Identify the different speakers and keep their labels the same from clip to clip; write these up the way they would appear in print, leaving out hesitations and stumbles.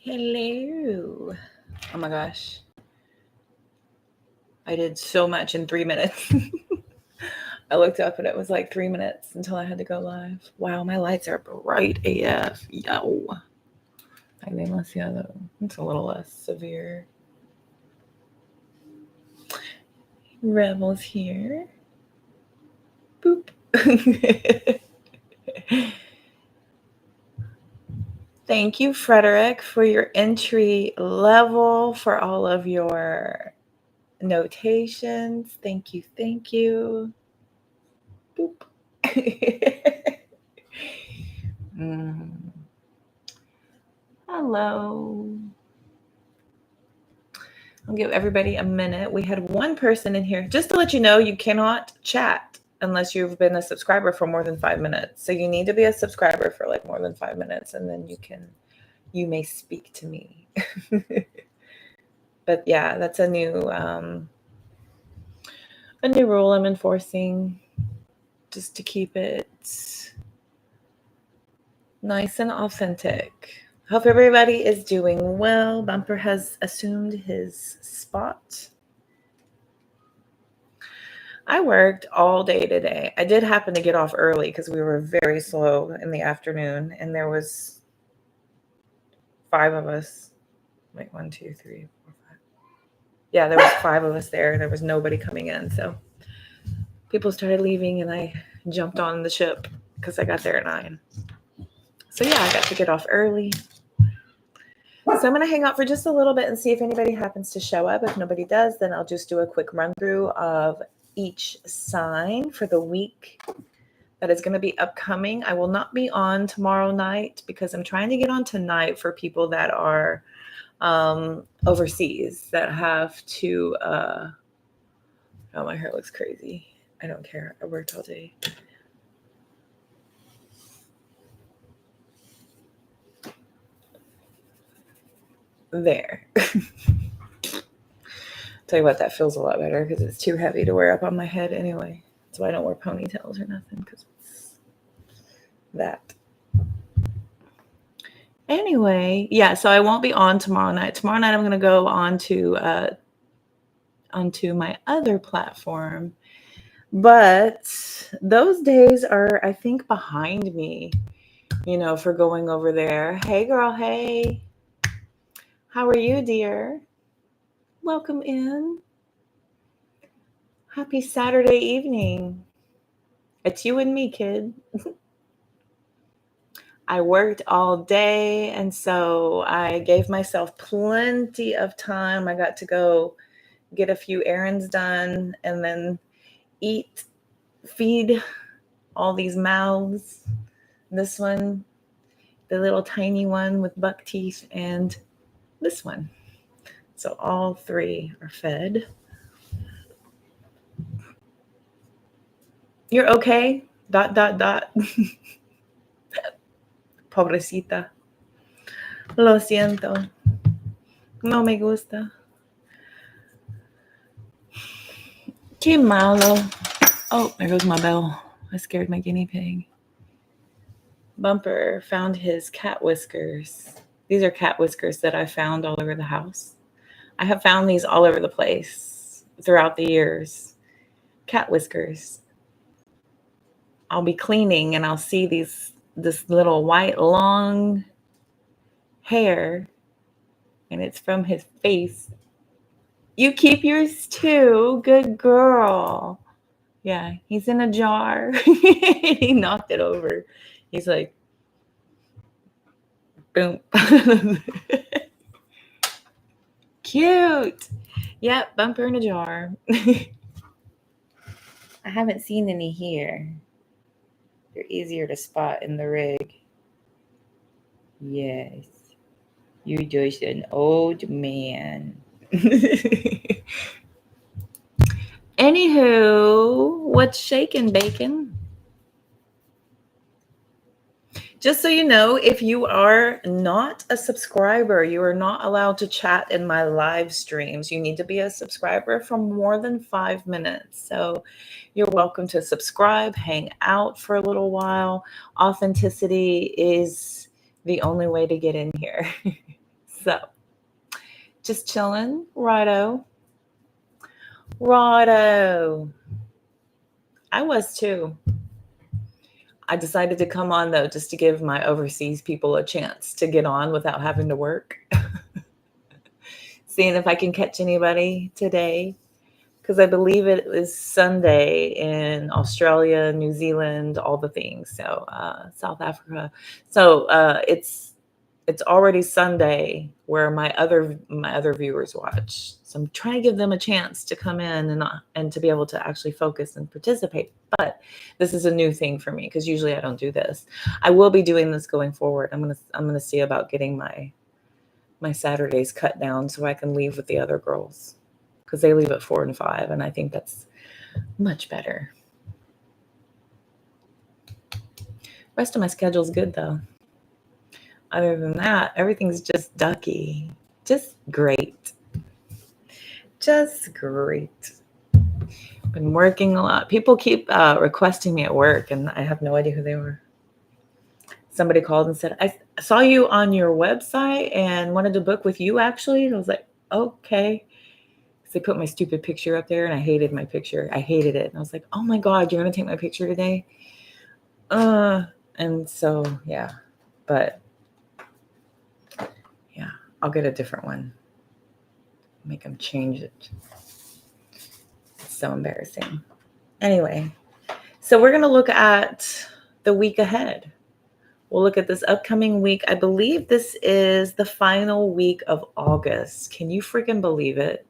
Speaker 1: Hello. Oh my gosh. I did so much in 3 minutes. I looked up and it was like 3 minutes until I had to go live. Wow, my lights are bright AF. Yo. Ay, demasiado. It's a little less severe. Rebels here. Boop. Thank you, Frederick, for your entry level, for all of your notations. Thank you. Thank you. Boop. Hello. I'll give everybody a minute. We had one person in here. Just to let you know, you cannot chat unless you've been a subscriber for more than 5 minutes. So you need to be a subscriber for like more than 5 minutes, and then you may speak to me. But yeah, that's a new rule I'm enforcing, just to keep it nice and authentic. Hope everybody is doing well. Bumper has assumed his spot. I worked all day today. I did happen to get off early because we were very slow in the afternoon, and there was 5 of us. Wait, 1, 2, 3, 4, 5. Yeah, there was 5 of us there. There was nobody coming in, so people started leaving, and I jumped on the ship because I got there at 9. So yeah, I got to get off early. So I'm going to hang out for just a little bit and see if anybody happens to show up. If nobody does, then I'll just do a quick run through of each sign for the week that is going to be upcoming. I will not be on tomorrow night because I'm trying to get on tonight for people that are overseas that have to, oh, my hair looks crazy. I don't care. I worked all day. There. Tell you what, that feels a lot better because it's too heavy to wear up on my head anyway. That's why I don't wear ponytails or nothing, because it's that. Anyway, yeah, so I won't be on tomorrow night. Tomorrow night I'm going to go onto my other platform. But those days are, I think, behind me, for going over there. Hey, girl, hey. How are you, dear? Welcome in. Happy Saturday evening. It's you and me, kid. I worked all day, and so I gave myself plenty of time. I got to go get a few errands done and then feed all these mouths. This one, the little tiny one with buck teeth, and this one. So all 3 are fed. You're okay? ... Pobrecita. Lo siento. No me gusta. Qué malo. Oh, there goes my bell. I scared my guinea pig. Bumper found his cat whiskers. These are cat whiskers that I found all over the house. I have found these all over the place throughout the years. Cat whiskers. I'll be cleaning and I'll see this little white long hair, and it's from his face. You keep yours too. Good girl. Yeah, he's in a jar. He knocked it over. He's like, boom. Cute. Yep, Bumper in a jar. I haven't seen any here. They're easier to spot in the rig. Yes. You're just an old man. Anywho, what's shaking, bacon? Just so you know, if you are not a subscriber, you are not allowed to chat in my live streams. You need to be a subscriber for more than 5 minutes. So you're welcome to subscribe, hang out for a little while. Authenticity is the only way to get in here. So, just chilling. Righto. Righto. I was too. I decided to come on though, just to give my overseas people a chance to get on without having to work. Seeing if I can catch anybody today. Because I believe it is Sunday in Australia, New Zealand, all the things. So South Africa. So it's already Sunday where my other viewers watch. So I'm trying to give them a chance to come in and to be able to actually focus and participate. But this is a new thing for me because usually I don't do this. I will be doing this going forward. I'm gonna see about getting my Saturdays cut down so I can leave with the other girls because they leave at 4 and 5, and I think that's much better. Rest of my schedule's good though. Other than that, everything's just ducky. Just great. Just great. Been working a lot. People keep requesting me at work, and I have no idea who they were. Somebody called and said, I saw you on your website and wanted to book with you actually. And I was like, okay. So they put my stupid picture up there, and I hated my picture. I hated it. And I was like, oh my God, you're going to take my picture today? And so, yeah. But yeah, I'll get a different one. Make them change it. It's so embarrassing. Anyway, so we're going to look at the week ahead. We'll look at this upcoming week. I believe this is the final week of August. Can you freaking believe it?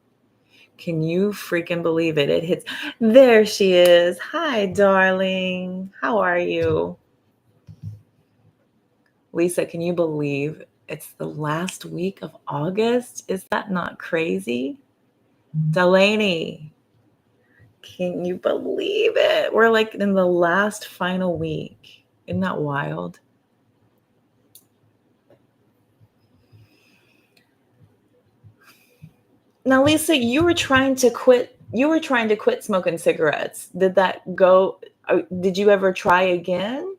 Speaker 1: Can you freaking believe it? It hits. There she is. Hi, darling. How are you? Lisa, can you believe it's the last week of August? Is that not crazy? Delaney, can you believe it? We're like in the last final week. Isn't that wild? Now, Lisa, you were trying to quit smoking cigarettes. Did that go? Did you ever try again?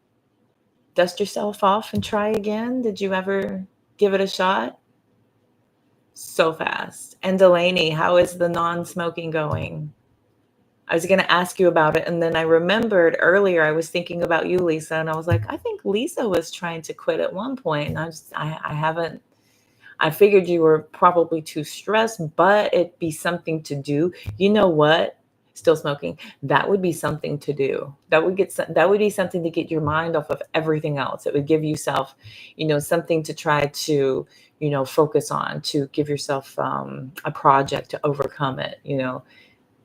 Speaker 1: Dust yourself off and try again? Did you ever give it a shot? So fast. And Delaney, how is the non-smoking going? I was going to ask you about it. And then I remembered earlier, I was thinking about you, Lisa. And I was like, I think Lisa was trying to quit at one point. And I haven't. I figured you were probably too stressed, but it'd be something to do. You know what? Still smoking. That would be something to do. That would be something to get your mind off of everything else. It would give yourself, something to try to, focus on, to give yourself a project to overcome it,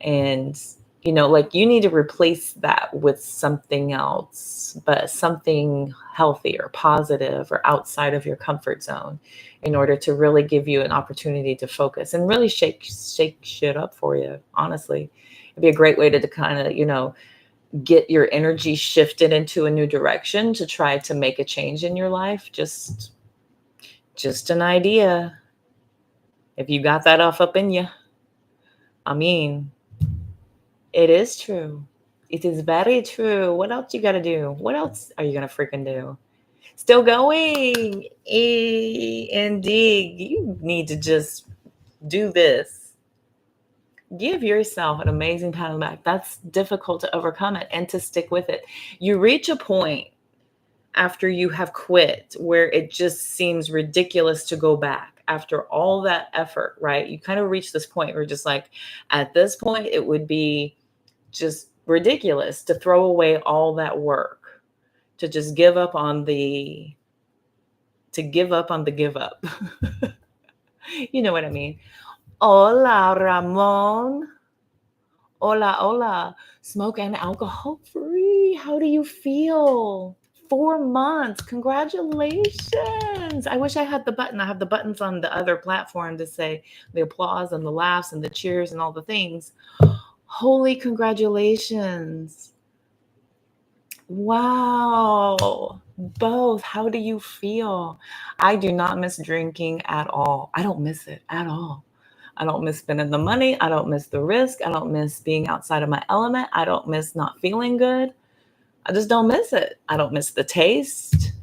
Speaker 1: and like you need to replace that with something else, but something healthy or positive or outside of your comfort zone in order to really give you an opportunity to focus and really shake shit up for you. Honestly, it'd be a great way to kind of, get your energy shifted into a new direction to try to make a change in your life. Just an idea. If you got that off up in you, I mean, it is true. It is very true. What else you got to do? What else are you going to freaking do? Still going. E and D. You need to just do this. Give yourself an amazing pat on the back. That's difficult to overcome it and to stick with it. You reach a point after you have quit where it just seems ridiculous to go back after all that effort, right? You kind of reach this point where just like, at this point, it would be just ridiculous to throw away all that work, to just give up on the give up. You know what I mean? Hola, Ramon. Hola. Smoke and alcohol free. How do you feel? 4 months. Congratulations. I wish I had the button. I have the buttons on the other platform to say the applause and the laughs and the cheers and all the things. Holy congratulations. Wow. Both. How do you feel? I do not miss drinking at all. I don't miss it at all. I don't miss spending the money. I don't miss the risk. I don't miss being outside of my element. I don't miss not feeling good. I just don't miss it. I don't miss the taste.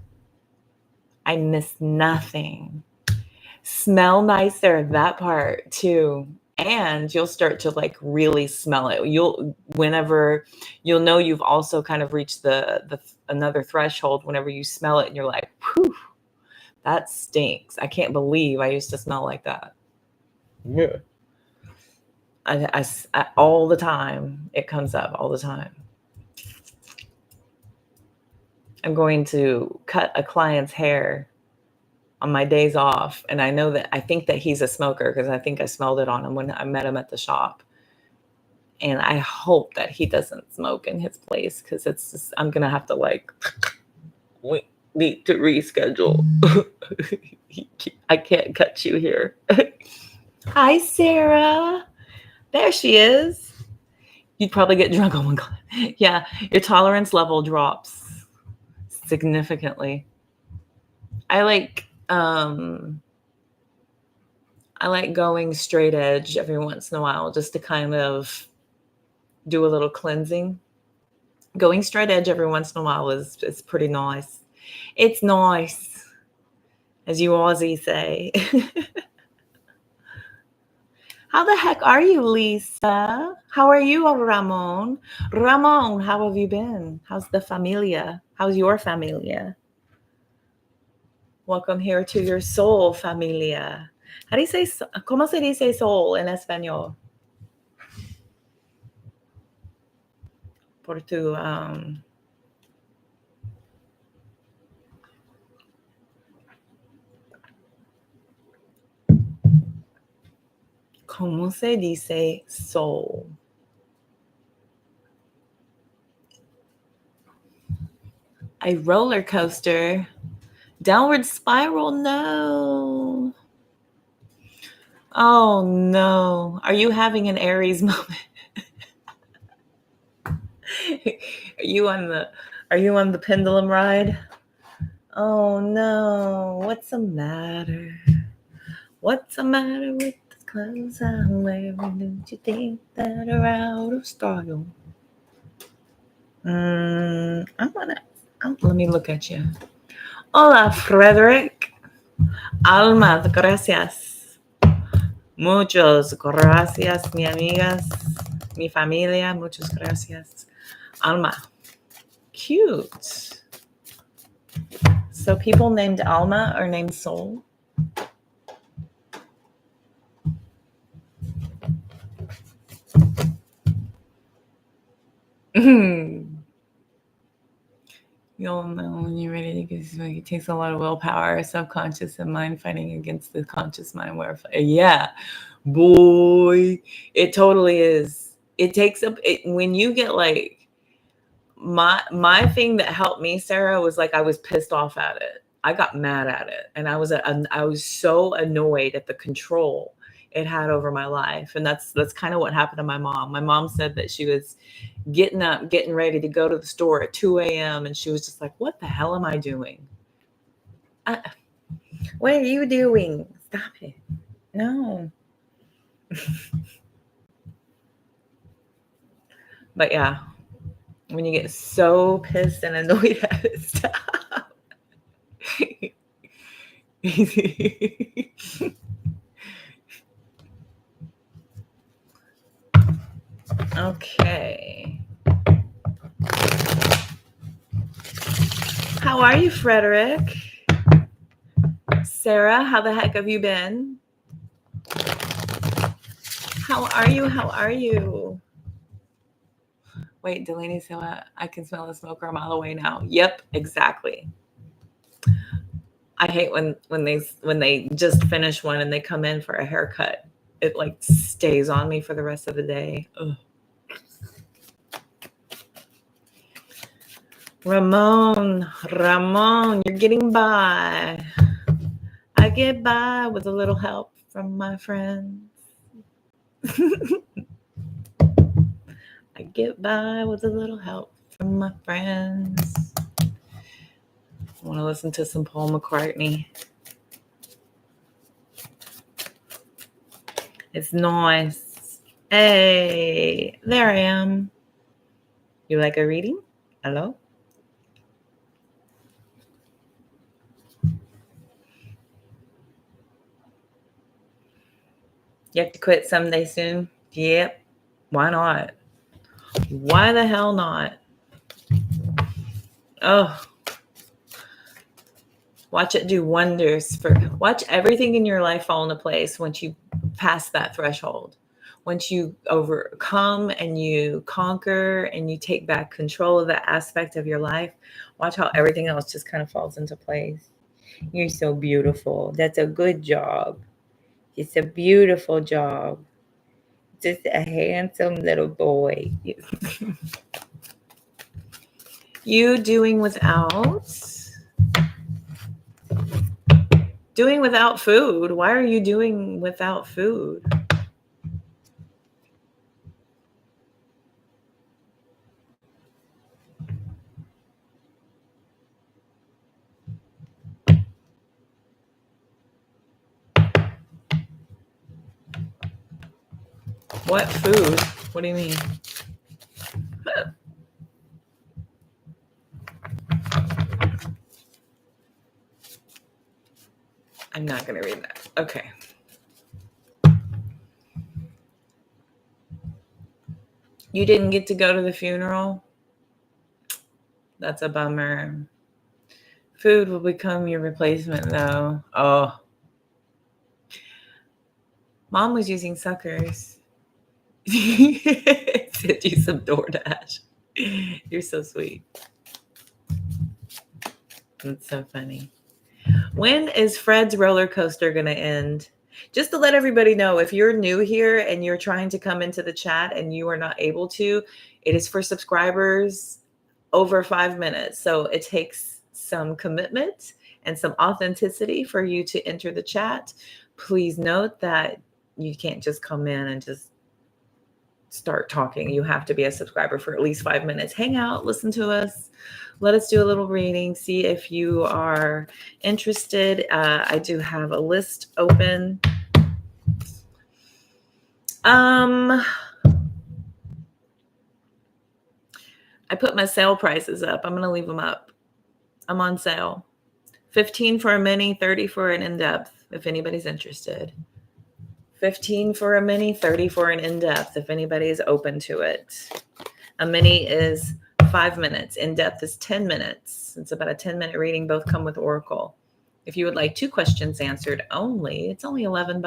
Speaker 1: I miss nothing. Smell nicer, that part too. And you'll start to like really smell it. You'll know you've also kind of reached the another threshold whenever you smell it and you're like, whew, that stinks. I can't believe I used to smell like that. Yeah. I all the time it comes up all the time. I'm going to cut a client's hair on my days off, and I think that he's a smoker because I think I smelled it on him when I met him at the shop. And I hope that he doesn't smoke in his place because it's just, I'm gonna have to like, we need to reschedule. I can't cut you here. Hi, Sarah. There she is. You'd probably get drunk on one client. Yeah, your tolerance level drops significantly. I like going straight edge every once in a while just to kind of do a little cleansing. Going straight edge every once in a while is pretty nice. It's nice, as you Aussies say. How the heck are you, Lisa? How are you, Ramon? Ramon, how have you been? How's the familia? How's your familia? Welcome here to your soul familia. How do you say, ¿cómo se dice soul en español? Por tu, ¿cómo se dice soul? A roller coaster. Downward spiral, no. Oh no. Are you having an Aries moment? Are you on the pendulum ride? Oh no. What's the matter? What's the matter with the clothes I'm wearing? Don't you think that are out of style? Let me look at you. Hola, Frederick. Alma, gracias. Muchas gracias, mi amigas, mi familia. Muchas gracias. Alma. Cute. So people named Alma are named Soul. You'll know when you're ready because it takes a lot of willpower, subconscious and mind fighting against the conscious mind. Yeah, boy, it totally is. It takes up when you get like my thing that helped me, Sarah, was like I was pissed off at it. I got mad at it, and I was so annoyed at the control it had over my life, and that's kind of what happened to my mom. My mom said that she was getting up, getting ready to go to the store at 2 a.m. and she was just like, what the hell am I doing? What are you doing? Stop it. No. But yeah, when you get so pissed and annoyed at it, stop. Okay. How are you, Frederick? Sarah, how the heck have you been? How are you? How are you? Wait, Delaney said, I can smell the smoker a mile away now. Yep, exactly. I hate when they just finish one and they come in for a haircut. It like stays on me for the rest of the day. Ugh. Ramon, you're getting by. I get by with a little help from my friends. I get by with a little help from my friends. I want to listen to some Paul McCartney. It's nice. Hey, there I am. You like a reading? Hello? You have to quit someday soon? Yep. Why not? Why the hell not? Oh, watch it do wonders watch everything in your life fall into place once you pass that threshold. Once you overcome and you conquer and you take back control of that aspect of your life, watch how everything else just kind of falls into place. You're so beautiful. That's a good job. It's a beautiful job. Just a handsome little boy. You doing without food? Why are you doing without food? What food? What do you mean? I'm not going to read that. Okay. You didn't get to go to the funeral? That's a bummer. Food will become your replacement, though. Oh. Mom was using suckers. Sent you some DoorDash. You're so sweet. That's so funny. When is Fred's roller coaster going to end? Just to let everybody know, if you're new here and you're trying to come into the chat and you are not able to, it is for subscribers over 5 minutes. So it takes some commitment and some authenticity for you to enter the chat. Please note that you can't just come in and just start talking. You have to be a subscriber for at least 5 minutes. Hang out, listen to us. Let us do a little reading. See if you are interested. I do have a list open. I put my sale prices up. I'm going to leave them up. I'm on sale. 15 for a mini, 30 for an in-depth, if anybody's interested. 15 for a mini, 30 for an in-depth, if anybody is open to it. A mini is 5 minutes. In-depth is 10 minutes. It's about a 10-minute reading. Both come with Oracle. If you would like 2 questions answered only, it's only $11.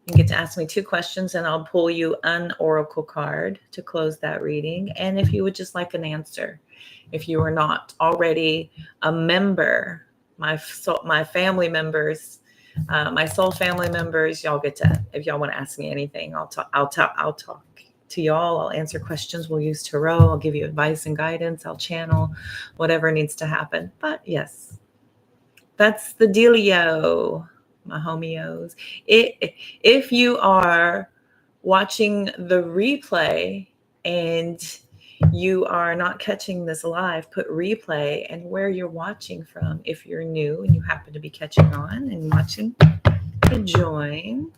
Speaker 1: You get to ask me 2 questions and I'll pull you an Oracle card to close that reading. And if you would just like an answer, if you are not already a member, my family members, my soul family members, y'all get to, if y'all want to ask me anything, I'll talk to y'all. I'll answer questions. We'll use tarot. I'll give you advice and guidance. I'll channel whatever needs to happen. But yes, that's the dealio, my homios. If you are watching the replay and you are not catching this live, put replay and where you're watching from. If you're new and you happen to be catching on and watching, join.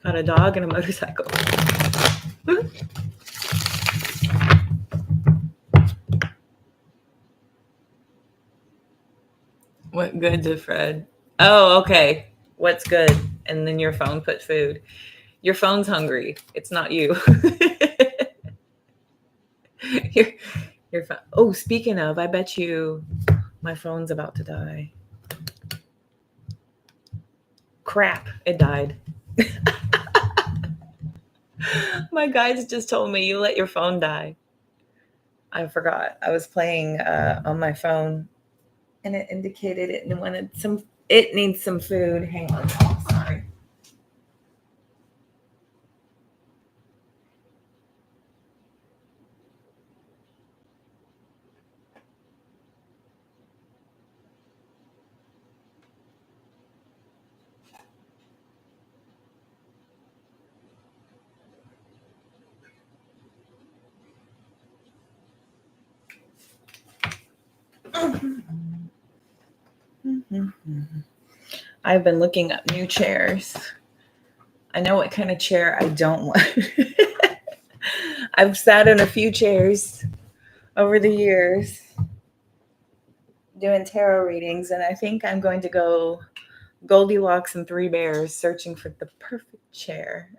Speaker 1: Got a dog and a motorcycle. What good to Fred? Oh, okay. What's good? And then your phone put food. Your phone's hungry. It's not you. your phone. Oh, speaking of, I bet you my phone's about to die. Crap, it died. My guides just told me you let your phone die. I forgot. I was playing on my phone and it indicated it needs some food. Hang on. Sorry. I've been looking up new chairs. I know what kind of chair I don't want. I've sat in a few chairs over the years. doing tarot readings, and I think I'm going to go Goldilocks and Three Bears searching for the perfect chair.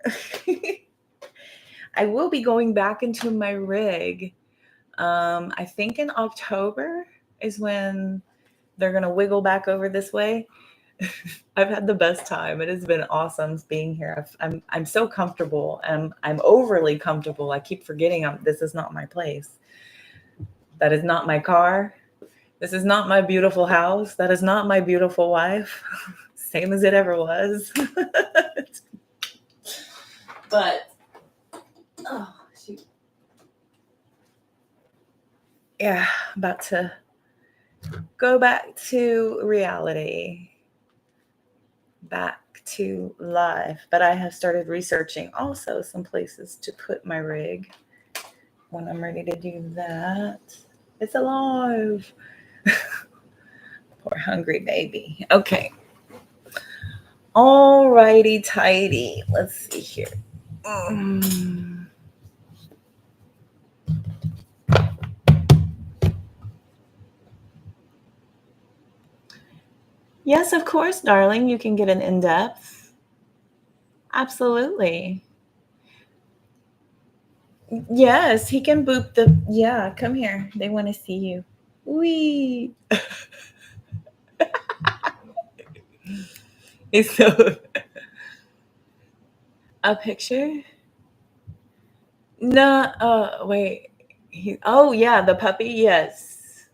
Speaker 1: I will be going back into my rig. I think in October is when they're going to wiggle back over this way. I've had the best time. It has been awesome being here. I'm so comfortable. I'm overly comfortable. I keep forgetting this is not my place. That is not my car. This is not my beautiful house. That is not my beautiful wife. Same as it ever was. But, oh, shoot. Yeah, about to go back to reality. Back to life. But I have started researching also some places to put my rig when I'm ready to do that. It's alive. Poor hungry baby. Okay. Alrighty tighty. Let's see here. Yes, of course, darling. You can get an in-depth. Absolutely. Yes, he can boop the... Yeah, come here. They want to see you. Wee. It's so... A picture? No, wait. Oh, yeah, the puppy? Yes.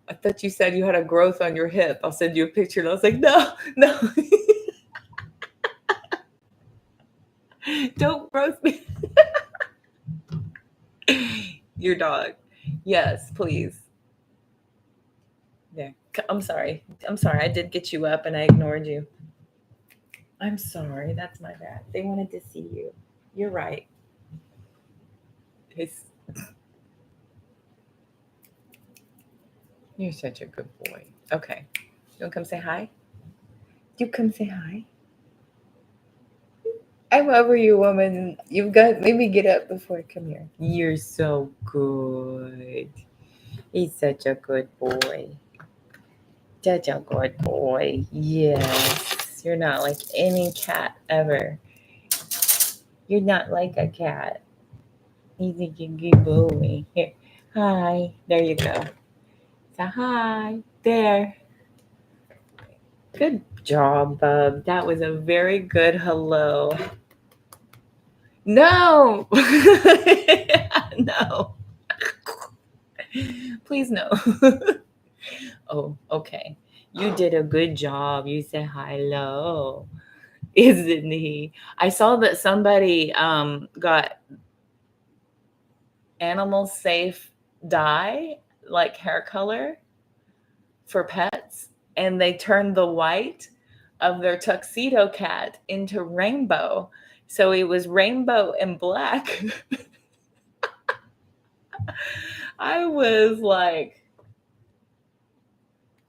Speaker 1: I thought you said you had a growth on your hip. I'll send you a picture. And I was like, no. Don't roast me. Your dog. Yes, please. Yeah. I'm sorry. I did get you up and I ignored you. I'm sorry. That's my bad. They wanted to see you. You're right. You're such a good boy. Okay. You want to come say hi? You come say hi? I'm over you, woman. You've got... Maybe get up before I come here. You're so good. He's such a good boy. Such a good boy. Yes. You're not like any cat ever. You're not like a cat. He's a good boy. Here. Hi. There you go. So hi. There. Good job, bub. That was a very good hello. No. No. Please no. Oh, okay. You did a good job. You said hello. Isn't he? I saw that somebody got animal safe dye, like hair color for pets, and they turned the white of their tuxedo cat into rainbow. So it was rainbow and black. I was like,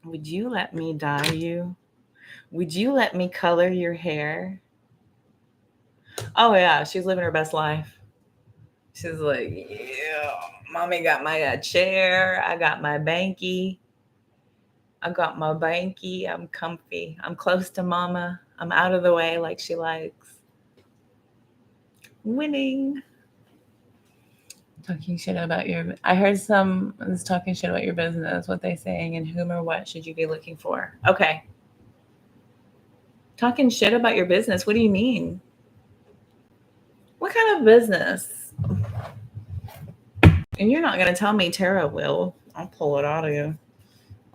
Speaker 1: would you let me dye you? Would you let me color your hair? Oh, yeah. She's living her best life. She's like, yeah, mommy got my chair. I got my banky. I'm comfy. I'm close to mama. I'm out of the way like she likes. Winning. Talking shit about your... I heard some is talking shit about your business. What they saying and whom or what should you be looking for? Okay. Talking shit about your business. What do you mean? What kind of business? And you're not going to tell me Tara will. I'll pull it out of you.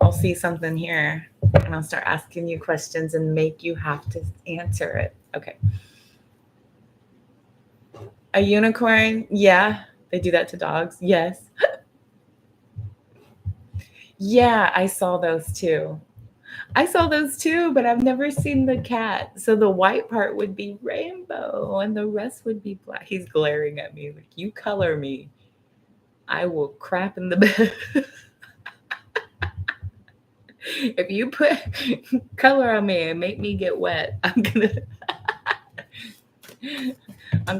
Speaker 1: I'll see something here and I'll start asking you questions and make you have to answer it. Okay. A unicorn? Yeah. They do that to dogs? Yes. Yeah, I saw those too. But I've never seen the cat. So the white part would be rainbow and the rest would be black. He's glaring at me like, you color me. I will crap in the bed. If you put color on me and make me get wet, I'm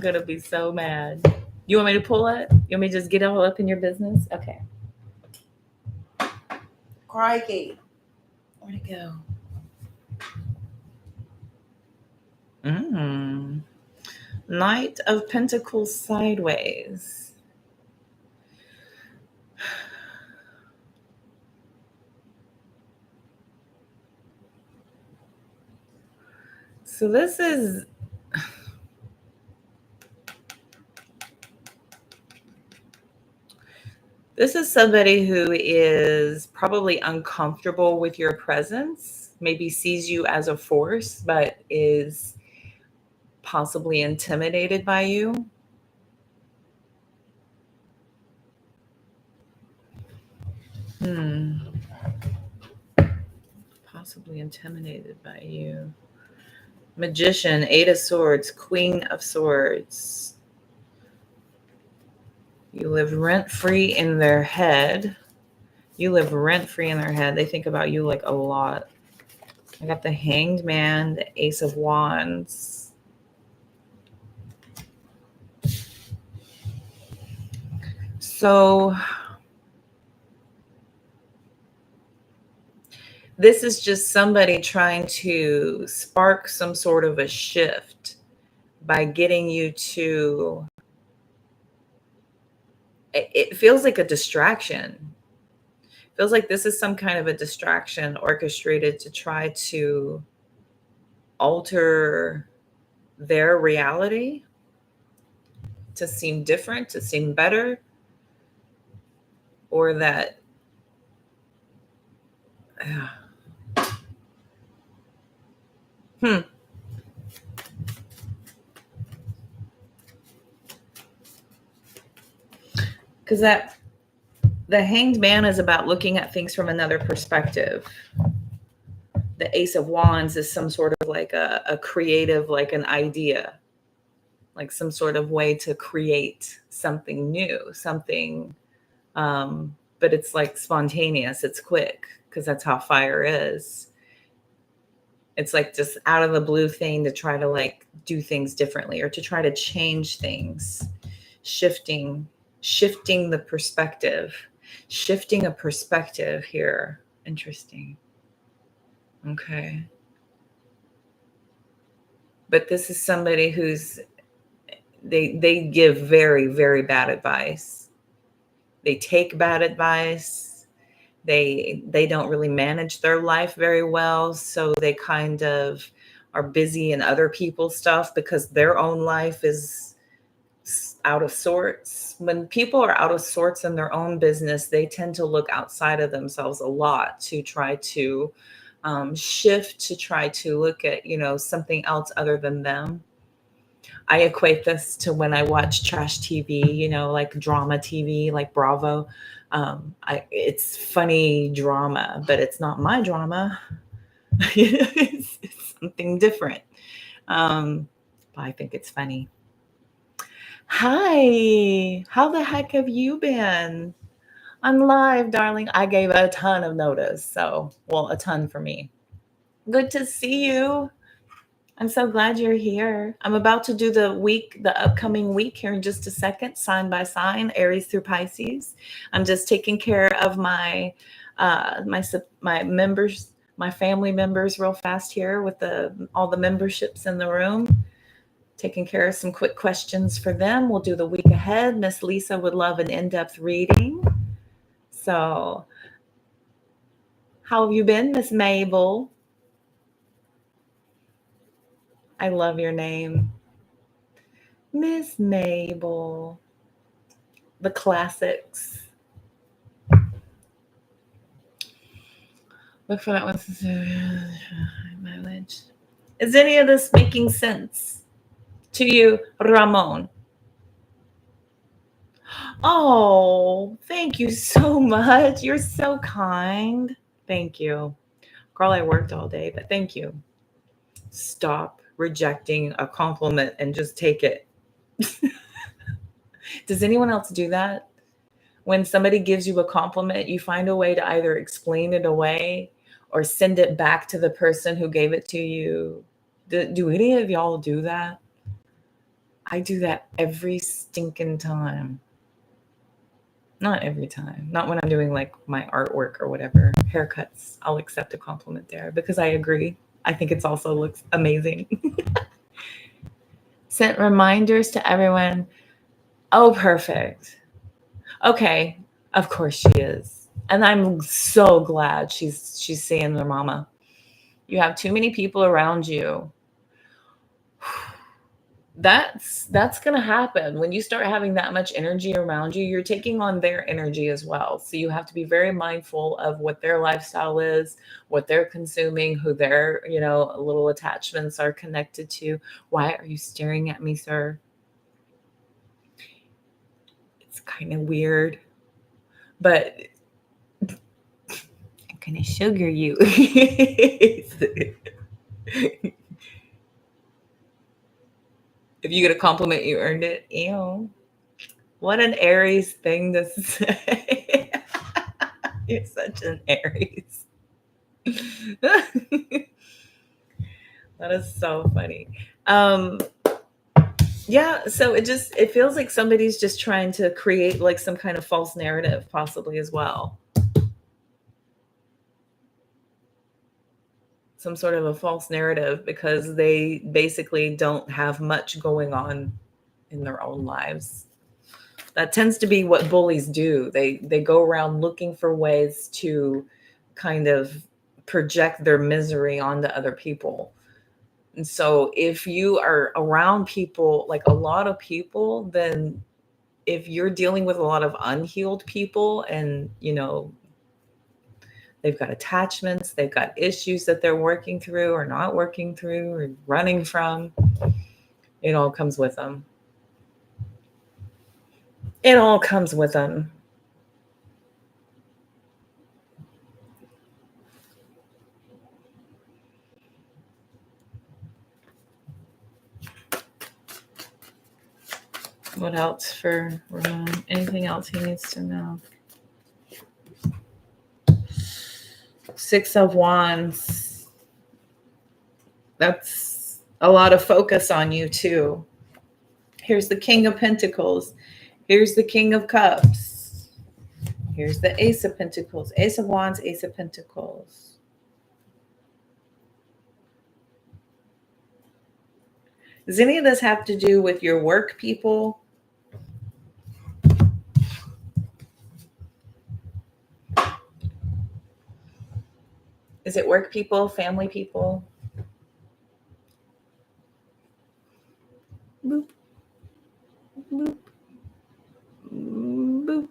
Speaker 1: gonna be so mad. You want me to pull it? You want me to just get all up in your business? Okay. Crikey. Where'd it go? Knight of Pentacles sideways. So this is somebody who is probably uncomfortable with your presence, maybe sees you as a force, but is possibly intimidated by you. Possibly intimidated by you. Magician, 8 of Swords, Queen of Swords. You live rent-free in their head. You live rent-free in their head. They think about you like a lot. I got the Hanged Man, the Ace of Wands. So this is just somebody trying to spark some sort of a shift by getting you to, it feels like a distraction. It feels like this is some kind of a distraction orchestrated to try to alter their reality to seem different, to seem better, or that because that the Hanged Man is about looking at things from another perspective. The Ace of Wands is some sort of like a creative, like an idea, like some sort of way to create something new, something, but it's like spontaneous, it's quick, because that's how fire is. It's like just out of the blue thing to try to like do things differently or to try to change things, shifting the perspective, shifting a perspective here. Interesting. Okay. But this is somebody who's, they give very, very bad advice. They take bad advice. They don't really manage their life very well. So they kind of are busy in other people's stuff because their own life is out of sorts. When people are out of sorts in their own business, they tend to look outside of themselves a lot to try to shift, to try to look at, something else other than them. I equate this to when I watch trash TV, like drama TV, like Bravo. It's funny drama, but it's not my drama. it's something different. But I think it's funny. Hi, how the heck have you been? I'm live, darling. I gave a ton of notice, a ton for me. Good to see you. I'm so glad you're here. I'm about to do the upcoming week here in just a second, sign by sign, Aries through Pisces. I'm just taking care of my members, my family members real fast here with all the memberships in the room. Taking care of some quick questions for them. We'll do the week ahead. Miss Lisa would love an in-depth reading. So how have you been, Miss Mabel? I love your name. Miss Mabel. The classics. Look for that one. Is any of this making sense to you, Ramon? Oh, thank you so much. You're so kind. Thank you. Girl, I worked all day, but thank you. Stop rejecting a compliment and just take it. Does anyone else do that? When somebody gives you a compliment, you find a way to either explain it away or send it back to the person who gave it to you. Do any of y'all do that? I do that every stinking time. Not every time. Not when I'm doing like my artwork or whatever. Haircuts, I'll accept a compliment there because I agree. I think it's also looks amazing. Sent reminders to everyone. Oh, perfect. Okay. Of course she is. And I'm so glad she's seeing their mama. You have too many people around you. That's going to happen when you start having that much energy around you. You're taking on their energy as well, so you have to be very mindful of what their lifestyle is, what they're consuming, who their little attachments are connected to. Why are you staring at me, sir? It's kind of weird, but I'm gonna sugar you. If you get a compliment, you earned it. Ew. What an Aries thing to say. You're such an Aries. That is so funny. Yeah, so it feels like somebody's just trying to create like some kind of false narrative, possibly as well. Some sort of a false narrative because they basically don't have much going on in their own lives. That tends to be what bullies do. They go around looking for ways to kind of project their misery onto other people. And so if you are around people, like a lot of people, then if you're dealing with a lot of unhealed people and, they've got attachments, they've got issues that they're working through or not working through or running from, it all comes with them. It all comes with them. What else for Ramon? Anything else he needs to know? 6 of Wands. That's a lot of focus on you too. Here's the King of Pentacles. Here's the King of Cups. Here's the Ace of Pentacles. Ace of Wands, Ace of Pentacles. Does any of this have to do with your work people? Is it work people, family people? Boop. Boop. Boop.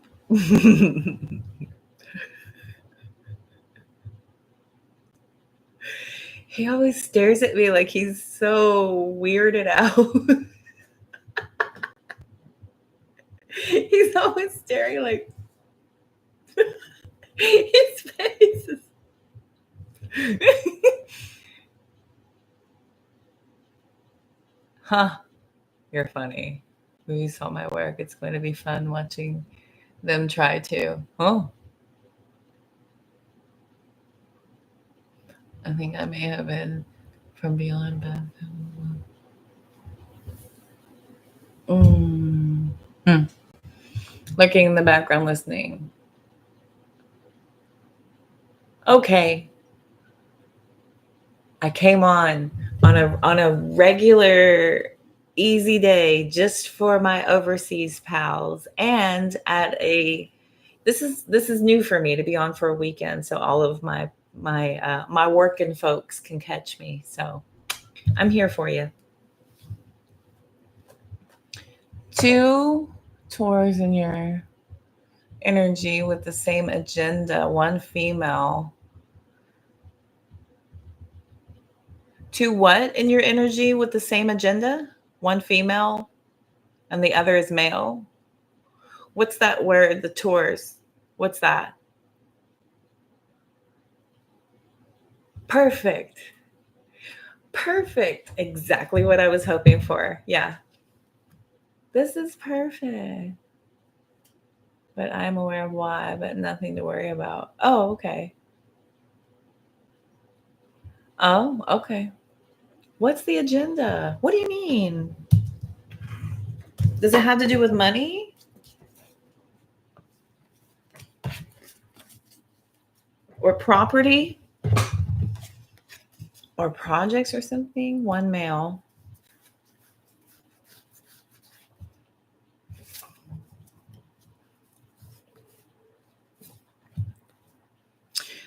Speaker 1: He always stares at me like he's so weirded out. He's always staring like his face is Huh. You're funny. When you saw my work, it's going to be fun watching them try to. Oh. I think I may have been from beyond bad. Looking in the background, listening. Okay. I came on a regular easy day just for my overseas pals, and at a this is new for me to be on for a weekend, so all of my working folks can catch me. So I'm here for you. 2 tours in your energy with the same agenda, 1 female. 2 what in your energy with the same agenda? 1 female and the other is male? What's that word, the tours? What's that? Perfect. Perfect. Exactly what I was hoping for. Yeah. This is perfect. But I'm aware of why, but nothing to worry about. Oh, okay. Oh, okay. What's the agenda? What do you mean? Does it have to do with money? or property or projects or something. One male.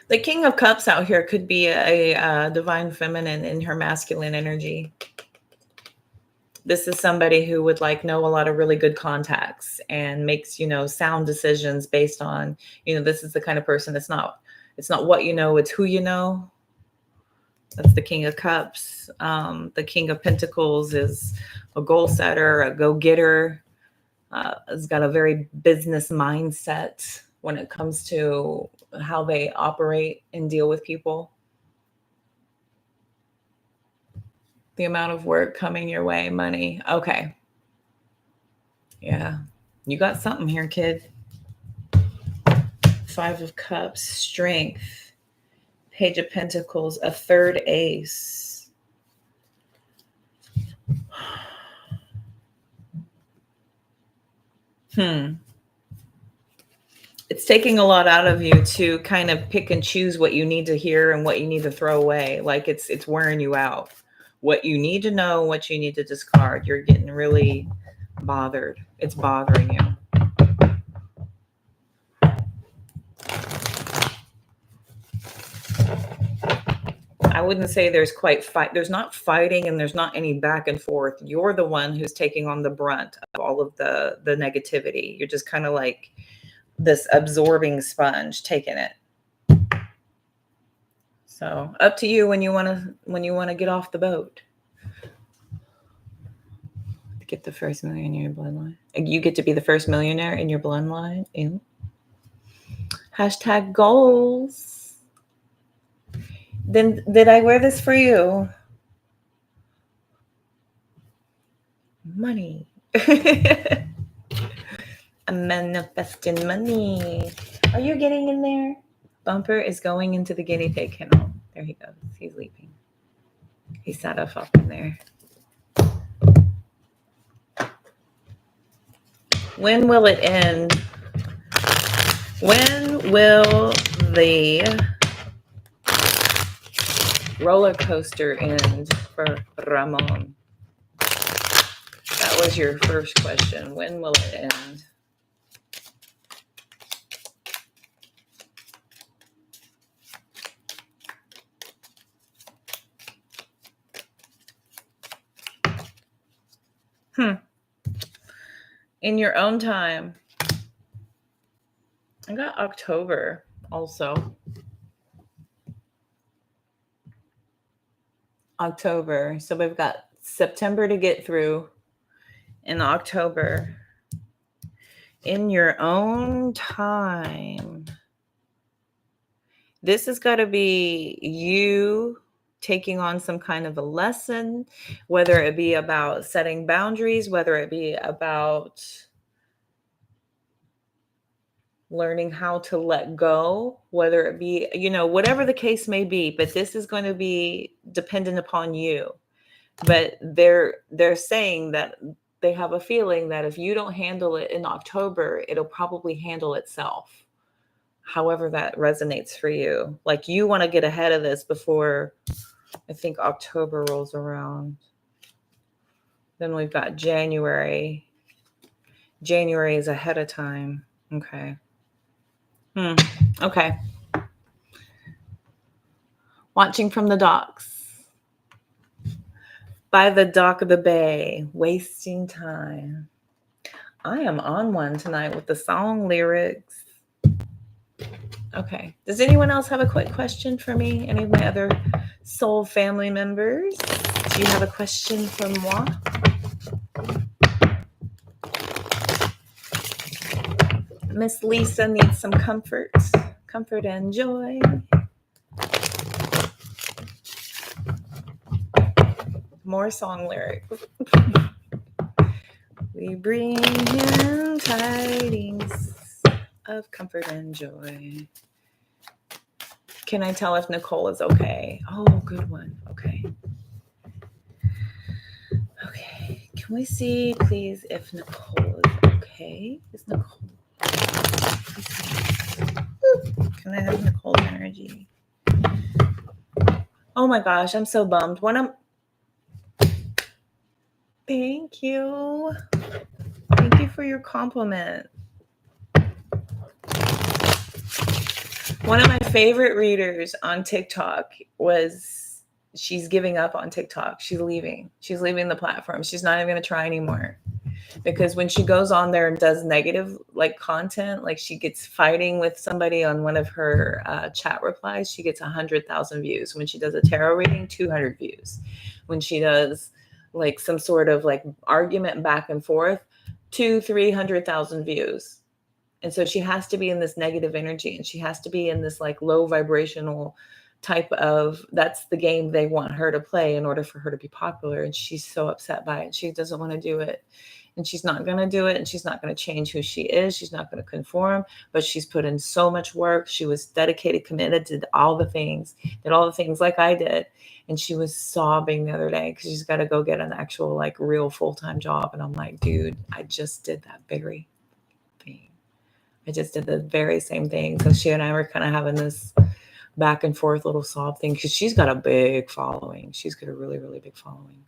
Speaker 1: The King of Cups out here could be a divine feminine in her masculine energy. This is somebody who would like know a lot of really good contacts and makes, sound decisions based on, this is the kind of person it's not what you know, it's who you know. That's the King of Cups. The King of Pentacles is a goal setter, a go-getter, has got a very business mindset when it comes to how they operate and deal with people. The amount of work coming your way, money. Okay. Yeah. You got something here, kid. 5 of Cups, strength, Page of Pentacles, a third ace. It's taking a lot out of you to kind of pick and choose what you need to hear and what you need to throw away. Like it's wearing you out. What you need to know, what you need to discard. You're getting really bothered. It's bothering you. I wouldn't say there's quite fight. There's not fighting and there's not any back and forth. You're the one who's taking on the brunt of all of the negativity. You're just kind of like this absorbing sponge taking it. So up to you when you want to get off the boat. Get the first millionaire in your bloodline. You get to be the first millionaire in your bloodline. Ew. Hashtag goals. Then did I wear this for you? Money. I'm manifesting money. Are you getting in there? Bumper is going into the guinea pig kennel. There he goes. He's leaping. He sat up in there. When will it end? When will the roller coaster end for Ramon? That was your first question. When will it end? In your own time. I got October also. October. So we've got September to get through in October. In your own time. This has got to be you taking on some kind of a lesson, whether it be about setting boundaries, whether it be about learning how to let go, whether it be, whatever the case may be, but this is going to be dependent upon you. But they're saying that they have a feeling that if you don't handle it in October, it'll probably handle itself. However that resonates for you. Like you want to get ahead of this before I think October rolls around. Then we've got January. January is ahead of time. Okay. Okay. Watching from the docks. By the dock of the bay. Wasting time. I am on one tonight with the song lyrics. Okay. Does anyone else have a quick question for me? Any of my other soul family members? Do you have a question for moi? Miss Lisa needs some comfort and joy. More song lyrics. We bring him tidings of comfort and joy. Can I tell if Nicole is okay? Oh, good one. Okay. Okay. Can we see, please, if Nicole is okay? Is Nicole? Can I have Nicole energy? energy. Oh my gosh, I'm so bummed. Thank you. Thank you for your compliment. One of my favorite readers on TikTok she's giving up on TikTok. She's leaving. She's leaving the platform. She's not even going to try anymore. Because when she goes on there and does negative like content, like she gets fighting with somebody on one of her chat replies, she gets 100,000 views. When she does a tarot reading, 200 views. When she does like some sort of like argument back and forth, 300,000 views. And so she has to be in this negative energy, and she has to be in this like low vibrational type of, that's the game they want her to play in order for her to be popular. And she's so upset by it. She doesn't want to do it. And she's not going to do it. And she's not going to change who she is. She's not going to conform, but she's put in so much work. She was dedicated, committed to all the things, did all the things like I did. And she was sobbing the other day because she's got to go get an actual like real full-time job. And I'm like, dude, I just did that very thing. I just did the very same thing. So she and I were kind of having this back and forth little sob thing because she's got a big following. She's got a really, really big following.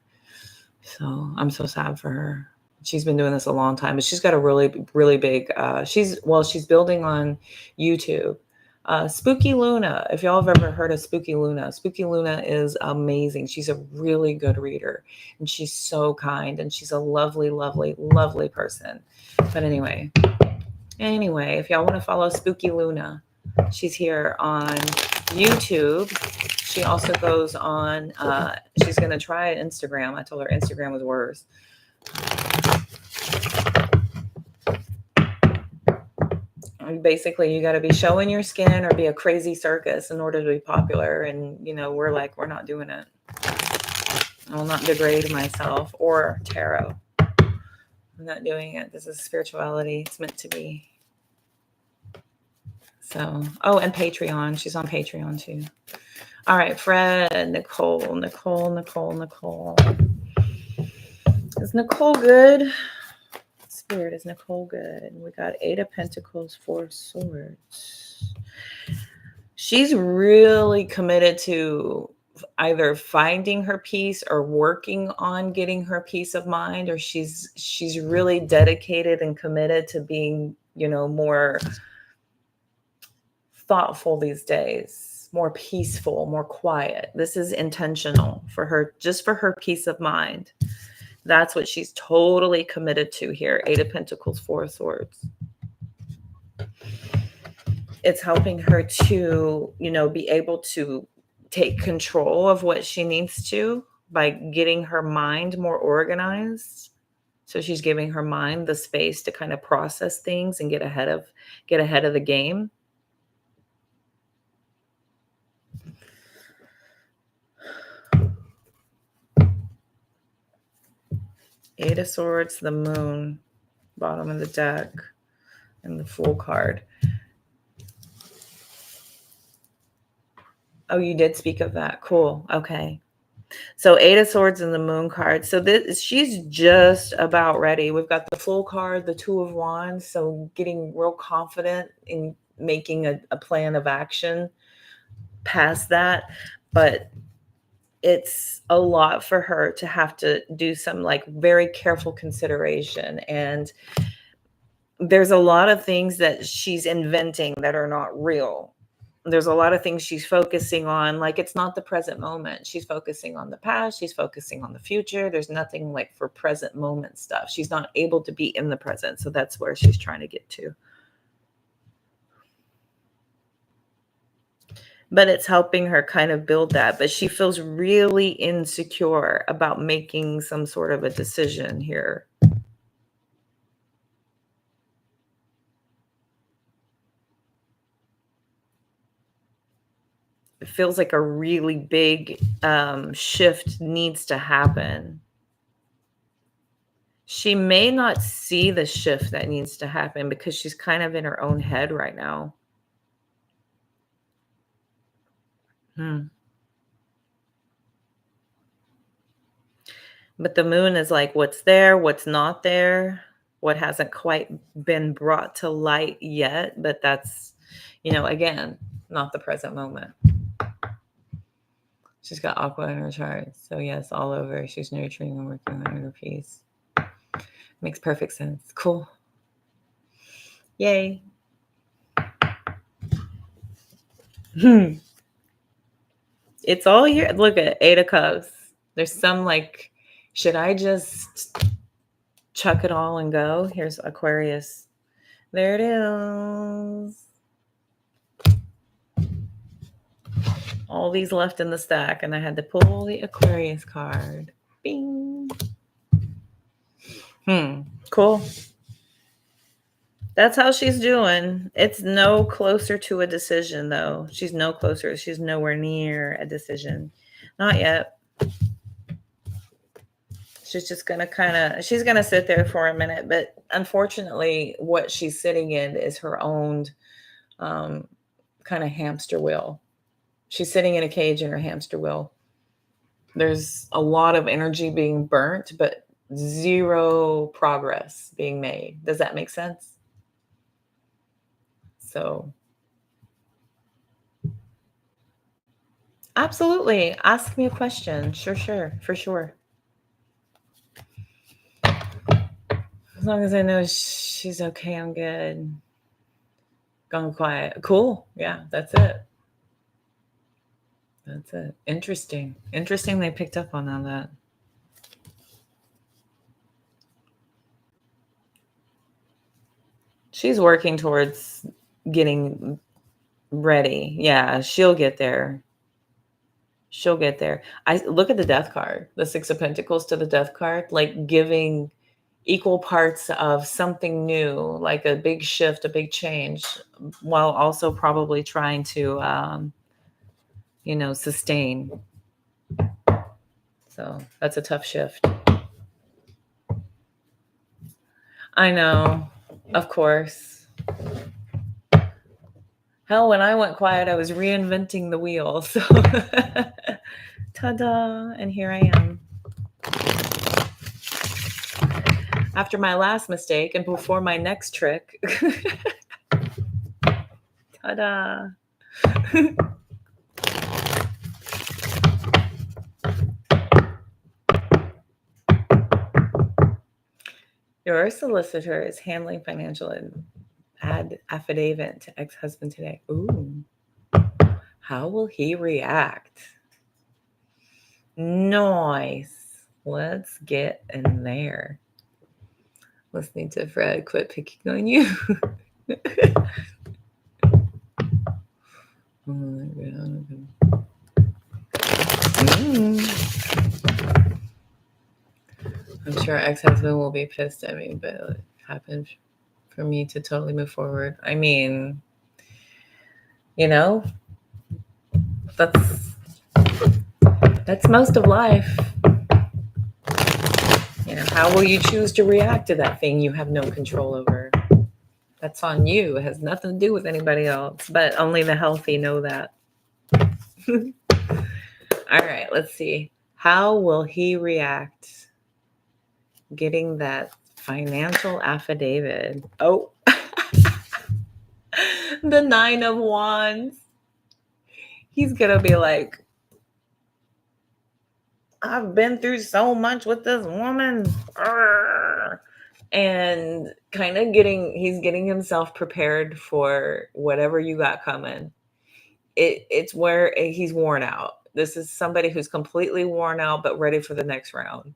Speaker 1: So I'm so sad for her. She's been doing this a long time, but she's got a really, really big, she's building on YouTube. Spooky Luna, if y'all have ever heard of Spooky Luna is amazing. She's a really good reader, and she's so kind, and she's a lovely, lovely, lovely person. But anyway, if y'all want to follow Spooky Luna, she's here on YouTube. She also goes on, she's going to try Instagram. I told her Instagram was worse. Basically, you got to be showing your skin or be a crazy circus in order to be popular. And, we're like, we're not doing it. I will not degrade myself or tarot. I'm not doing it. This is spirituality. It's meant to be. So, and Patreon. She's on Patreon too. All right, Fred, Nicole. Is Nicole good? Spirit, is Nicole good? We got 8 of Pentacles, 4 of Swords. She's really committed to either finding her peace or working on getting her peace of mind, or she's really dedicated and committed to being, more thoughtful these days, more peaceful, more quiet. This is intentional for her, just for her peace of mind. That's what she's totally committed to here. 8 of Pentacles, 4 of Swords. It's helping her to, be able to take control of what she needs to by getting her mind more organized. So she's giving her mind the space to kind of process things and get ahead of the game. Eight of Swords, the Moon, bottom of the deck, and the Fool card. Oh, you did speak of that. Cool. Okay. So 8 of Swords and the Moon card. So she's just about ready. We've got the Fool card, the 2 of Wands. So getting real confident in making a plan of action past that. But it's a lot for her to have to do some like very careful consideration. And there's a lot of things that she's inventing that are not real. There's a lot of things she's focusing on, like it's not the present moment. She's focusing on the past. She's focusing on the future. There's nothing like for present moment stuff. She's not able to be in the present. So that's where she's trying to get to. But it's helping her kind of build that. But she feels really insecure about making some sort of a decision here. It feels like a really big shift needs to happen. She may not see the shift that needs to happen because she's kind of in her own head right now. But the Moon is like what's there, what's not there, what hasn't quite been brought to light yet. But that's, again, not the present moment. She's got Aqua in her chart. So yes, all over. She's nurturing and working on inner peace. Makes perfect sense. Cool. Yay. It's all here. Look at 8 of Cups. There's some like, should I just chuck it all and go? Here's Aquarius. There it is. All these left in the stack, and I had to pull the Aquarius card. Bing. Cool. That's how she's doing. It's no closer to a decision, though. She's no closer. She's nowhere near a decision. Not yet. She's just going to she's going to sit there for a minute. But unfortunately, what she's sitting in is her own kind of hamster wheel. She's sitting in a cage in her hamster wheel. There's a lot of energy being burnt, but zero progress being made. Does that make sense? So, absolutely. Ask me a question. Sure. For sure. As long as I know she's okay, I'm good. Gone quiet. Cool. Yeah, that's it. That's it. Interesting they picked up on that. She's working towards getting ready. Yeah, she'll get there. I look at the Death card, the 6 of Pentacles to the Death card, like giving equal parts of something new, like a big shift, a big change, while also probably trying to, sustain. So that's a tough shift. I know, of course. Hell, when I went quiet, I was reinventing the wheel. So ta-da, and here I am. After my last mistake and before my next trick. Ta-da. Your solicitor is handling financial affidavit to ex-husband today. Ooh. How will he react? Nice. Let's get in there. Listening to Fred quit picking on you. Oh my God. I'm sure ex-husband will be pissed at me, but it happened for me to totally move forward. I mean, that's most of life. How will you choose to react to that thing you have no control over? That's on you. It has nothing to do with anybody else, but only the healthy know that. All right, let's see. How will he react getting that financial affidavit? Oh, the 9 of Wands. He's going to be like, I've been through so much with this woman. And kind of he's getting himself prepared for whatever you got coming. It's where he's worn out. This is somebody who's completely worn out, but ready for the next round.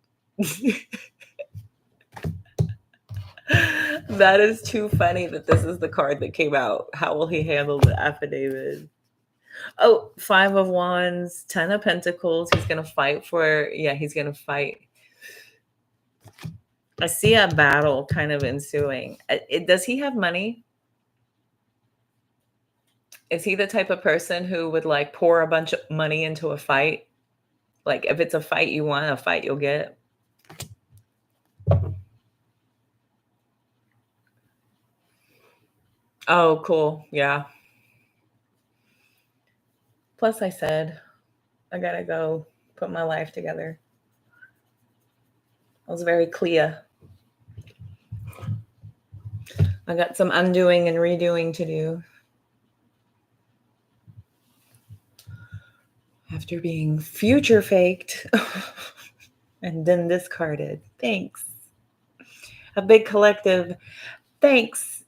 Speaker 1: That is too funny that this is the card that came out. How will he handle the affidavit? Oh, 5 of Wands, 10 of Pentacles. He's going to fight he's going to fight. I see a battle kind of ensuing. Does he have money? Is he the type of person who would like pour a bunch of money into a fight? Like if it's a fight you want, a fight you'll get. Oh, cool. Yeah. Plus I said, I gotta go put my life together. I was very clear. I got some undoing and redoing to do. After being future faked and then discarded. Thanks. A big collective. Thanks.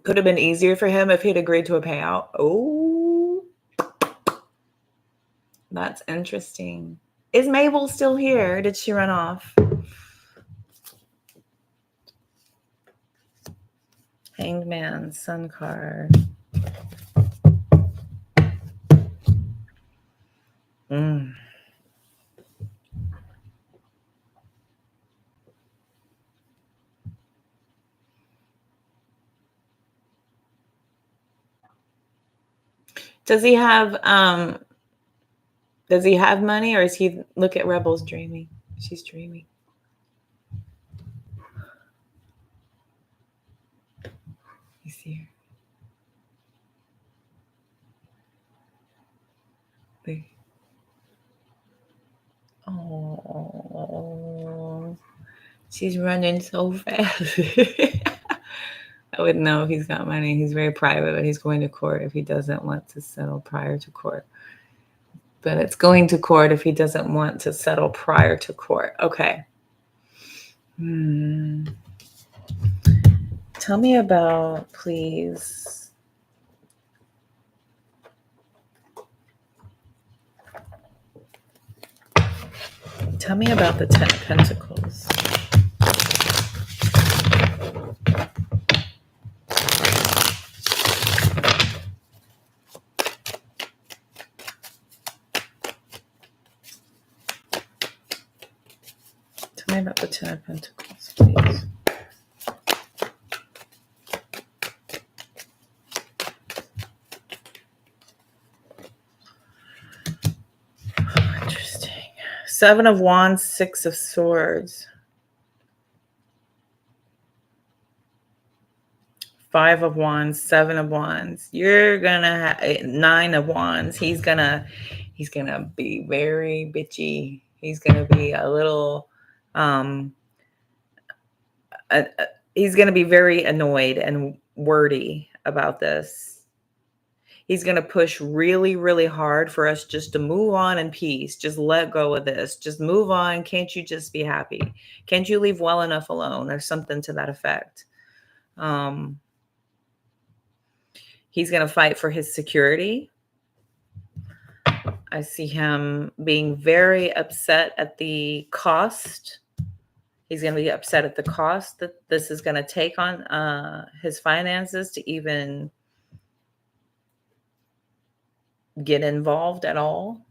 Speaker 1: Could have been easier for him if he'd agreed to a payout. Oh, that's interesting. Is Mabel still here? Did she run off? Hanged Man, Sun card. Does he have money, or is he look at Rebels dreaming? She's dreaming. You see her. Oh, she's running so fast. I wouldn't know if he's got money. He's very private, but he's going to court if he doesn't want to settle prior to court. But it's going to court if he doesn't want to settle prior to court. Okay. Tell me about, please. Tell me about the 10 of Pentacles. Tell me about the 10 of Pentacles, please. Interesting. 7 of Wands, 6 of Swords. 5 of Wands, 7 of Wands. You're gonna have 9 of Wands. He's gonna be very bitchy. He's gonna be a little he's gonna be very annoyed and wordy about this. He's gonna push really, really hard for us just to move on in peace. Just let go of this. Just move on. Can't you just be happy? Can't you leave well enough alone, or something to that effect? He's going to fight for his security. I see him being very upset at the cost. He's going to be upset at the cost that this is going to take on his finances to even get involved at all.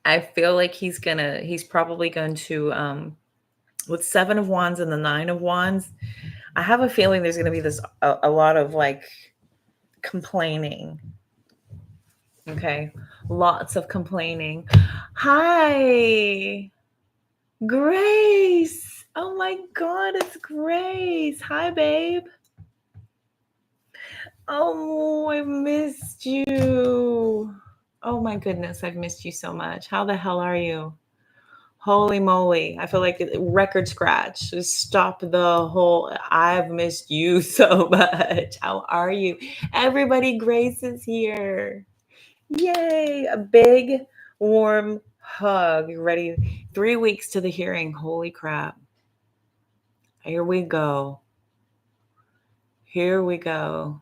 Speaker 1: I feel like he's probably going to, with 7 of Wands and the 9 of Wands, I have a feeling there's going to be a lot of like complaining. Okay. Lots of complaining. Hi, Grace. Oh my God, it's Grace. Hi, babe. Oh, I missed you. Oh my goodness, I've missed you so much. How the hell are you? Holy moly. I feel like record scratch. Just stop the whole, I've missed you so much. How are you? Everybody, Grace is here. Yay. A big, warm hug. You ready? 3 weeks to the hearing. Holy crap. Here we go. Here we go.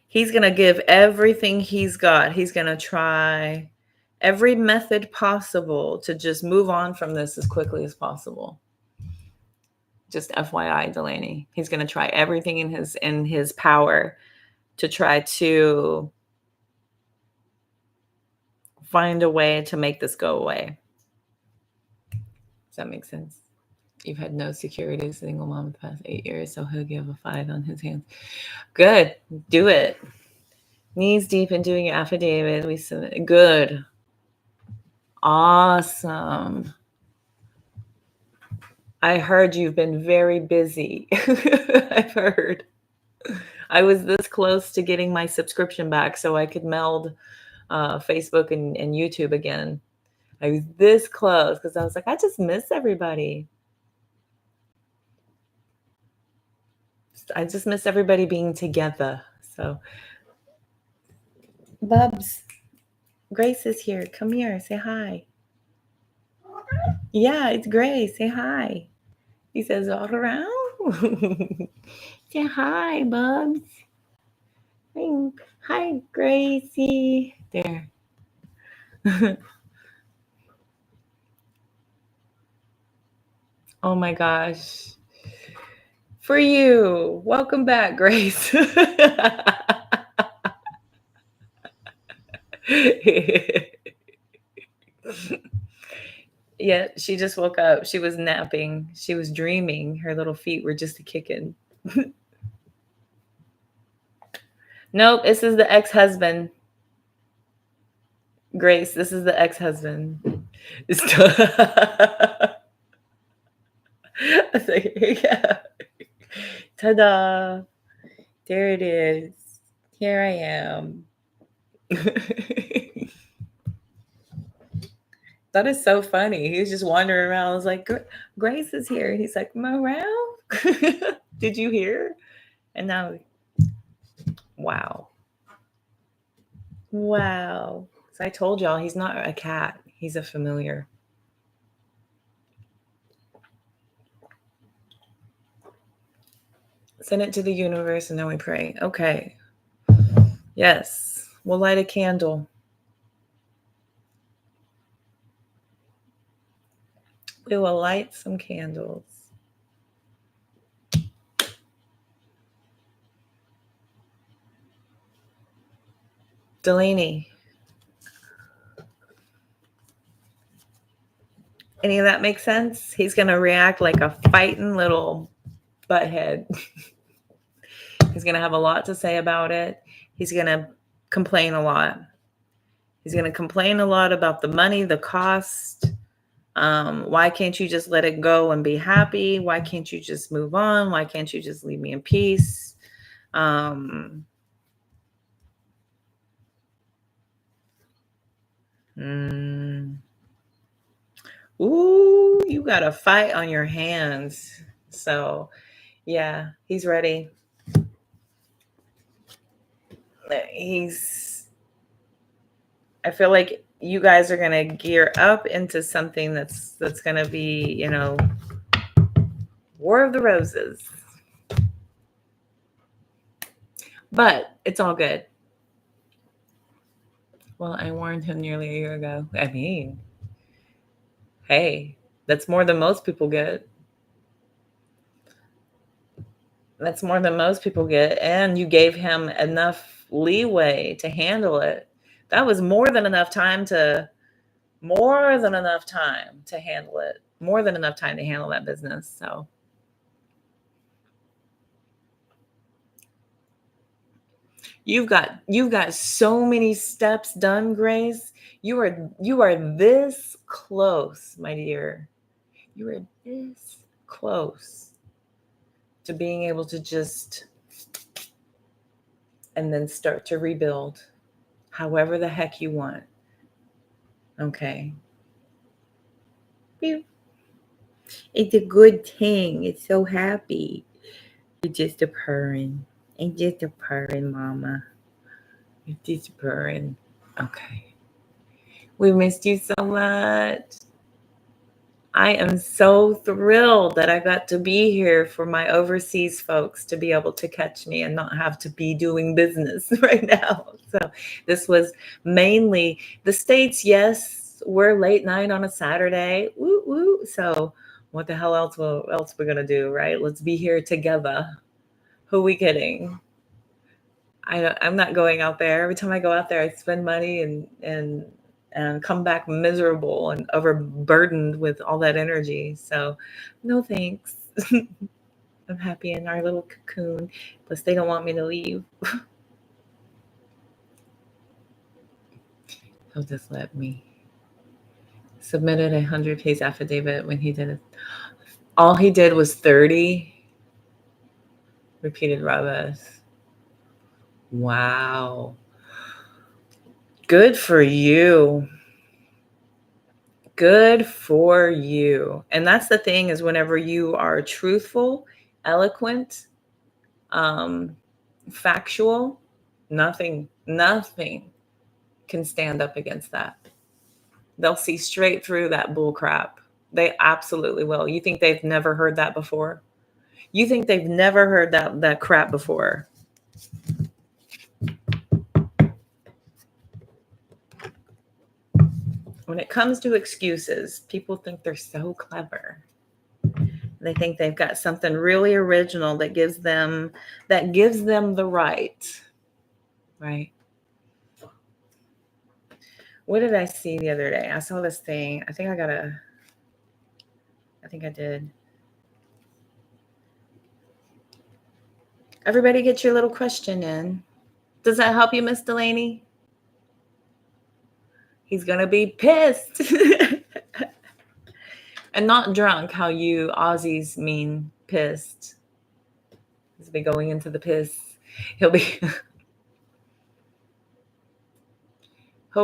Speaker 1: He's going to give everything he's got. He's going to try every method possible to just move on from this as quickly as possible. Just FYI, Delaney. He's going to try everything in his power to try to find a way to make this go away. Does that make sense? You've had no security as a single mom the past 8 years, so he'll give a 5 on his hands. Good. Do it. Knees deep in doing your affidavit. We submit. Good. Awesome. I heard you've been very busy. I've heard. I was this close to getting my subscription back so I could meld Facebook and YouTube again. I was this close because I was like, I just miss everybody. I just miss everybody being together. So, Bubs, Grace is here. Come here. Say hi. Yeah, it's Grace. Say hi. He says, all around. Say hi, Bubs. Hi, Gracie. There. Oh my gosh. For you. Welcome back, Grace. Yeah, she just woke up. She was napping. She was dreaming. Her little feet were just a kicking. Nope, this is the ex-husband. Grace, this is the ex-husband. Yeah. Ta-da. There it is. Here I am. That is so funny. He was just wandering around. I was like, Grace is here. He's like, am I around? Did you hear? And now, wow. Wow. So I told y'all he's not a cat. He's a familiar. Send it to the universe and then we pray. Okay. Yes. We'll light a candle. We will light some candles. Delaney. Any of that make sense? He's going to react like a fighting little butthead. He's going to have a lot to say about it. He's going to complain a lot. He's going to complain a lot about the money, the cost. Why can't you just let it go and be happy? Why can't you just move on? Why can't you just leave me in peace? Ooh, you got a fight on your hands. So, yeah, he's ready. I feel like you guys are going to gear up into something that's going to be, War of the Roses. But it's all good. Well, I warned him nearly a year ago. I mean, hey, that's more than most people get. That's more than most people get. And you gave him enough leeway to handle it. That was more than enough time to handle it. More than enough time to handle that business. So you've got so many steps done, Grace. You are this close, my dear. You are this close to being able to just and then start to rebuild however the heck you want. Okay. It's a good thing. It's so happy. You're just a purring. It's just a purring, mama. You're just purring. Okay. We missed you so much. I am so thrilled that I got to be here for my overseas folks to be able to catch me and not have to be doing business right now. So this was mainly the States. Yes, we're late night on a Saturday. Woo woo. So what the hell else we're gonna do, right? Let's be here together. Who are we kidding? I'm not going out there. Every time I go out there, I spend money and come back miserable and overburdened with all that energy. So no thanks. I'm happy in our little cocoon. Plus they don't want me to leave. He'll just let me. Submitted a 100-page affidavit when he did it. All he did was 30 repeated rabas. Wow. Good for you. Good for you. And that's the thing, is whenever you are truthful, eloquent, factual, nothing can stand up against that. They'll see straight through that bull crap. They absolutely will. You think they've never heard that before? You think they've never heard that crap before? When it comes to excuses, people think they're so clever. They think they've got something really original that gives them the right. Right? What did I see the other day? I saw this thing. I think I did. Everybody get your little question in. Does that help you, Miss Delaney? He's going to be pissed. And not drunk, how you Aussies mean pissed. He'll be going into the piss. He'll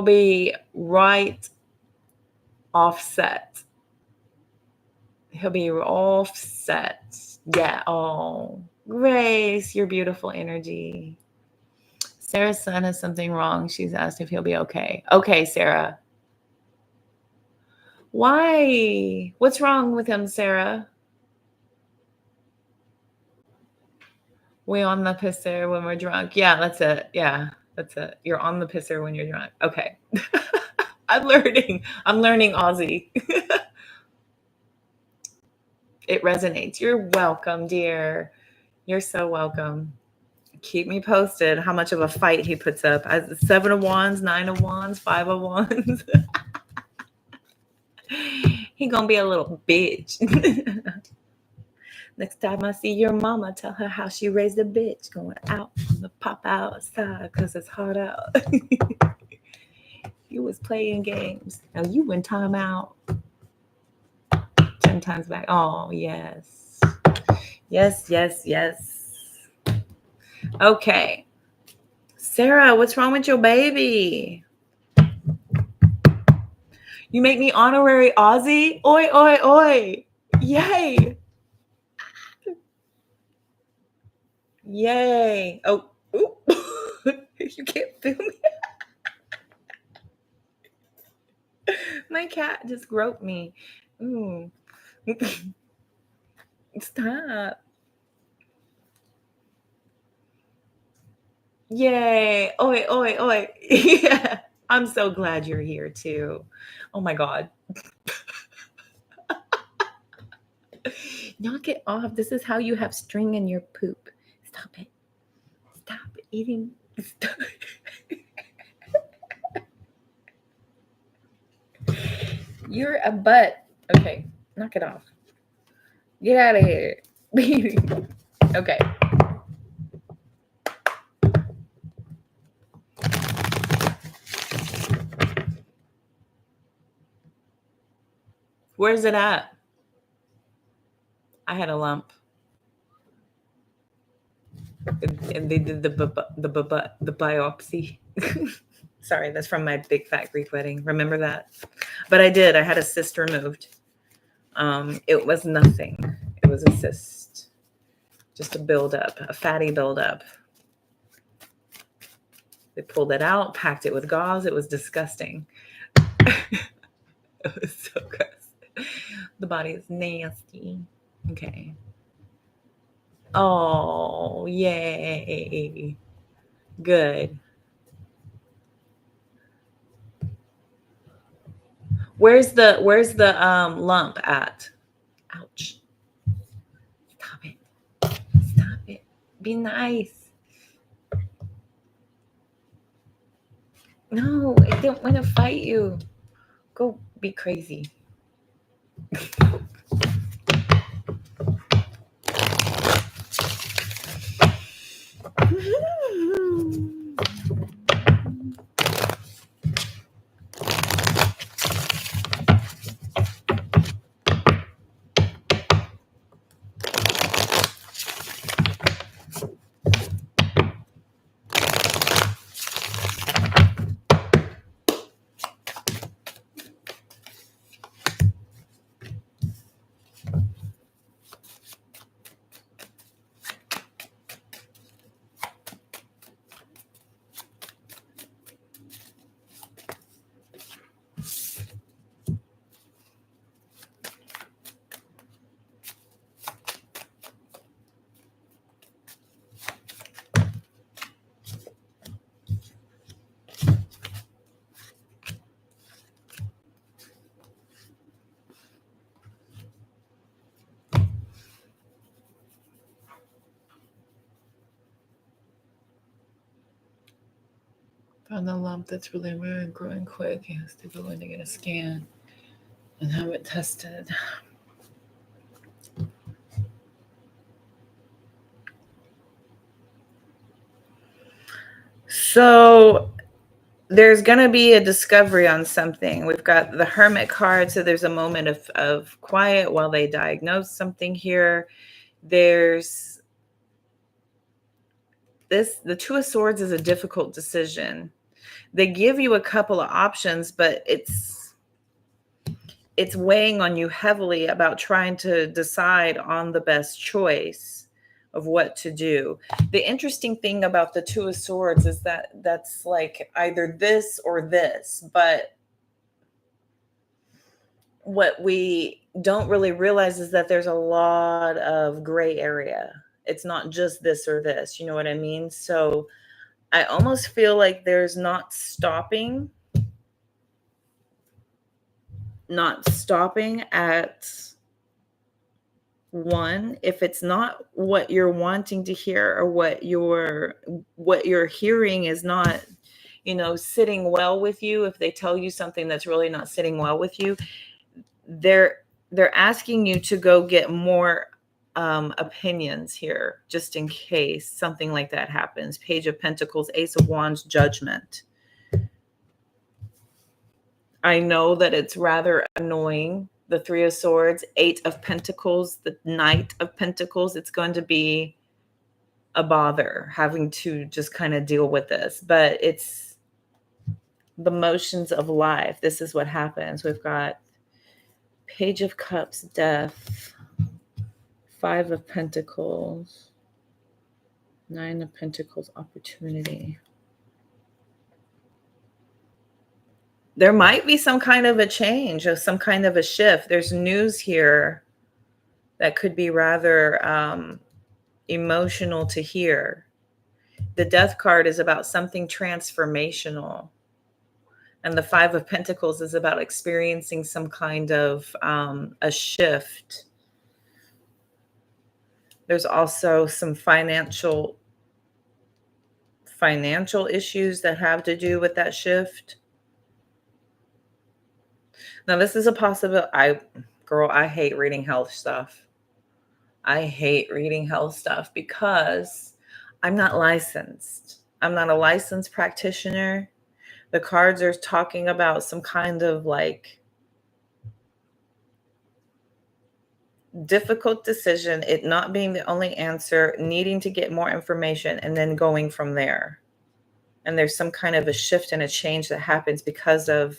Speaker 1: be right offset. He'll be offset. Yeah. Oh, Grace, your beautiful energy. Sarah's son has something wrong. She's asked if he'll be okay. Okay, Sarah. Why? What's wrong with him, Sarah? We on the pisser when we're drunk. Yeah, that's it. Yeah, that's it. You're on the pisser when you're drunk. Okay. I'm learning Aussie. It resonates. You're welcome, dear. You're so welcome. Keep me posted how much of a fight he puts up. 7 of wands, 9 of wands, 5 of wands. He gonna be a little bitch. Next time I see your mama, tell her how she raised a bitch going out on the pop outside because it's hot out. You was playing games. Now you went time out. 10 times back. Oh, yes. Yes. Okay. Sarah, what's wrong with your baby? You make me honorary Aussie? Oi, oi, oi. Yay. Yay. Oh, ooh. You can't feel me. My cat just groped me. Ooh. Stop. Yay. Oi, oi, oi. Yeah. I'm so glad you're here too. Oh my God. Knock it off. This is how you have string in your poop. Stop it. Stop eating. Stop. You're a butt. Okay. Knock it off. Get out of here. Okay. Where's it at? I had a lump. And they did the biopsy. Sorry, that's from my big fat Greek wedding. Remember that? But I did. I had a cyst removed. It was nothing. It was a cyst. Just a buildup, a fatty buildup. They pulled it out, packed it with gauze. It was disgusting. It was so gross. The body is nasty. Okay. Oh, yay. Good. Where's the lump at? Ouch. Stop it. Stop it. Be nice. No, I don't want to fight you. Go be crazy. Found a lump that's really rare and growing quick. He has to go in to get a scan and have it tested. So there's going to be a discovery on something. We've got the Hermit card, so there's a moment of quiet while they diagnose something here. There's this, the Two of Swords is a difficult decision. They give you a couple of options, but it's weighing on you heavily about trying to decide on the best choice of what to do. The interesting thing about the Two of Swords is that that's like either this or this, but what we don't really realize is that there's a lot of gray area. It's not just this or this, you know what I mean? So I almost feel like there's not stopping at one if it's not what you're wanting to hear, or what you're hearing is not, sitting well with you. If they tell you something that's really not sitting well with you, they're asking you to go get more opinions here, just in case something like that happens. Page of Pentacles, Ace of Wands, Judgment. I know that it's rather annoying. The Three of Swords, Eight of Pentacles, the Knight of Pentacles. It's going to be a bother having to just kind of deal with this, but it's the motions of life. This is what happens. We've got Page of Cups, Death, Five of Pentacles, Nine of Pentacles, Opportunity. There might be some kind of a change, or some kind of a shift. There's news here that could be rather emotional to hear. The Death card is about something transformational. And the Five of Pentacles is about experiencing some kind of a shift. There's also some financial issues that have to do with that shift. Now, this is a possibility. I hate reading health stuff. I hate reading health stuff because I'm not licensed. I'm not a licensed practitioner. The cards are talking about some kind of like difficult decision, it not being the only answer, needing to get more information, and then going from there. And there's some kind of a shift and a change that happens because of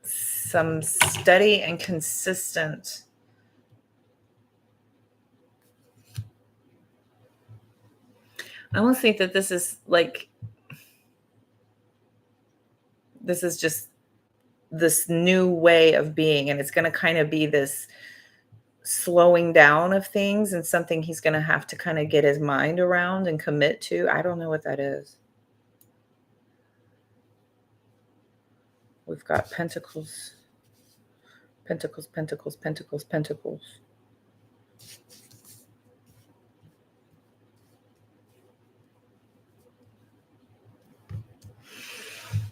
Speaker 1: some steady and consistent I almost think that this is just this new way of being, and it's going to kind of be this slowing down of things, and something he's going to have to kind of get his mind around and commit to. I don't know what that is. We've got Pentacles, Pentacles, Pentacles, Pentacles, Pentacles.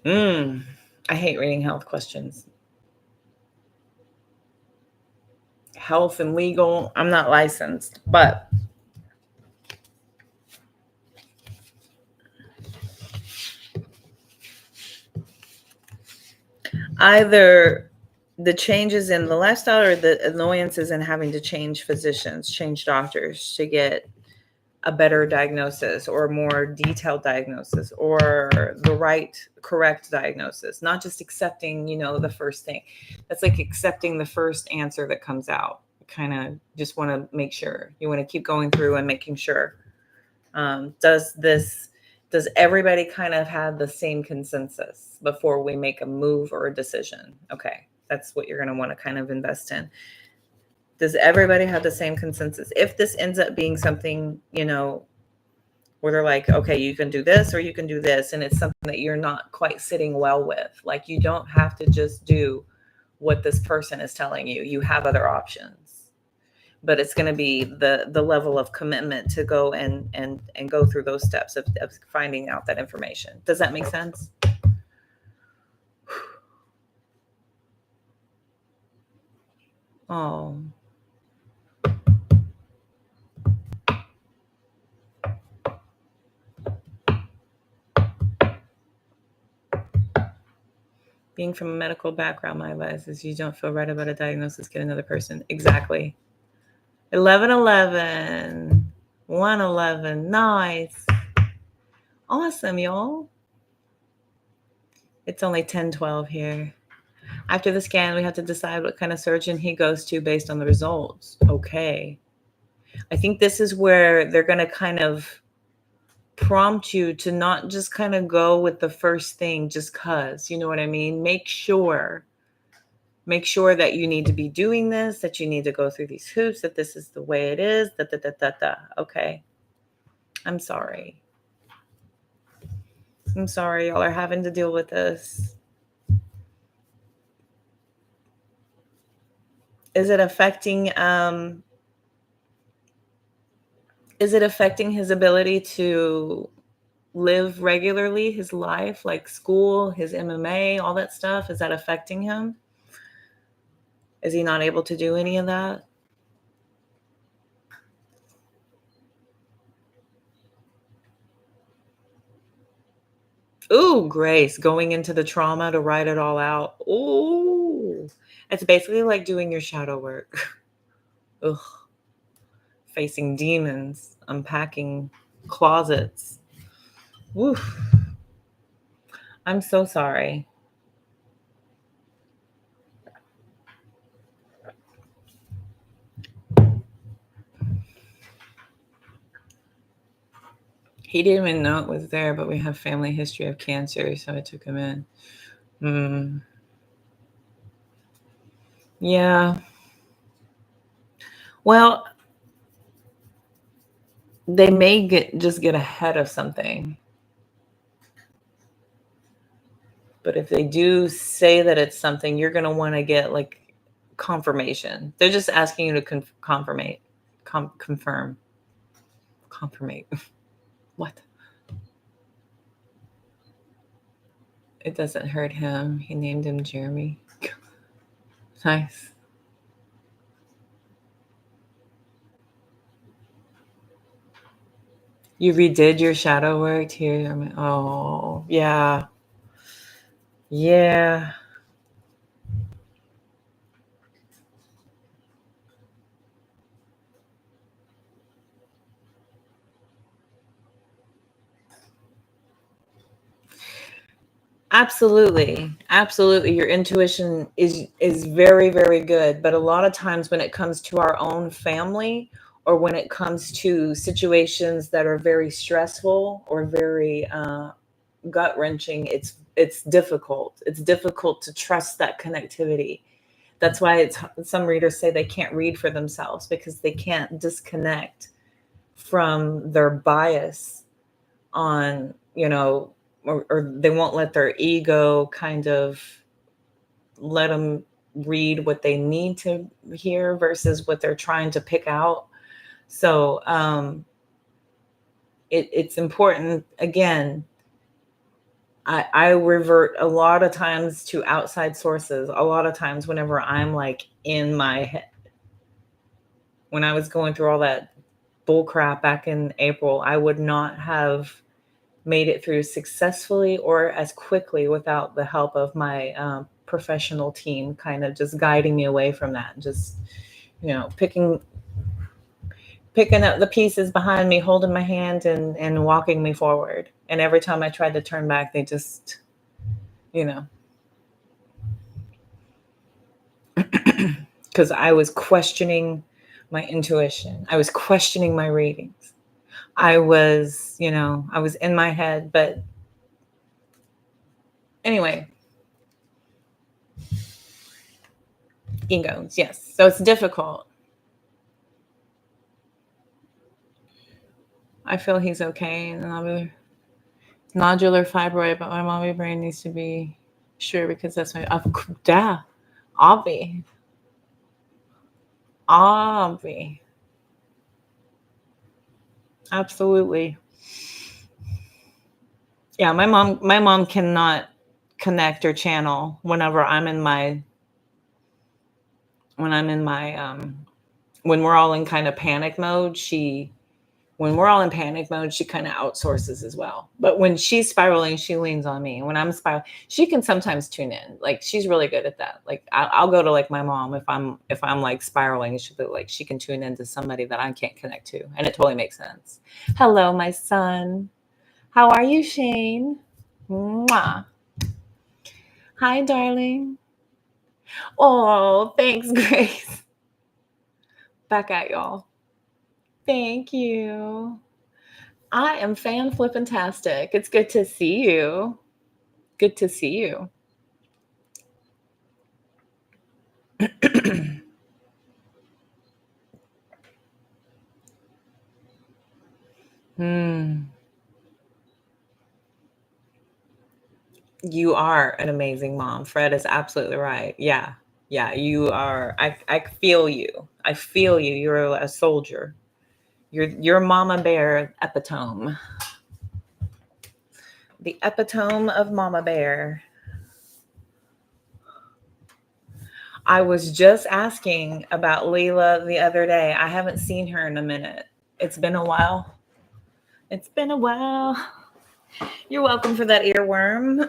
Speaker 1: I hate reading health questions. Health and legal, I'm not licensed, but either the changes in the lifestyle or the annoyances in having to change physicians, change doctors to get a better diagnosis or more detailed diagnosis or the correct diagnosis, not just accepting, the first thing. That's like accepting the first answer that comes out. Kind of just want to make sure. You want to keep going through and making sure. Does everybody kind of have the same consensus before we make a move or a decision? Okay, that's what you're going to want to kind of invest in. Does everybody have the same consensus? If this ends up being something, where they're like, okay, you can do this or you can do this, and it's something that you're not quite sitting well with, like you don't have to just do what this person is telling you. You have other options. but it's going to be the level of commitment to go and go through those steps of finding out that information. Does that make sense? Oh. Being from a medical background, my advice is you don't feel right about a diagnosis, get another person. Exactly. 1111. 111. Nice. Awesome, y'all. It's only 10:12 here. After the scan, we have to decide what kind of surgeon he goes to based on the results. Okay. I think this is where they're going to kind of prompt you to not just kind of go with the first thing just because, you know what I mean? Make sure that you need to be doing this, that you need to go through these hoops, that this is the way it is, Okay. I'm sorry. Y'all are having to deal with this. Is it affecting his ability to live regularly, his life, like school, his MMA, all that stuff? Is that affecting him? Is he not able to do any of that? Ooh, Grace, going into the trauma to write it all out. Ooh, it's basically like doing your shadow work. Ugh. Facing demons, unpacking closets. Woof. I'm so sorry. He didn't even know it was there, but we have family history of cancer, so I took him in. Yeah. Well, they may just get ahead of something. But if they do say that it's something, you're going to want to get like confirmation. They're just asking you to confirm. What? It doesn't hurt him. He named him Jeremy. Nice. You redid your shadow work here. Oh, yeah. Yeah. Absolutely. Your intuition is very, very good. But a lot of times when it comes to our own family, or when it comes to situations that are very stressful or very gut wrenching, it's difficult. It's difficult to trust that connectivity. That's why some readers say they can't read for themselves, because they can't disconnect from their bias on, or they won't let their ego kind of let them read what they need to hear versus what they're trying to pick out. So it's important. Again, I revert a lot of times to outside sources. A lot of times whenever I'm like in my head, when I was going through all that bull crap back in April, I would not have made it through successfully or as quickly without the help of my professional team kind of just guiding me away from that. Just, picking up the pieces behind me, holding my hand and walking me forward. And every time I tried to turn back, they just, because I was questioning my intuition. I was questioning my readings. I was in my head. But anyway, egos, yes. So it's difficult. I feel he's okay. And nodular fibroid, but my mommy brain needs to be sure, because that's my obvi. Obvi. Absolutely. Yeah, my mom cannot connect or channel whenever I'm in my when I'm in my when we're all in kind of panic mode, when we're all in panic mode, she kind of outsources as well. But when she's spiraling, she leans on me. When I'm spiraling, she can sometimes tune in. Like she's really good at that. Like I'll go to like my mom if I'm like spiraling. She'll be like she can tune into somebody that I can't connect to, and it totally makes sense. Hello, my son. How are you, Shane? Mwah. Hi, darling. Oh, thanks, Grace. Back at y'all. Thank you. I am fan flippintastic. It's good to see you. Good to see you. Hmm. You are an amazing mom. Fred is absolutely right. Yeah. Yeah, you are. I feel you. I feel you. You're a soldier. You're Mama Bear epitome. The epitome of Mama Bear. I was just asking about Leela the other day. I haven't seen her in a minute. It's been a while. It's been a while. You're welcome for that earworm.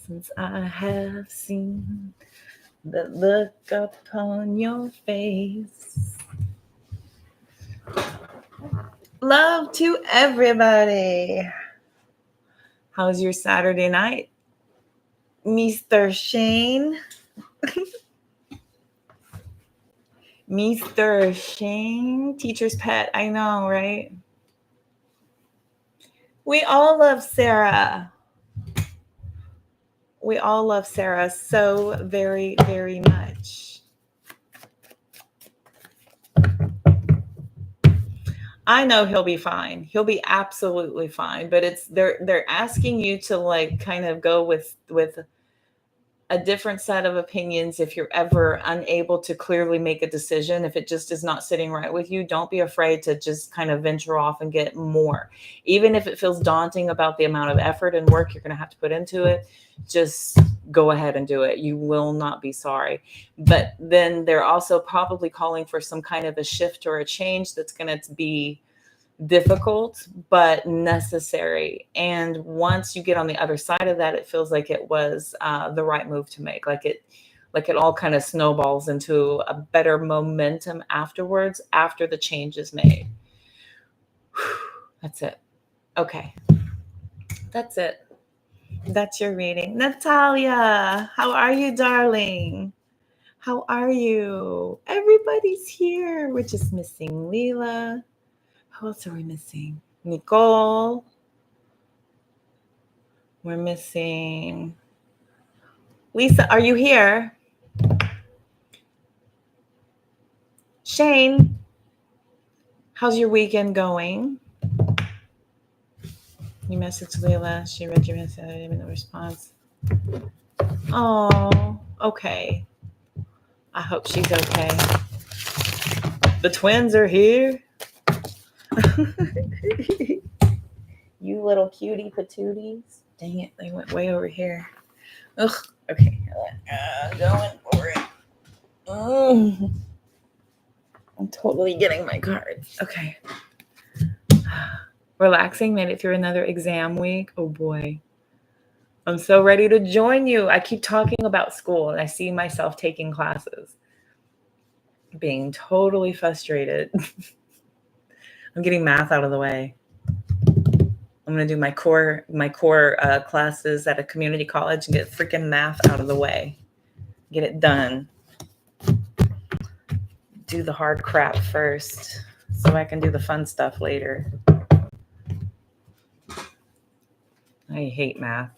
Speaker 1: Since I have seen the look upon your face. Love to everybody. How's your Saturday night, Mr. Shane? Mr. Shane, teacher's pet. I know, right? We all love Sarah. We all love Sarah so very, very much. I know he'll be fine. He'll be absolutely fine. But they're asking you to like kind of go with a different set of opinions if you're ever unable to clearly make a decision. If it just is not sitting right with you, don't be afraid to just kind of venture off and get more. Even if it feels daunting about the amount of effort and work you're going to have to put into it, just go ahead and do it. You will not be sorry. But then they're also probably calling for some kind of a shift or a change that's going to be difficult but necessary. And once you get on the other side of that, it feels like it was the right move to make. Like it all kind of snowballs into a better momentum afterwards after the change is made. That's it. Okay, that's it. That's your reading. Natalia, how are you, darling? How are you? Everybody's here. We're just missing Leela. Who else are we missing? Nicole. We're missing Lisa. Are you here? Shane, how's your weekend going? You messaged Leila. She read your message. I didn't even know the response. Oh, okay. I hope she's okay. The twins are here. You little cutie patooties. Dang it, they went way over here. Ugh. Okay. Going for it. Oh, I'm totally getting my cards. Okay. Relaxing, made it through another exam week. Oh boy. I'm so ready to join you. I keep talking about school and I see myself taking classes, being totally frustrated. I'm getting math out of the way. I'm going to do my core classes at a community college and get freaking math out of the way. Get it done. Do the hard crap first so I can do the fun stuff later. I hate math.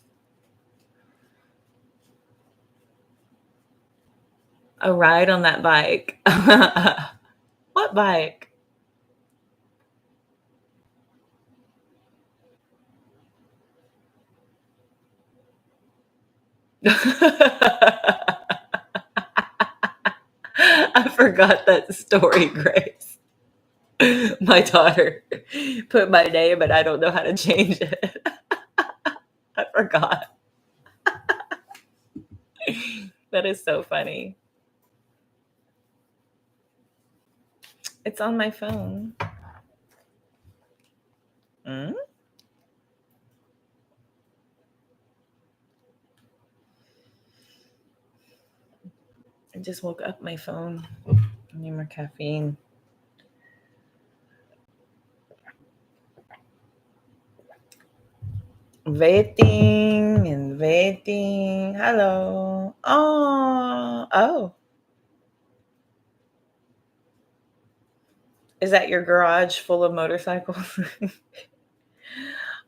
Speaker 1: A ride on that bike. What bike? Story, Grace. My daughter put my name, but I don't know how to change it. I forgot. That is so funny. It's on my phone. Mm? I just woke up my phone. I need more caffeine. Waiting and waiting. Hello. Oh. Is that your garage full of motorcycles?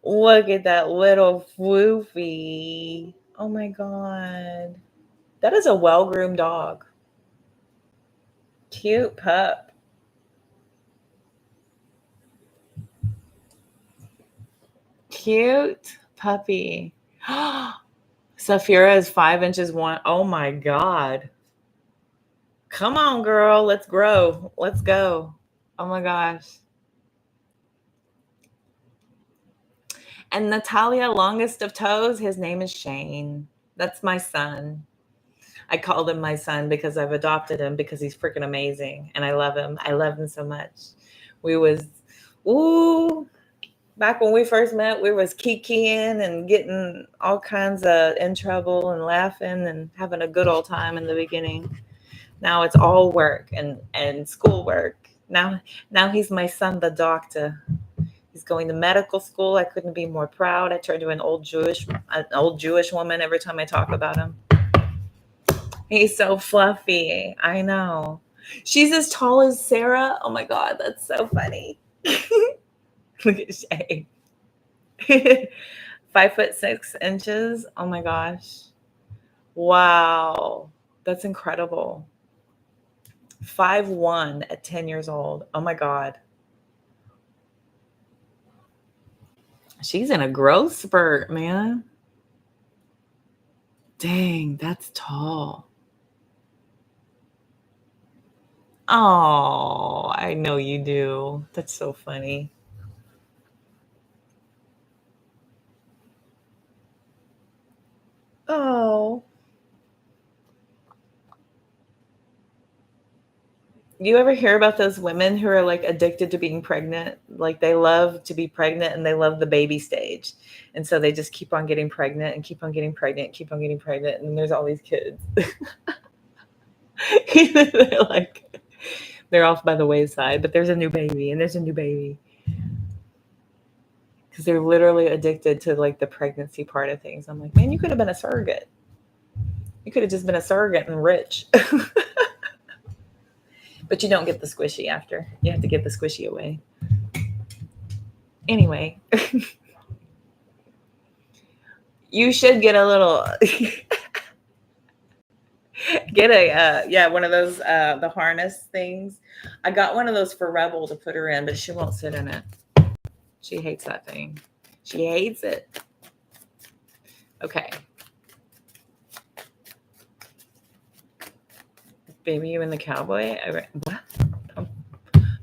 Speaker 1: Look at that little floofy. Oh my God. That is a well-groomed dog. Cute pup. Cute puppy. Safira is 5 inches one. Oh my God. Come on, girl. Let's grow. Let's go. Oh my gosh. And Natalia, longest of toes, his name is Shane. That's my son. I called him my son because I've adopted him because he's freaking amazing. And I love him. I love him so much. Back when we first met, we was kikiing and getting all kinds of in trouble and laughing and having a good old time in the beginning. Now it's all work and schoolwork. Now he's my son, the doctor. He's going to medical school. I couldn't be more proud. I turn to an old Jewish woman every time I talk about him. He's so fluffy. I know. She's as tall as Sarah. Oh my God, that's so funny. Look at Shay. 5'6". Oh my gosh. Wow. That's incredible. 5'1" at 10 years old. Oh my God. She's in a growth spurt, man. Dang, that's tall. Oh, I know you do. That's so funny. Oh. You ever hear about those women who are like addicted to being pregnant? Like they love to be pregnant and they love the baby stage. And so they just keep on getting pregnant and keep on getting pregnant, keep on getting pregnant. And there's all these kids. They're off by the wayside, but there's a new baby and there's a new baby. Because they're literally addicted to like the pregnancy part of things. I'm like, man, you could have been a surrogate. You could have just been a surrogate and rich. But you don't get the squishy after. You have to give the squishy away. Anyway. You should get a little... get one of those, the harness things. I got one of those for Rebel to put her in, but she won't sit in it. She hates that thing. She hates it. Okay. Baby, you and the cowboy? What?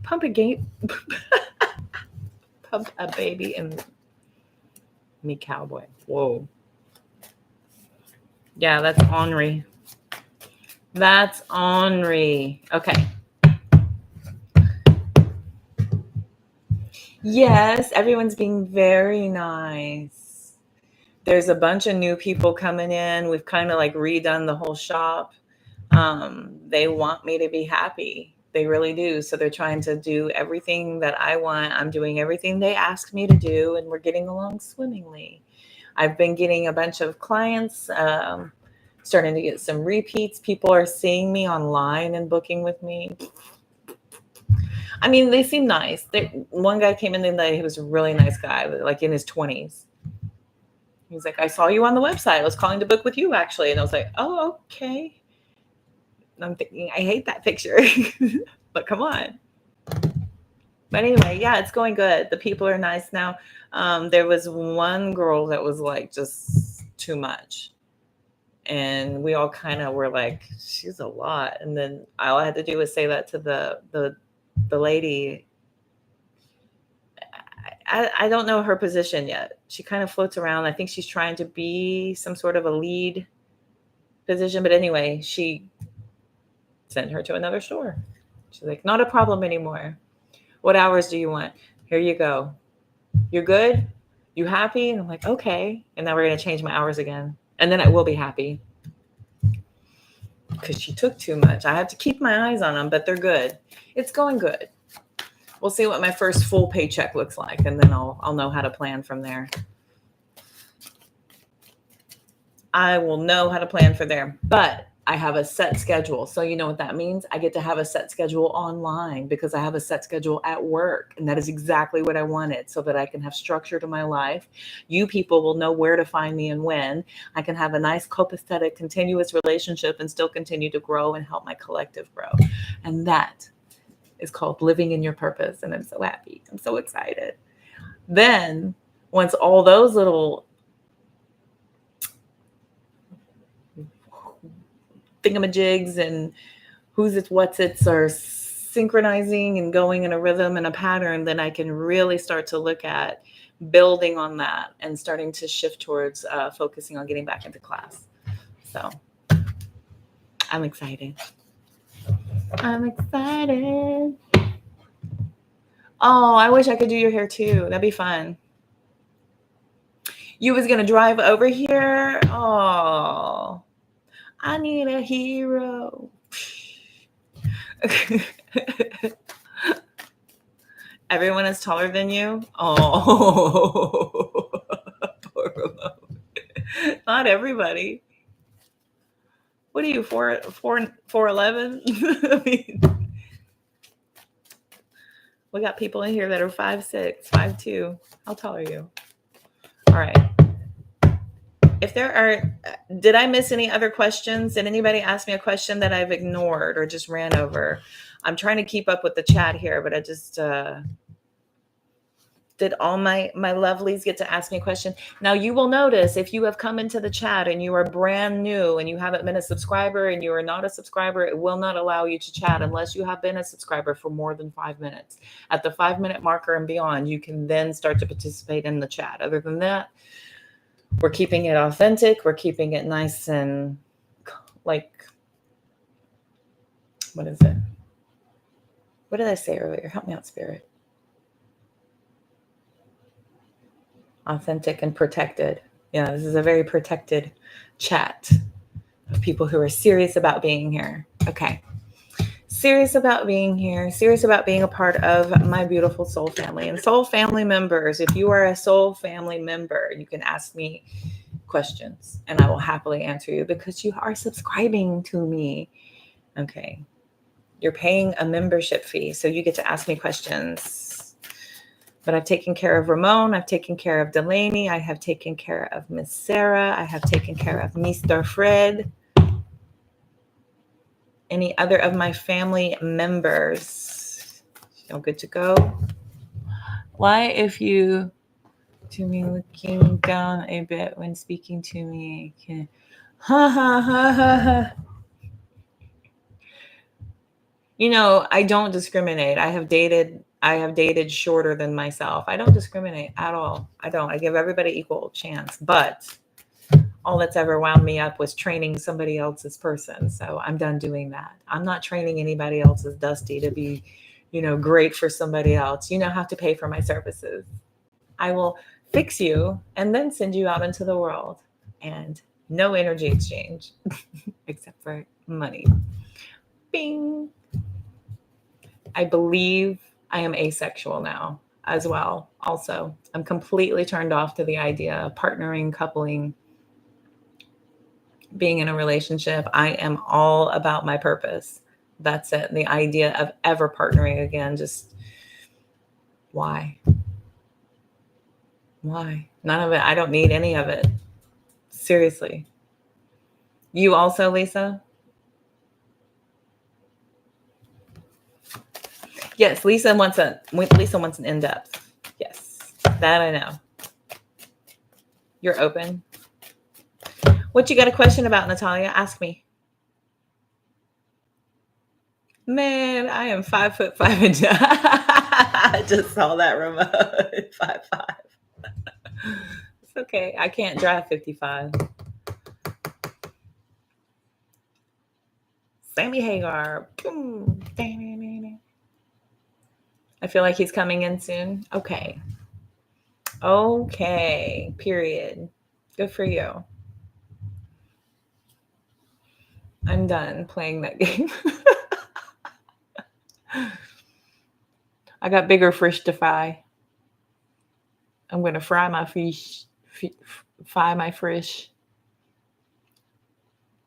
Speaker 1: Pump a game. Pump a baby and me cowboy. Whoa. Yeah, that's ornery. That's ornery. Okay. Yes, everyone's being very nice. There's a bunch of new people coming in. We've kind of like redone the whole shop. They want me to be happy. They really do. So they're trying to do everything that I want. I'm doing everything they ask me to do, and we're getting along swimmingly. I've been getting a bunch of clients, starting to get some repeats. People are seeing me online and booking with me. I mean, they seem nice. One guy came in the night. He was a really nice guy, like in his 20s. He's like, I saw you on the website. I was calling to book with you, actually. And I was like, oh, okay. And I'm thinking, I hate that picture. But come on. But anyway, yeah, it's going good. The people are nice now. There was one girl that was like just too much. And we all kind of were like, she's a lot. And then all I had to do was say that to the lady. I don't know her position yet. She kind of floats around. I think she's trying to be some sort of a lead position. But anyway, she sent her to another store. She's like, not a problem anymore. What hours do you want? Here you go. You're good? You happy? And I'm like, okay. And now we're going to change my hours again. And then I will be happy. Because she took too much. I have to keep my eyes on them, but they're good. It's going good. We'll see what my first full paycheck looks like, and then I'll know how to plan from there. I will know how to plan for there, but I have a set schedule. So you know what that means? I get to have a set schedule online because I have a set schedule at work, and that is exactly what I wanted, so that I can have structure to my life. You people will know where to find me and when. I can have a nice copacetic continuous relationship and still continue to grow and help my collective grow. And that is called living in your purpose. And I'm so happy. I'm so excited. Then once all those little thingamajigs and who's it's, what's it's are synchronizing and going in a rhythm and a pattern, then I can really start to look at building on that and starting to shift towards focusing on getting back into class. So I'm excited. I'm excited. Oh, I wish I could do your hair too. That'd be fun. You was going to drive over here? Oh, I need a hero. Everyone is taller than you? Oh, poor Ramon. Not everybody. What are you, 4'11"? I mean, we got people in here that are 5'6", 5'2". How tall are you? All right. If there are, did I miss any other questions? Did anybody ask me a question that I've ignored or just ran over? I'm trying to keep up with the chat here, but I just, did all my lovelies get to ask me a question? Now you will notice if you have come into the chat and you are brand new and you haven't been a subscriber and you are not a subscriber, it will not allow you to chat unless you have been a subscriber for more than 5 minutes. At the 5-minute marker and beyond, you can then start to participate in the chat. Other than that, we're keeping it authentic. We're keeping it nice and like, what is it? What did I say earlier? Help me out, Spirit. Authentic and protected. Yeah, this is a very protected chat of people who are serious about being here. Okay. Serious about being here, serious about being a part of my beautiful soul family. And soul family members, if you are a soul family member, you can ask me questions and I will happily answer you because you are subscribing to me. Okay. You're paying a membership fee, so you get to ask me questions. But I've taken care of Ramon. I've taken care of Delaney. I have taken care of Miss Sarah. I have taken care of Mr. Fred. Any other of my family members? Feel good to go? Why, if you to me looking down a bit when speaking to me, can ha ha ha ha ha. You know, I don't discriminate. I have dated shorter than myself. I don't discriminate at all. I don't. I give everybody equal chance. But all that's ever wound me up was training somebody else's person. So I'm done doing that. I'm not training anybody else's Dusty to be, great for somebody else. You don't have to pay for my services. I will fix you and then send you out into the world. And no energy exchange except for money. Bing. I believe I am asexual now as well. Also, I'm completely turned off to the idea of partnering, coupling, being in a relationship. I am all about my purpose. That's it. The idea of ever partnering again, just why? Why? None of it. I don't need any of it. Seriously. You also, Lisa? Yes, Lisa wants an in-depth. Yes, that I know. You're open. What you got a question about, Natalia? Ask me. Man, I am 5'5". I just saw that remote. 5'5". It's okay. I can't drive 55. Sammy Hagar. Boom. I feel like he's coming in soon. Okay. Okay. Period. Good for you. I'm done playing that game. I got bigger fish to fry. I'm going to fry my fish. Fry my fish.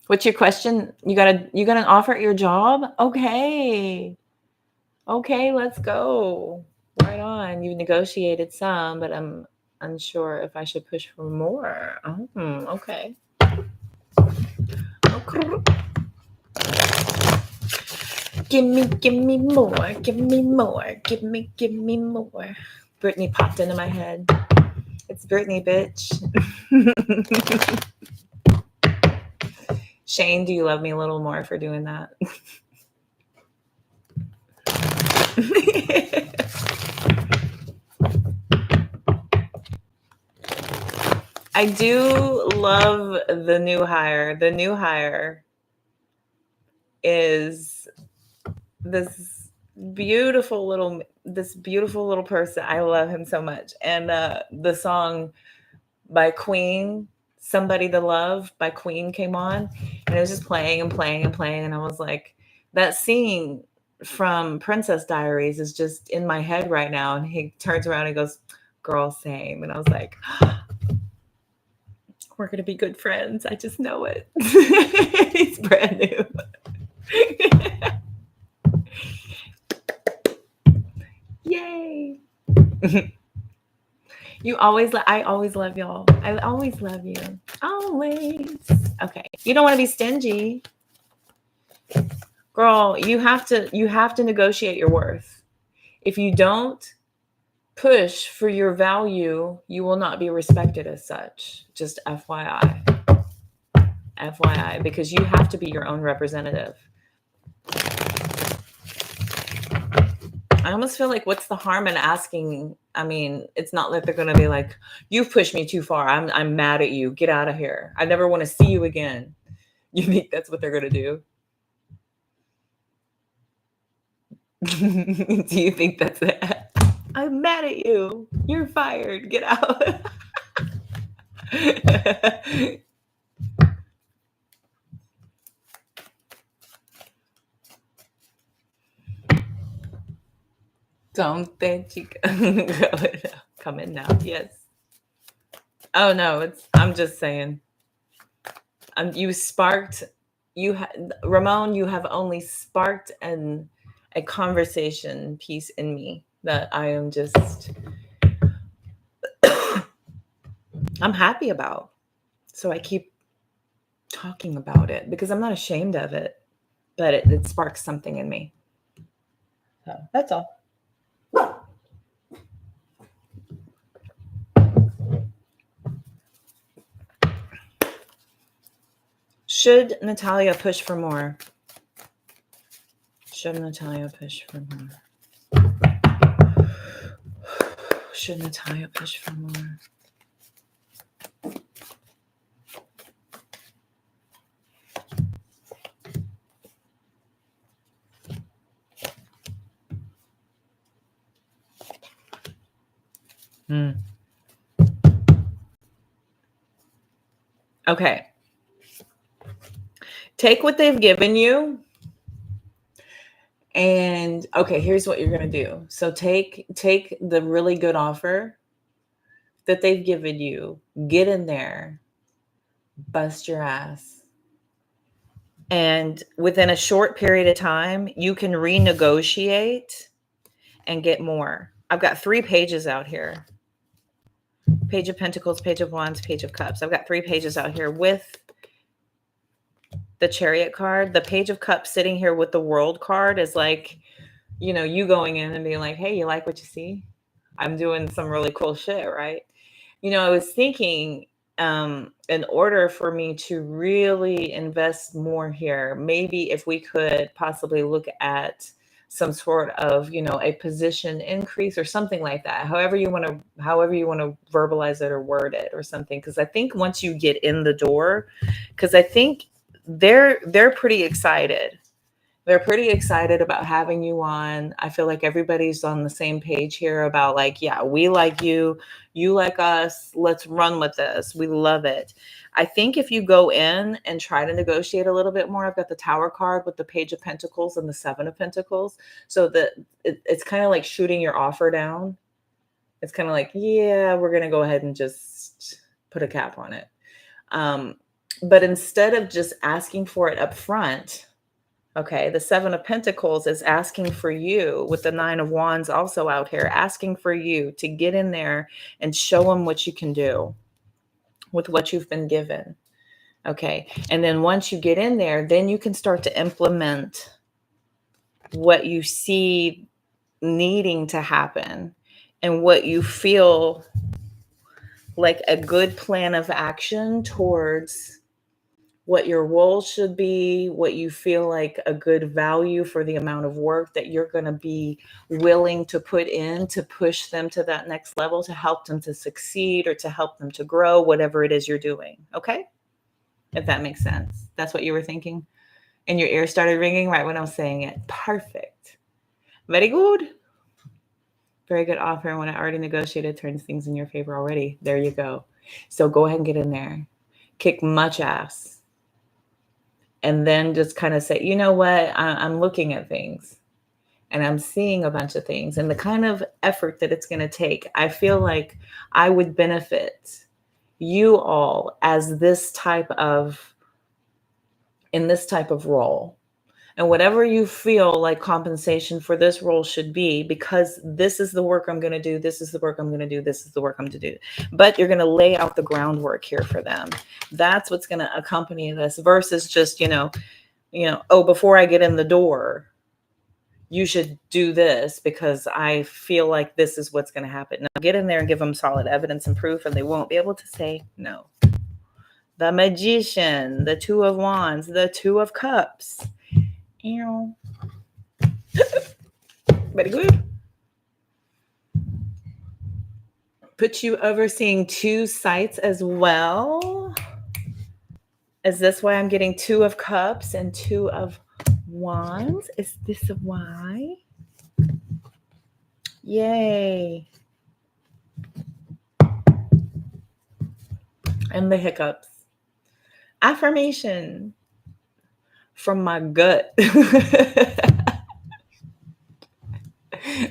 Speaker 1: What's your question? You got an offer at your job? Okay. Okay, let's go. Right on. You negotiated some, but I'm unsure if I should push for more. Okay. Give me more. Give me more. Give me more. Brittany popped into my head. It's Brittany, bitch. Shane, do you love me a little more for doing that? I do love the new hire. The new hire is this beautiful little person. I love him so much. And the song by Queen, Somebody to Love by Queen, came on, and it was just playing and playing and playing. And I was like, that scene from Princess Diaries is just in my head right now. And he turns around and goes, girl, same. And I was like, we're going to be good friends. I just know it. He's brand new. Yay. I always love y'all. I always love you. Always. Okay. You don't want to be stingy. Girl, you have to negotiate your worth. If you don't push for your value, you will not be respected as such. Just FYI. FYI, because you have to be your own representative. I almost feel like, what's the harm in asking? I mean, it's not like they're going to be like, you've pushed me too far. I'm mad at you. Get out of here. I never want to see you again. You think that's what they're going to do? Do you think that's it? I'm mad at you. You're fired. Get out. Don't think you come in now. Yes. Oh no, I'm just saying. You sparked. Ramon. You have only sparked a conversation piece in me that I am just. I'm happy about. So I keep talking about it because I'm not ashamed of it, but it sparks something in me. So that's all. Should Natalia push for more? Should Natalia push for more? Should Natalia push for more? Okay. Take what they've given you. And okay, here's what you're going to do. So take the really good offer that they've given you, get in there, bust your ass. And within a short period of time, you can renegotiate and get more. I've got 3 pages out here. Page of Pentacles, Page of Wands, Page of Cups. I've got 3 pages out here with the Chariot card. The Page of Cups sitting here with the World card is like, you going in and being like, hey, you like what you see? I'm doing some really cool shit, right? I was thinking, in order for me to really invest more here, maybe if we could possibly look at some sort of, a position increase or something like that. However you want to verbalize it or word it or something. Because I think once you get in the door, because I think they're pretty excited. They're pretty excited about having you on. I feel like everybody's on the same page here about like, yeah, we like you like us. Let's run with this. We love it. I think if you go in and try to negotiate a little bit more, I've got the Tower card with the Page of Pentacles and the Seven of Pentacles. So that it's kind of like shooting your offer down. It's kind of like, yeah, we're going to go ahead and just put a cap on it. But instead of just asking for it up front, okay, the Seven of Pentacles is asking for you, with the Nine of Wands also out here, asking for you to get in there and show them what you can do with what you've been given. Okay, and then once you get in there, then you can start to implement what you see needing to happen and what you feel like a good plan of action towards what your role should be, what you feel like a good value for the amount of work that you're going to be willing to put in to push them to that next level, to help them to succeed or to help them to grow, whatever it is you're doing. Okay? If that makes sense. That's what you were thinking? And your ears started ringing right when I was saying it. Perfect. Very good. Very good offer. And when I already negotiated, turns things in your favor already. There you go. So go ahead and get in there. Kick much ass. And then just kind of say, you know what, I'm looking at things and I'm seeing a bunch of things and the kind of effort that it's going to take. I feel like I would benefit you all as in this type of role. And whatever you feel like compensation for this role should be, because this is the work I'm going to do. This is the work I'm going to do. This is the work I'm to do. But you're going to lay out the groundwork here for them. That's what's going to accompany this versus just, oh, before I get in the door, you should do this because I feel like this is what's going to happen. Now get in there and give them solid evidence and proof, and they won't be able to say no. The Magician, the Two of Wands, the Two of Cups. Very good. Put you overseeing 2 sites as well. Is this why I'm getting 2 of Cups and 2 of Wands? Is this why? Yay. And the hiccups. Affirmation from my gut.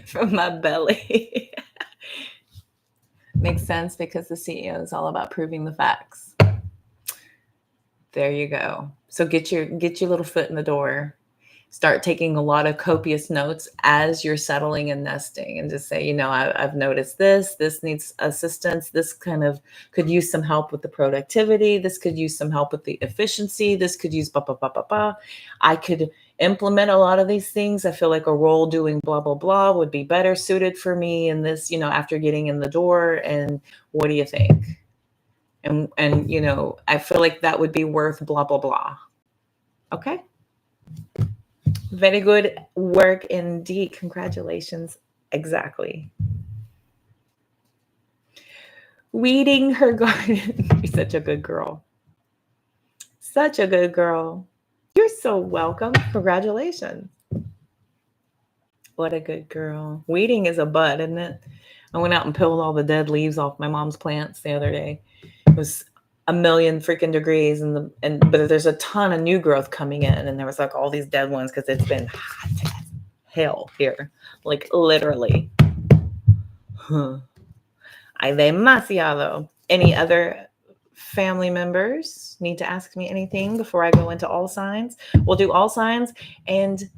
Speaker 1: From my belly. Makes sense because the CEO is all about proving the facts. There you go. So get your little foot in the door. Start taking a lot of copious notes as you're settling and nesting, and just say, I've noticed this needs assistance. This kind of could use some help with the productivity. This could use some help with the efficiency. This could use blah, blah, blah, blah, blah. I could implement a lot of these things. I feel like a role doing blah, blah, blah would be better suited for me in this, after getting in the door. And what do you think? And I feel like that would be worth blah, blah, blah. Okay. Very good work indeed. Congratulations. Exactly. Weeding her garden. You're such a good girl. Such a good girl. You're so welcome. Congratulations. What a good girl. Weeding is a bud, isn't it? I went out and peeled all the dead leaves off my mom's plants the other day. It was a million freaking degrees, but there's a ton of new growth coming in, and there was like all these dead ones because it's been hot as hell here, like literally. Ay, demasiado. Any other family members need to ask me anything before I go into all signs? We'll do all signs, and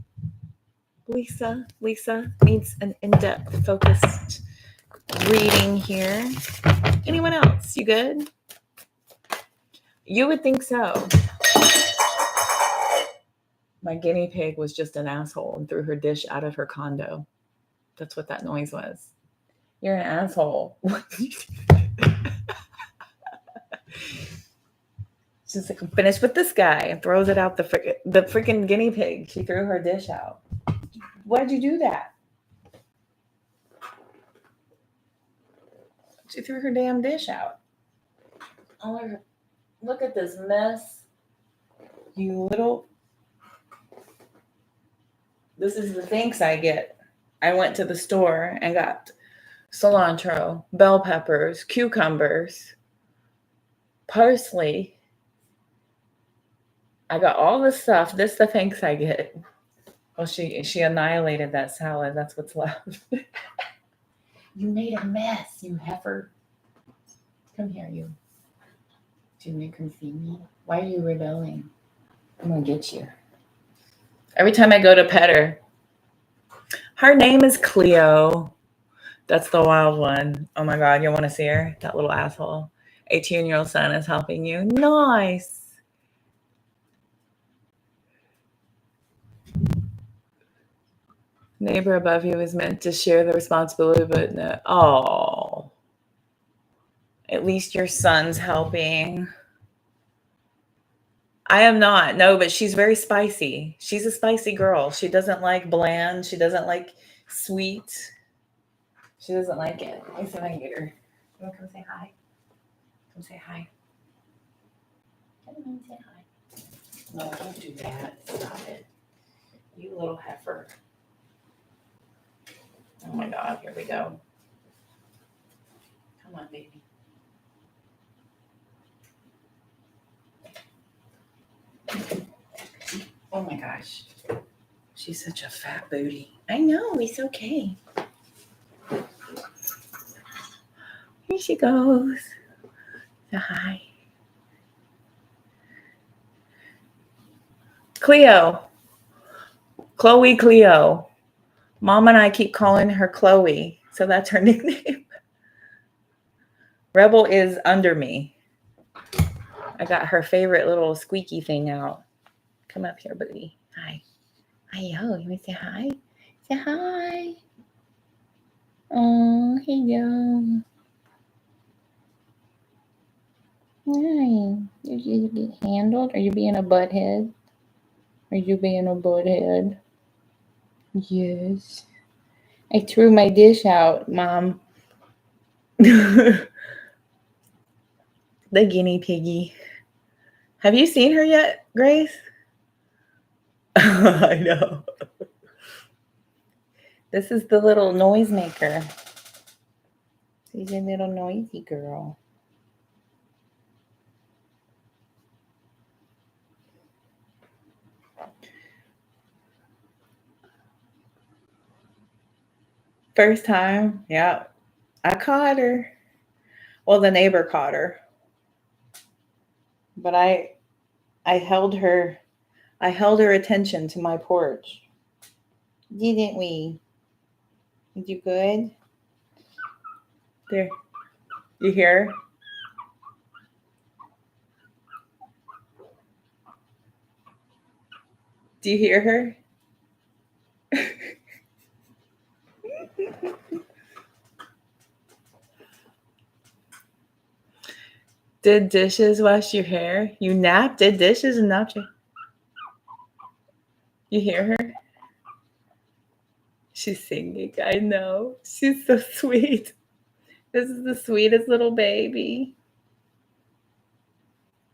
Speaker 1: Lisa needs an in-depth, focused reading here. Anyone else? You good? You would think so. My guinea pig was just an asshole and threw her dish out of her condo. That's what that noise was. You're an asshole. She's like, I'm finished with this guy, and throws it out the freaking guinea pig. She threw her dish out. Why'd you do that? She threw her damn dish out. Oh, look at this mess. You little... This is the thanks I get. I went to the store and got cilantro, bell peppers, cucumbers, parsley. I got all this stuff. This is the thanks I get. Well, she annihilated that salad. That's what's left. You made a mess, you heifer. Come here, you. Junior, come see me. Why are you rebelling? I'm gonna get you. Every time I go to pet her name is Cleo. That's the wild one. Oh my God, you want to see her? That little asshole. 18-year-old son is helping you. Nice. Neighbor above you is meant to share the responsibility, but no. Oh. At least your son's helping. I am not. No, but she's very spicy. She's a spicy girl. She doesn't like bland. She doesn't like sweet. She doesn't like it. Let me see if I can get her. You want to come say hi? Come say hi. Come on, say hi. No, don't do that. Stop it. You little heifer. Oh my God, here we go. Come on, baby. Oh my gosh. She's such a fat booty. I know, it's okay. Here she goes. Say hi. Cleo. Chloe Cleo. Mom and I keep calling her Chloe, so that's her nickname. Rebel is under me. I got her favorite little squeaky thing out. Come up here, buddy. Hi. Hi-yo. You want to say hi? Say hi. Oh, hello. Hi. Did you get handled? Are you being a butthead? Are you being a butthead? Yes. I threw my dish out, Mom. The guinea piggy. Have you seen her yet, Grace? I know. This is the little noisemaker. She's a little noisy girl. First time, yeah. I caught her. Well, the neighbor caught her. But I held her attention to my porch. Didn't we? Did you good? There. You hear her? Do you hear her? Did dishes, wash your hair? You napped, did dishes, and napped your... You hear her? She's singing. I know. She's so sweet. This is the sweetest little baby.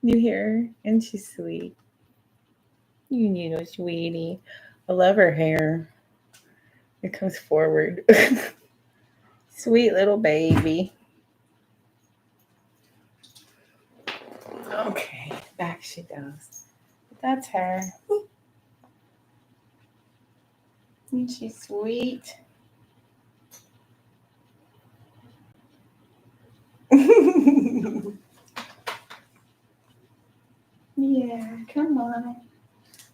Speaker 1: You hear her? And she's sweet. You little sweetie. I love her hair. It comes forward. Sweet little baby. Okay, back she goes. That's her. Isn't she sweet? Yeah, come on.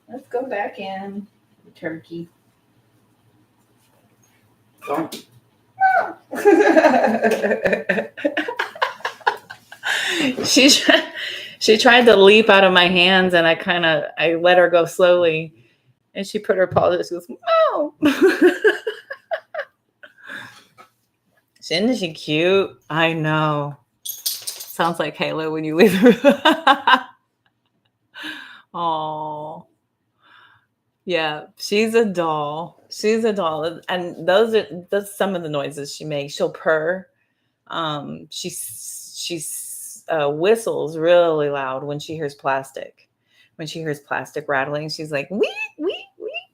Speaker 1: Let's go back in. Turkey. Don't. She tried to leap out of my hands, and I let her go slowly, and she put her paw there. She goes, "Oh!" Isn't she cute? I know. Sounds like Halo when you leave the Oh, yeah. She's a doll. She's a doll. And that's some of the noises she makes. She'll purr. She's whistles really loud when she hears plastic. When she hears plastic rattling, she's like, wee, wee, wee.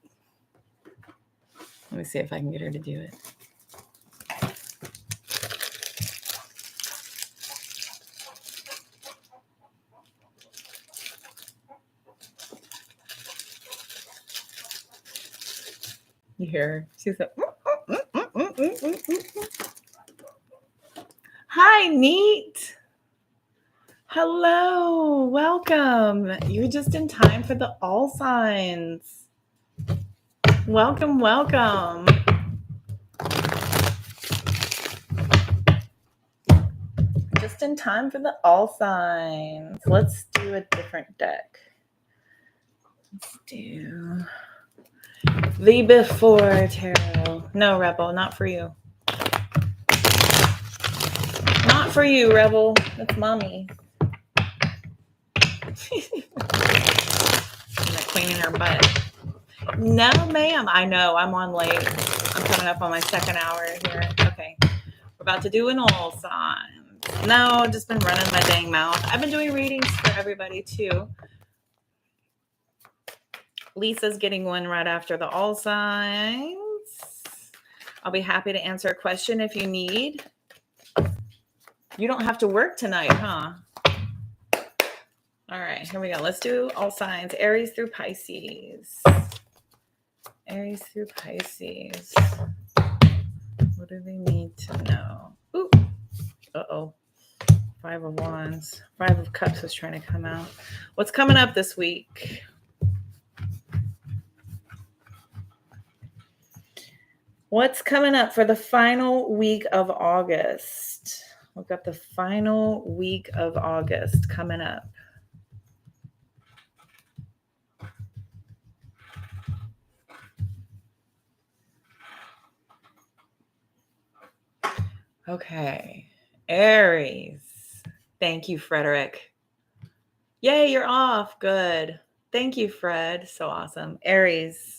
Speaker 1: Let me see if I can get her to do it. You hear her? She's like, hi, Neat. Hello, welcome. You're just in time for the all signs. Welcome, welcome. Just in time for the all signs. Let's do a different deck. Let's do the Before Tarot. No, Rebel, not for you. Not for you, Rebel. That's mommy. That queen in her butt. No, ma'am. I know. I'm on late. I'm coming up on my second hour here. Okay. We're about to do an all signs. No, just been running my dang mouth. I've been doing readings for everybody too. Lisa's getting one right after the all signs. I'll be happy to answer a question if you need. You don't have to work tonight, huh? All right, here we go. Let's do all signs. Aries through Pisces. Aries through Pisces. What do they need to know? Ooh. Uh-oh. 5 of Wands. 5 of Cups was trying to come out. What's coming up this week? What's coming up for the final week of August? We've got the final week of August coming up. Okay. Aries. Thank you, Frederick. Yay, you're off. Good. Thank you, Fred. So awesome. Aries.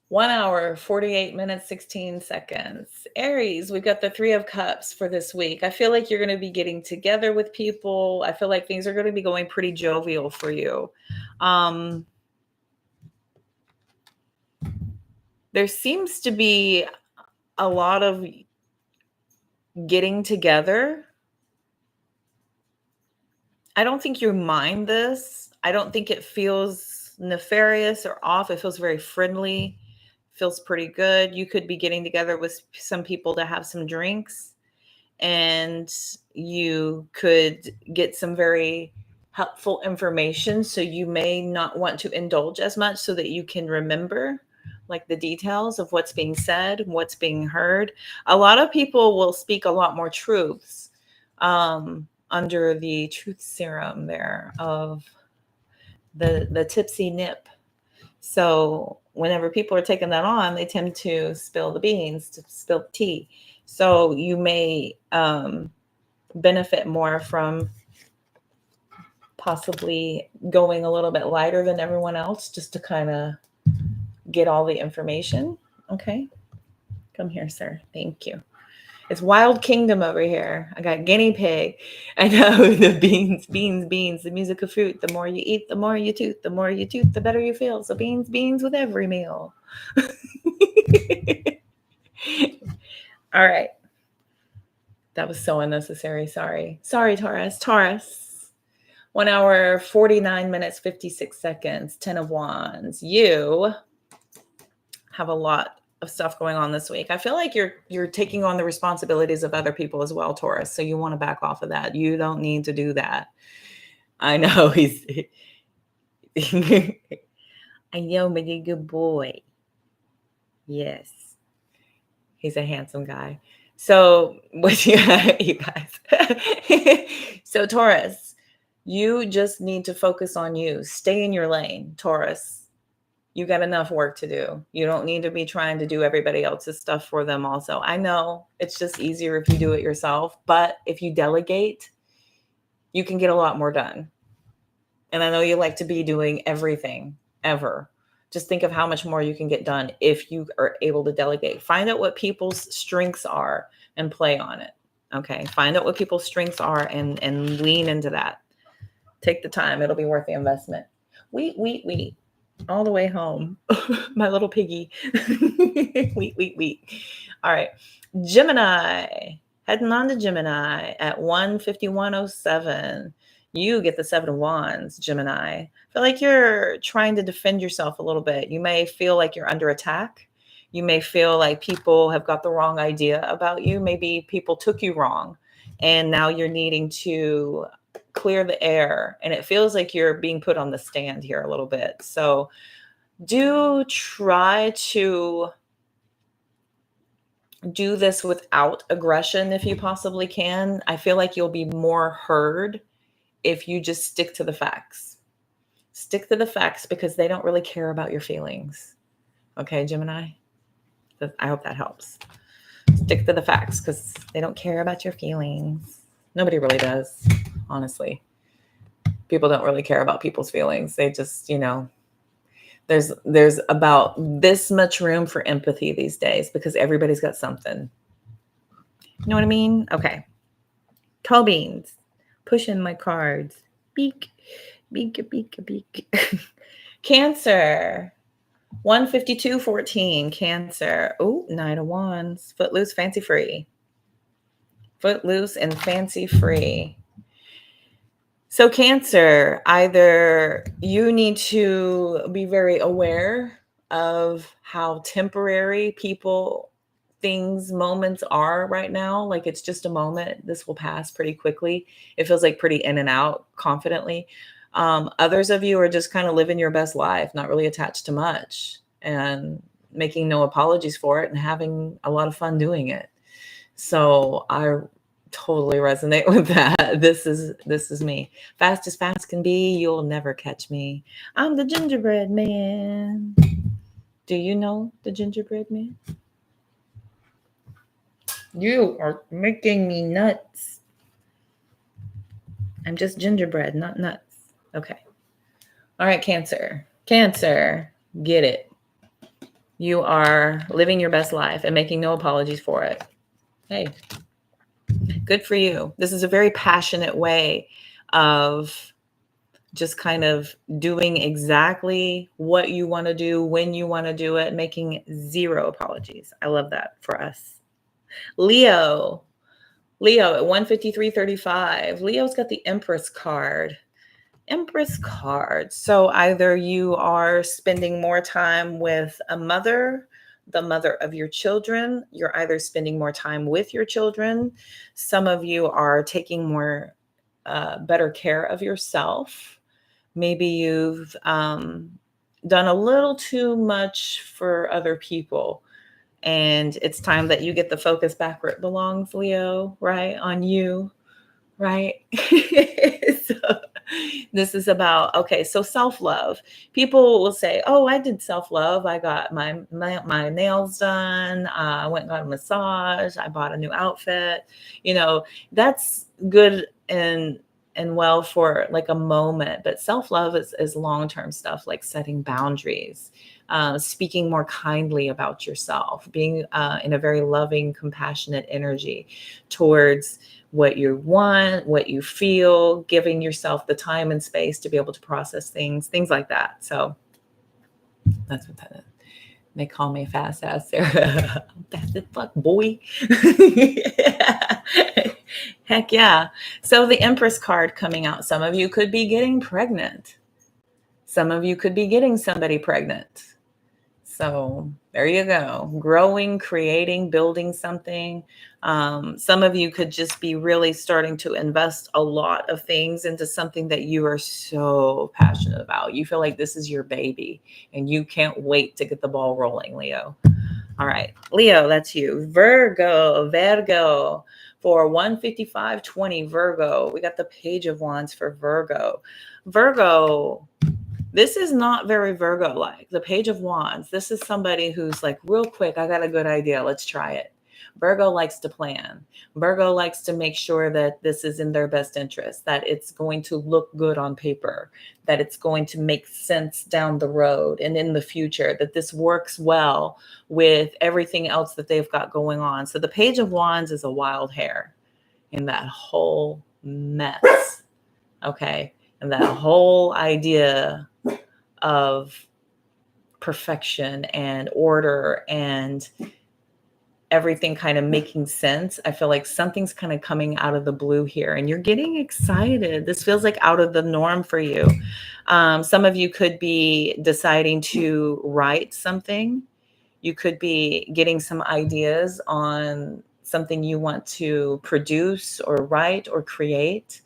Speaker 1: 1 hour, 48 minutes, 16 seconds. Aries, we've got the 3 of Cups for this week. I feel like you're going to be getting together with people. I feel like things are going to be going pretty jovial for you. There seems to be a lot of getting together. I don't think you mind this. I don't think it feels nefarious or off. It feels very friendly. Feels pretty good. You could be getting together with some people to have some drinks, and you could get some very helpful information. So you may not want to indulge as much so that you can remember like the details of what's being said, what's being heard. A lot of people will speak a lot more truths under the truth serum there of the tipsy nip. So whenever people are taking that on, they tend to spill the beans, to spill the tea. So you may benefit more from possibly going a little bit lighter than everyone else just to kind of get all the information. Okay. Come here, sir. Thank you. It's Wild Kingdom over here. I got guinea pig. I know the beans, the music of fruit. The more you eat, the more you toot. The more you toot, the better you feel. So beans with every meal. All right. That was so unnecessary. Sorry, Taurus. 1 hour, 49 minutes, 56 seconds. 10 of Wands. You have a lot of stuff going on this week. I feel like you're taking on the responsibilities of other people as well, Taurus. So you want to back off of that. You don't need to do that. I know he's I know, but he's a good boy. Yes. He's a handsome guy. So what you guys? So Taurus, you just need to focus on you. Stay in your lane, Taurus. You got enough work to do. You don't need to be trying to do everybody else's stuff for them also. I know it's just easier if you do it yourself, but if you delegate, you can get a lot more done. And I know you like to be doing everything ever. Just think of how much more you can get done if you are able to delegate. Find out what people's strengths are and play on it. Okay. Find out what people's strengths are and lean into that. Take the time. It'll be worth the investment. Wheat. All the way home. My little piggy. Wheat. All right. Gemini. Heading on to Gemini at 1:51:07. You get the 7 of Wands, Gemini. I feel like you're trying to defend yourself a little bit. You may feel like you're under attack. You may feel like people have got the wrong idea about you. Maybe people took you wrong, and now you're needing to clear the air. And it feels like you're being put on the stand here a little bit. So do try to do this without aggression if you possibly can. I feel like you'll be more heard if you just stick to the facts. Stick to the facts because they don't really care about your feelings. Okay, Gemini? I hope that helps. Stick to the facts because they don't care about your feelings. Nobody really does, honestly. People don't really care about people's feelings. They just, there's about this much room for empathy these days because everybody's got something. You know what I mean? Okay. Toe-beans. Push in my cards. Beak. Cancer. 1:52:14. Cancer. Oh, 9 of Wands. Footloose, fancy free. Footloose and fancy free. So Cancer, either you need to be very aware of how temporary people, things, moments are right now. Like it's just a moment. This will pass pretty quickly. It feels like pretty in and out confidently. Others of you are just kind of living your best life, not really attached to much and making no apologies for it and having a lot of fun doing it. So I totally resonate with that. This is me. Fast as fast can be. You'll never catch me. I'm the gingerbread man. Do you know the gingerbread man? You are making me nuts. I'm just gingerbread, not nuts. Okay. All right, Cancer. Cancer, get it. You are living your best life and making no apologies for it. Hey, good for you. This is a very passionate way of just kind of doing exactly what you want to do, when you want to do it, making zero apologies. I love that for us. Leo at 1:53:35. Leo's got the Empress card. So either you are spending more time with a mother, the mother of your children. You're either spending more time with your children. Some of you are taking more, better care of yourself. Maybe you've done a little too much for other people. And it's time that you get the focus back where it belongs, Leo, right? On you, right? So this is about, okay, so self-love. People will say, oh, I did self-love. I got my nails done. I went and got a massage. I bought a new outfit. That's good and well for like a moment, but self-love is long-term stuff, like setting boundaries, speaking more kindly about yourself, being in a very loving, compassionate energy towards what you want, what you feel, giving yourself the time and space to be able to process things like that. So that's what that is. They call me fast ass Sarah. Fast as fuck, boy. Yeah. Heck yeah. So the Empress card coming out. Some of you could be getting pregnant. Some of you could be getting somebody pregnant. So there you go. Growing, creating, building something. Some of you could just be really starting to invest a lot of things into something that you are so passionate about. You feel like this is your baby and you can't wait to get the ball rolling, Leo. All right, Leo, that's you. Virgo for 1:55:20. Virgo. We got the Page of Wands for Virgo. Virgo, This is not very Virgo-like. The Page of Wands, this is somebody who's like, real quick, I got a good idea. Let's try it. Virgo likes to plan. Virgo likes to make sure that this is in their best interest, that it's going to look good on paper, that it's going to make sense down the road and in the future, that this works well with everything else that they've got going on. So the Page of Wands is a wild hair in that whole mess. Okay. And that whole idea of perfection and order and everything kind of making sense. I feel like something's kind of coming out of the blue here and you're getting excited. This feels like out of the norm for you. Some of you could be deciding to write something. You could be getting some ideas on something you want to produce or write or create.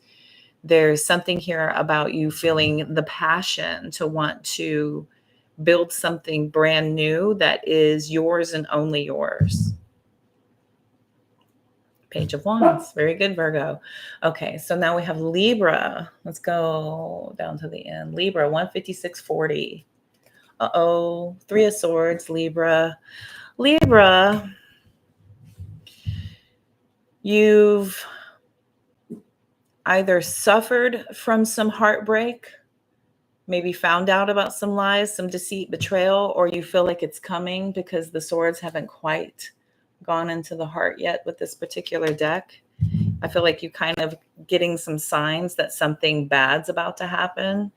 Speaker 1: There's something here about you feeling the passion to want to build something brand new that is yours and only yours. Page of Wands. Very good, Virgo. Okay, so now we have Libra. Let's go down to the end. Libra, 156.40. Uh-oh. 3 of Swords, Libra. Libra, you've either suffered from some heartbreak, maybe found out about some lies, some deceit, betrayal, or you feel like it's coming because the swords haven't quite gone into the heart yet with this particular deck. I feel like you kind of getting some signs that something bad's about to happen.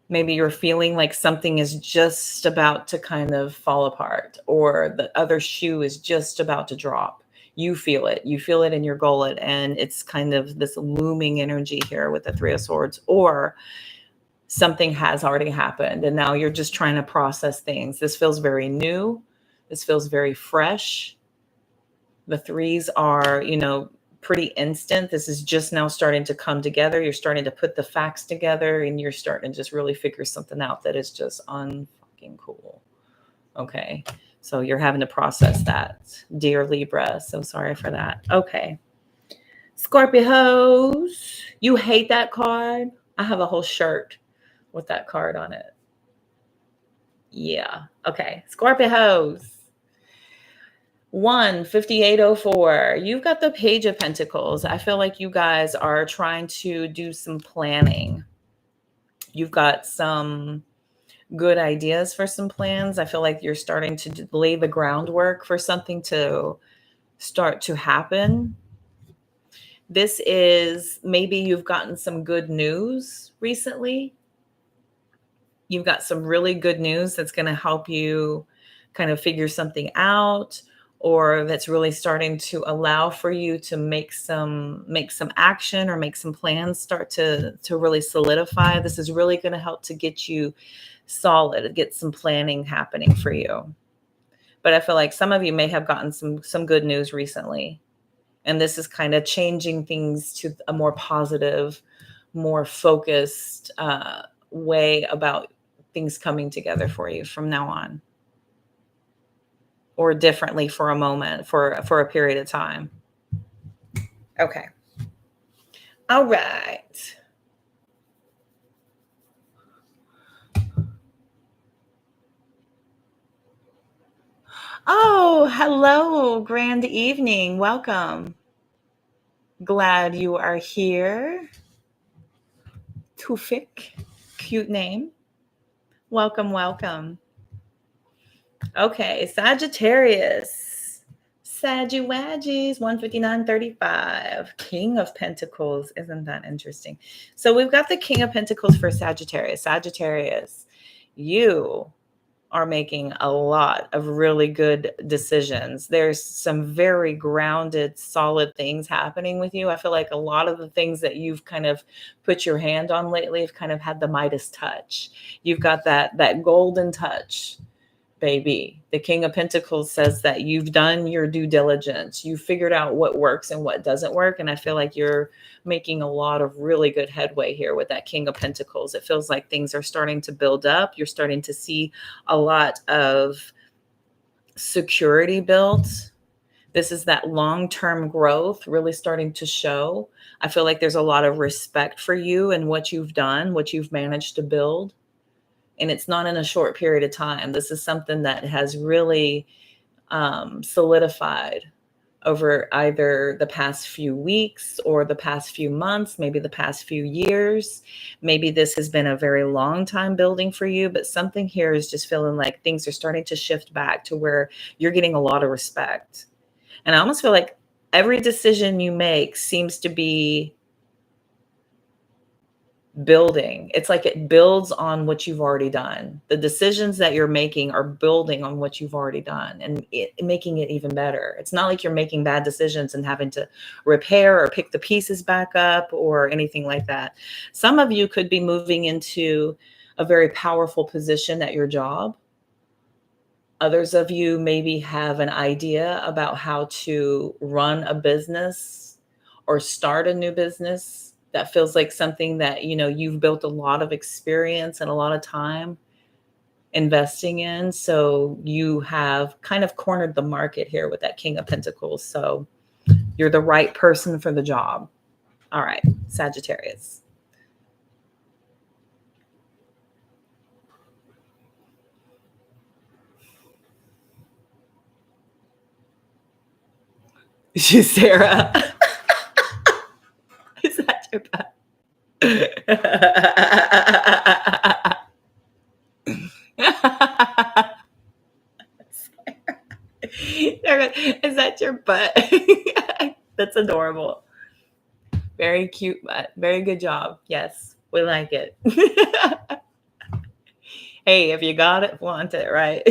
Speaker 1: Maybe you're feeling like something is just about to kind of fall apart, or the other shoe is just about to drop. You feel it. You feel it in your gullet, and it's kind of this looming energy here with the 3 of Swords, or something has already happened, and now you're just trying to process things. This feels very new. This feels very fresh. The 3s are, pretty instant. This is just now starting to come together. You're starting to put the facts together and you're starting to just really figure something out that is just unfucking cool. Okay. So you're having to process that, dear Libra. So sorry for that. Okay. Scorpios, you hate that card. I have a whole shirt with that card on it. Yeah. Okay. Scorpios. 158.04. You've got the Page of Pentacles. I feel like you guys are trying to do some planning. You've got some good ideas for some plans. I feel like you're starting to lay the groundwork for something to start to happen. This is maybe you've gotten some good news recently. You've got some really good news that's going to help you kind of figure something out, or that's really starting to allow for you to make some action or make some plans start to really solidify. This is really going to help to get you solid, get some planning happening for you. But I feel like some of you may have gotten some good news recently, and this is kind of changing things to a more positive, more focused way about things coming together for you from now on. Or differently for a moment, for a period of time. Okay. All right. Oh, hello. Grand evening. Welcome. Glad you are here. Tufik. Cute name. Welcome, welcome. Okay, Sagittarius. Saggy-waggies, 159.35. King of Pentacles. Isn't that interesting? So we've got the King of Pentacles for Sagittarius. Sagittarius, you are making a lot of really good decisions. There's some very grounded, solid things happening with you. I feel like a lot of the things that you've kind of put your hand on lately have kind of had the Midas touch. You've got that golden touch, baby. The King of Pentacles says that you've done your due diligence. You figured out what works and what doesn't work. And I feel like you're making a lot of really good headway here with that King of Pentacles. It feels like things are starting to build up. You're starting to see a lot of security built. This is that long-term growth really starting to show. I feel like there's a lot of respect for you and what you've done, what you've managed to build. And it's not in a short period of time. This is something that has really solidified over either the past few weeks or the past few months, maybe the past few years. Maybe this has been a very long time building for you, but something here is just feeling like things are starting to shift back to where you're getting a lot of respect. And I almost feel like every decision you make seems to be building. It's like it builds on what you've already done. The decisions that you're making are building on what you've already done and making it even better. It's not like you're making bad decisions and having to repair or pick the pieces back up or anything like that. Some of you could be moving into a very powerful position at your job. Others of you maybe have an idea about how to run a business or start a new business that feels like something that, you've built a lot of experience and a lot of time investing in. So you have kind of cornered the market here with that King of Pentacles. So you're the right person for the job. All right, Sagittarius. She's Sarah. Is that your butt? Is that your butt? That's adorable. Very cute butt. Very good job. Yes, we like it. Hey, if you got it, flaunt it, right?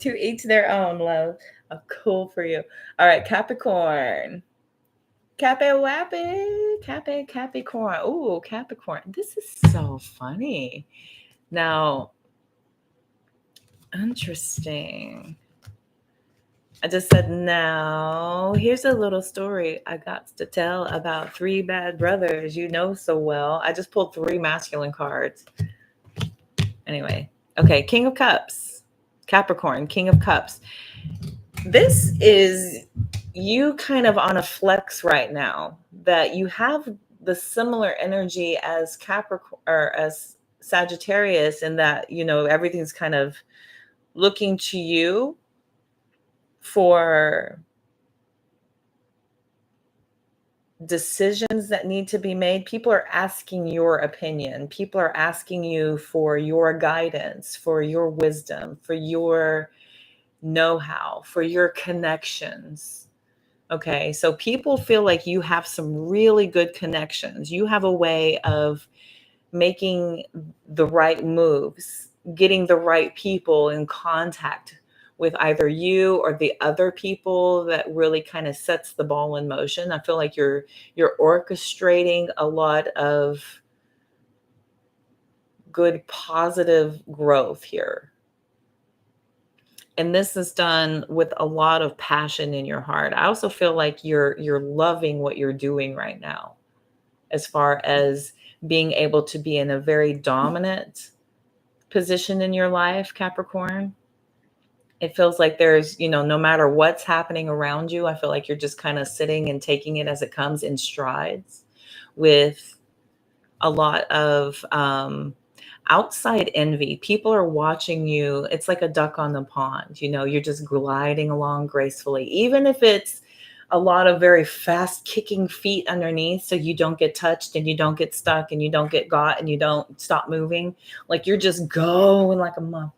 Speaker 1: To each their own, love. Oh, cool for you. All right, Capricorn. Capricorn. Ooh, Capricorn. This is so funny. Now, interesting. I just said, now, here's a little story I got to tell about three bad brothers you know so well. I just pulled three masculine cards. Anyway, okay, King of Cups. Capricorn, King of Cups. This is you kind of on a flex right now that you have the similar energy as Capricorn or as Sagittarius in that, everything's kind of looking to you for decisions that need to be made. People are asking your opinion. People are asking you for your guidance, for your wisdom, for your know-how, for your connections. Okay, so people feel like you have some really good connections. You have a way of making the right moves, getting the right people in contact with either you or the other people that really kind of sets the ball in motion. I feel like you're orchestrating a lot of good positive growth here. And this is done with a lot of passion in your heart. I also feel like you're loving what you're doing right now, as far as being able to be in a very dominant position in your life, Capricorn. It feels like there's, no matter what's happening around you, I feel like you're just kind of sitting and taking it as it comes in strides with a lot of outside envy. People are watching you. It's like a duck on the pond. You're just gliding along gracefully, even if it's a lot of very fast kicking feet underneath, so you don't get touched and you don't get stuck and you don't get got and you don't stop moving. Like you're just going like a mother.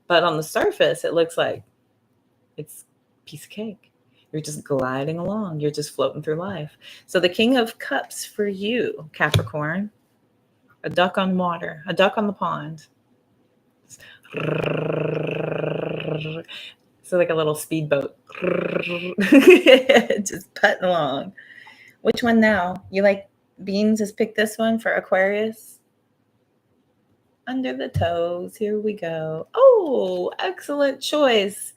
Speaker 1: But on the surface, it looks like it's a piece of cake. You're just gliding along. You're just floating through life. So the King of Cups for you, Capricorn. A duck on water, a duck on the pond. So like a little speedboat. Just putting along. Which one now? You like Beans has picked this one for Aquarius? Under the toes. Here we go. Oh, excellent choice.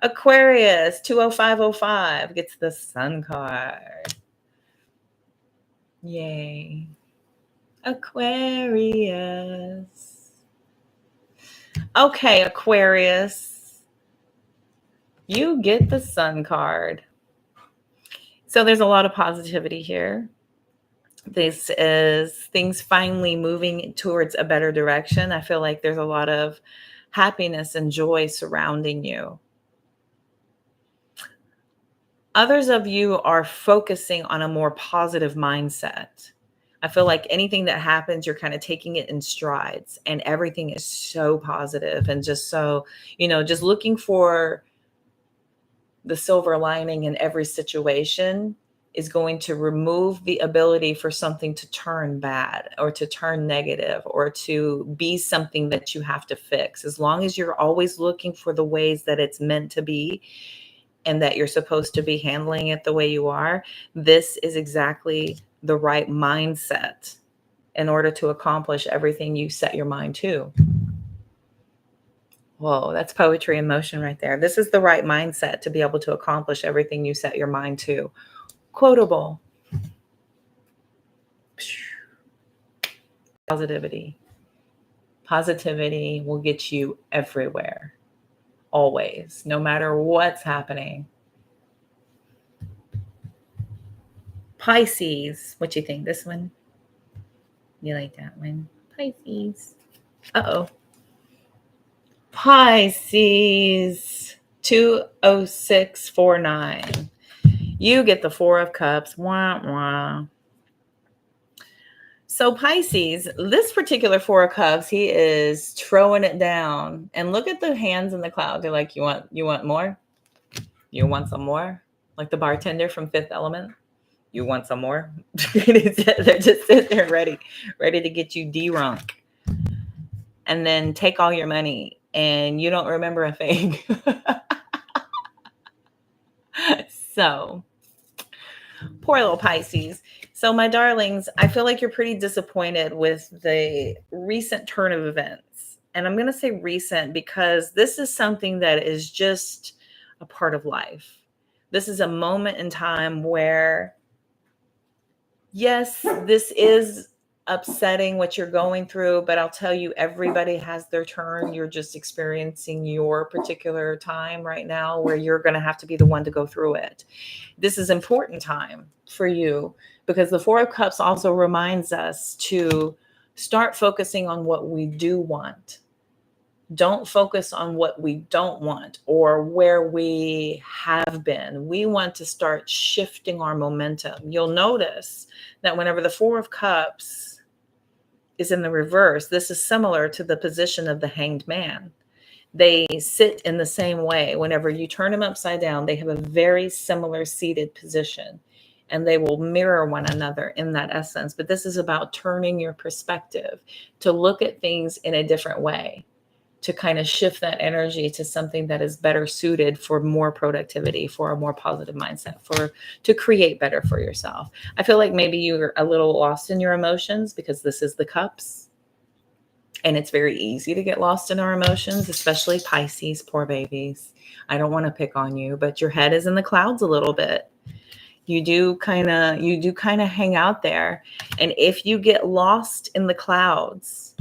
Speaker 1: Aquarius 20505 gets the Sun card. Yay. Aquarius. Okay, Aquarius. You get the Sun card. So there's a lot of positivity here. This is things finally moving towards a better direction. I feel like there's a lot of happiness and joy surrounding you. Others of you are focusing on a more positive mindset. I feel like anything that happens, you're kind of taking it in strides, and everything is so positive and just so, just looking for the silver lining in every situation is going to remove the ability for something to turn bad or to turn negative or to be something that you have to fix. As long as you're always looking for the ways that it's meant to be and that you're supposed to be handling it the way you are, this is exactly the right mindset in order to accomplish everything you set your mind to. Whoa, that's poetry in motion right there. This is the right mindset to be able to accomplish everything you set your mind to. Quotable. Positivity. Positivity will get you everywhere. Always, no matter what's happening. Pisces. What you think? This one? You like that one? Pisces. Uh-oh. Pisces 20649. You get the Four of Cups. Wah, wah. So Pisces, this particular Four of Cups, he is throwing it down. And look at the hands in the cloud. They're like, you want more? You want some more? Like the bartender from Fifth Element. You want some more? They're just sitting there ready to get you drunk. And then take all your money and you don't remember a thing. So, poor little Pisces. So, my darlings, I feel like you're pretty disappointed with the recent turn of events. And I'm going to say recent because this is something that is just a part of life. This is a moment in time where, yes, this is upsetting what you're going through, but I'll tell you, everybody has their turn. You're just experiencing your particular time right now where you're going to have to be the one to go through it. This is important time for you because the Four of Cups also reminds us to start focusing on what we do want. Don't focus on what we don't want or where we have been. We want to start shifting our momentum. You'll notice that whenever the Four of Cups is in the reverse, this is similar to the position of the Hanged Man. They sit in the same way. Whenever you turn them upside down, they have a very similar seated position and they will mirror one another in that essence. But this is about turning your perspective to look at things in a different way, to kind of shift that energy to something that is better suited for more productivity, for a more positive mindset, to create better for yourself. I feel like maybe you're a little lost in your emotions because this is the Cups. And it's very easy to get lost in our emotions, especially Pisces, poor babies. I don't want to pick on you, but your head is in the clouds a little bit. You do kind of hang out there. And if you get lost in the clouds,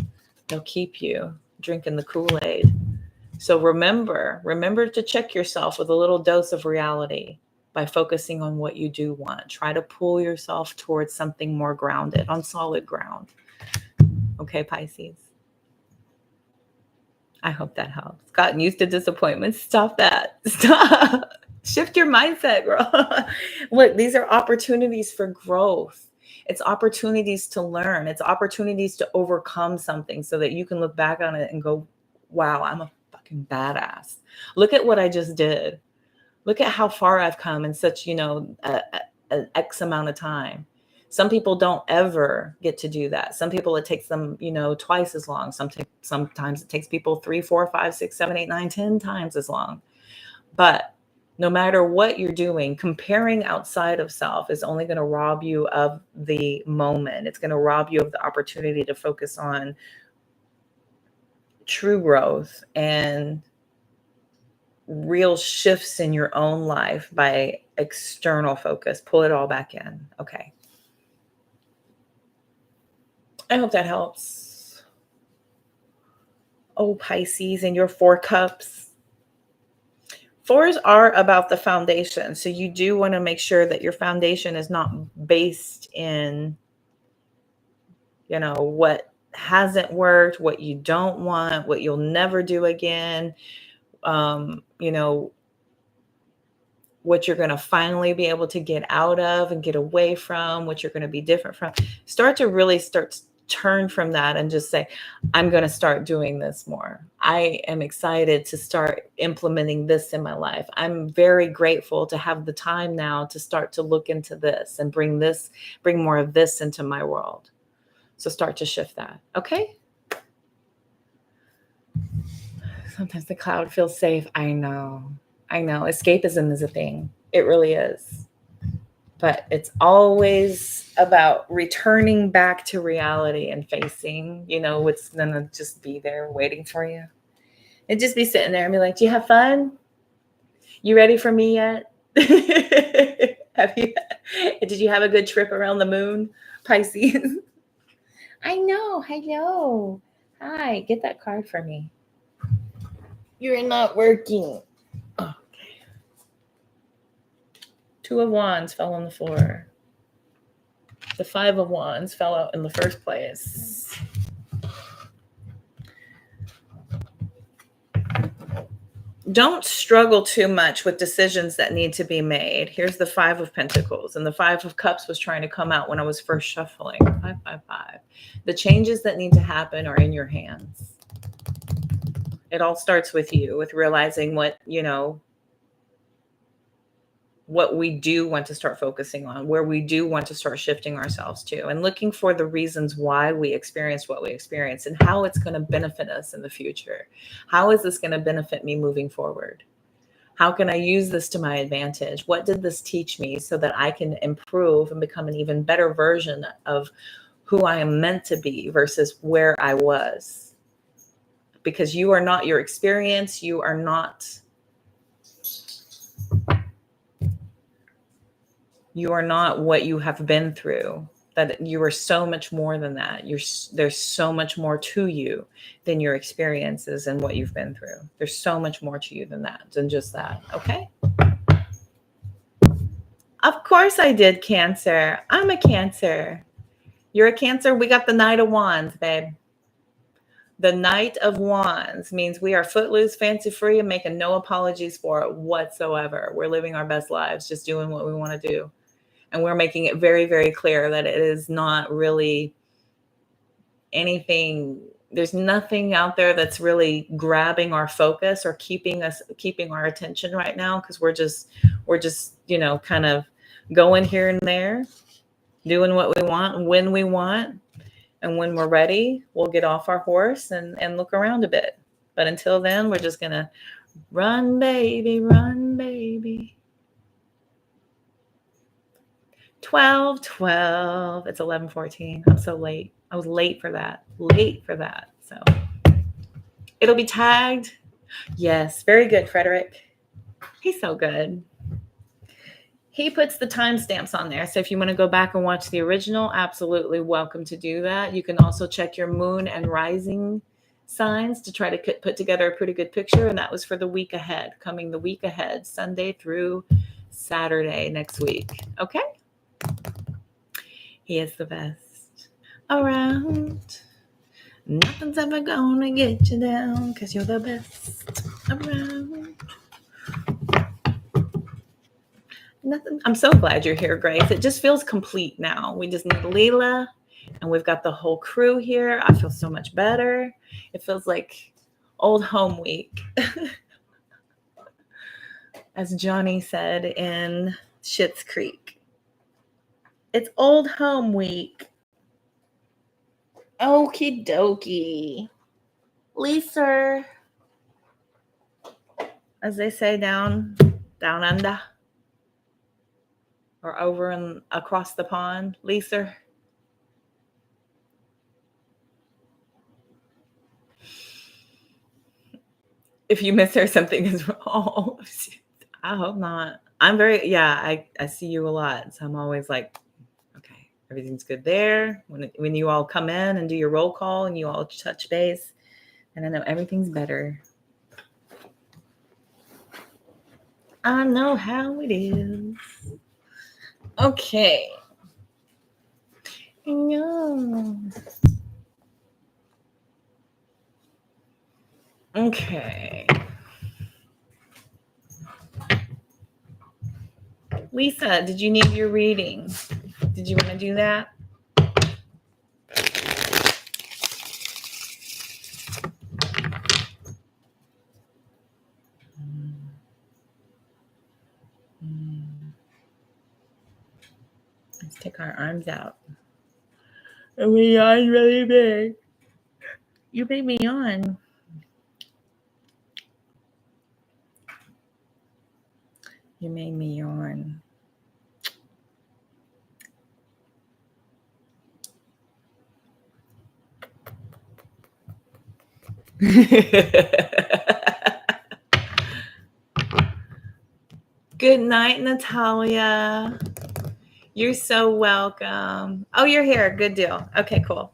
Speaker 1: they'll keep you drinking the Kool-Aid. So remember to check yourself with a little dose of reality by focusing on what you do want. Try to pull yourself towards something more grounded, on solid ground. Okay, Pisces. I hope that helps. Gotten used to disappointment. Stop that. Stop. Shift your mindset, girl. Look, these are opportunities for growth. It's opportunities to learn. It's opportunities to overcome something so that you can look back on it and go, wow, I'm a fucking badass. Look at what I just did. Look at how far I've come in such, an X amount of time. Some people don't ever get to do that. Some people, it takes them, twice as long. Sometimes it takes people 3, 4, 5, 6, 7, 8, 9, 10 times as long. But no matter what you're doing, comparing outside of self is only going to rob you of the moment. It's going to rob you of the opportunity to focus on true growth and real shifts in your own life by external focus. Pull it all back in. Okay. I hope that helps. Oh, Pisces and your 4 cups. Fours are about the foundation. So you do want to make sure that your foundation is not based in, what hasn't worked, what you don't want, what you'll never do again, you know, what you're going to finally be able to get out of and get away from, what you're going to be different from. Start to turn from that and just say, I'm going to start doing this more. I am excited to start implementing this in my life. I'm very grateful to have the time now to start to look into this and bring more of this into my world. So start to shift that. Okay. Sometimes the cloud feels safe. I know. Escapism is a thing. It really is. But it's always about returning back to reality and facing, what's going to just be there waiting for you. And just be sitting there and be like, do you have fun? You ready for me yet? Did you have a good trip around the moon, Pisces? I know. Hello. Hi, get that card for me. You're not working. Okay. Two of Wands fell on the floor. The Five of Wands fell out in the first place. Don't struggle too much with decisions that need to be made. Here's the Five of Pentacles, and the Five of Cups was trying to come out when I was first shuffling. 555. The changes that need to happen are in your hands. It all starts with you, with realizing what we do want to start focusing on, where we do want to start shifting ourselves to, and looking for the reasons why we experienced what we experienced and how it's going to benefit us in the future. How is this going to benefit me moving forward? How can I use this to my advantage? What did this teach me so that I can improve and become an even better version of who I am meant to be versus where I was? Because you are not your experience. You are not what you have been through. That you are so much more than that. There's so much more to you than your experiences and what you've been through. There's so much more to you than just that. Okay. Of course I did, Cancer. I'm a Cancer. You're a Cancer. We got the Knight of Wands, babe. The Knight of Wands means we are footloose, fancy free, and making no apologies for it whatsoever. We're living our best lives, just doing what we want to do. And we're making it very, very clear that it is not really anything. There's nothing out there that's really grabbing our focus or keeping our attention right now, because we're just, kind of going here and there, doing what we want when we want. And when we're ready, we'll get off our horse and look around a bit. But until then, we're just going to run, baby, run, baby. 12:12. It's 11:14. I'm so late. I was late for that. So it'll be tagged. Yes. Very good, Frederick. He's so good. He puts the timestamps on there. So if you want to go back and watch the original, absolutely welcome to do that. You can also check your moon and rising signs to try to put together a pretty good picture. And that was for the week ahead, Sunday through Saturday next week. Okay. He is the best around. Nothing's ever gonna get you down because you're the best around. Nothing. I'm so glad you're here, Grace. It just feels complete now. We just need Leela, and we've got the whole crew here. I feel so much better. It feels like old home week. As Johnny said in Schitt's Creek. It's old home week. Okie dokie. Lisa. As they say down under. Or over and across the pond, Lisa. If you miss her, something is wrong. I hope not. I see you a lot. So I'm always like, okay, everything's good there. When you all come in and do your roll call and you all touch base, and I know everything's better. I know how it is. Okay. No. Okay. Lisa, did you need your reading? Did you want to do that? Let's take our arms out. And we yawn really big. You made me yawn. You made me yawn. Good night, Natalia. You're so welcome. Oh, you're here. Good deal. Okay, cool.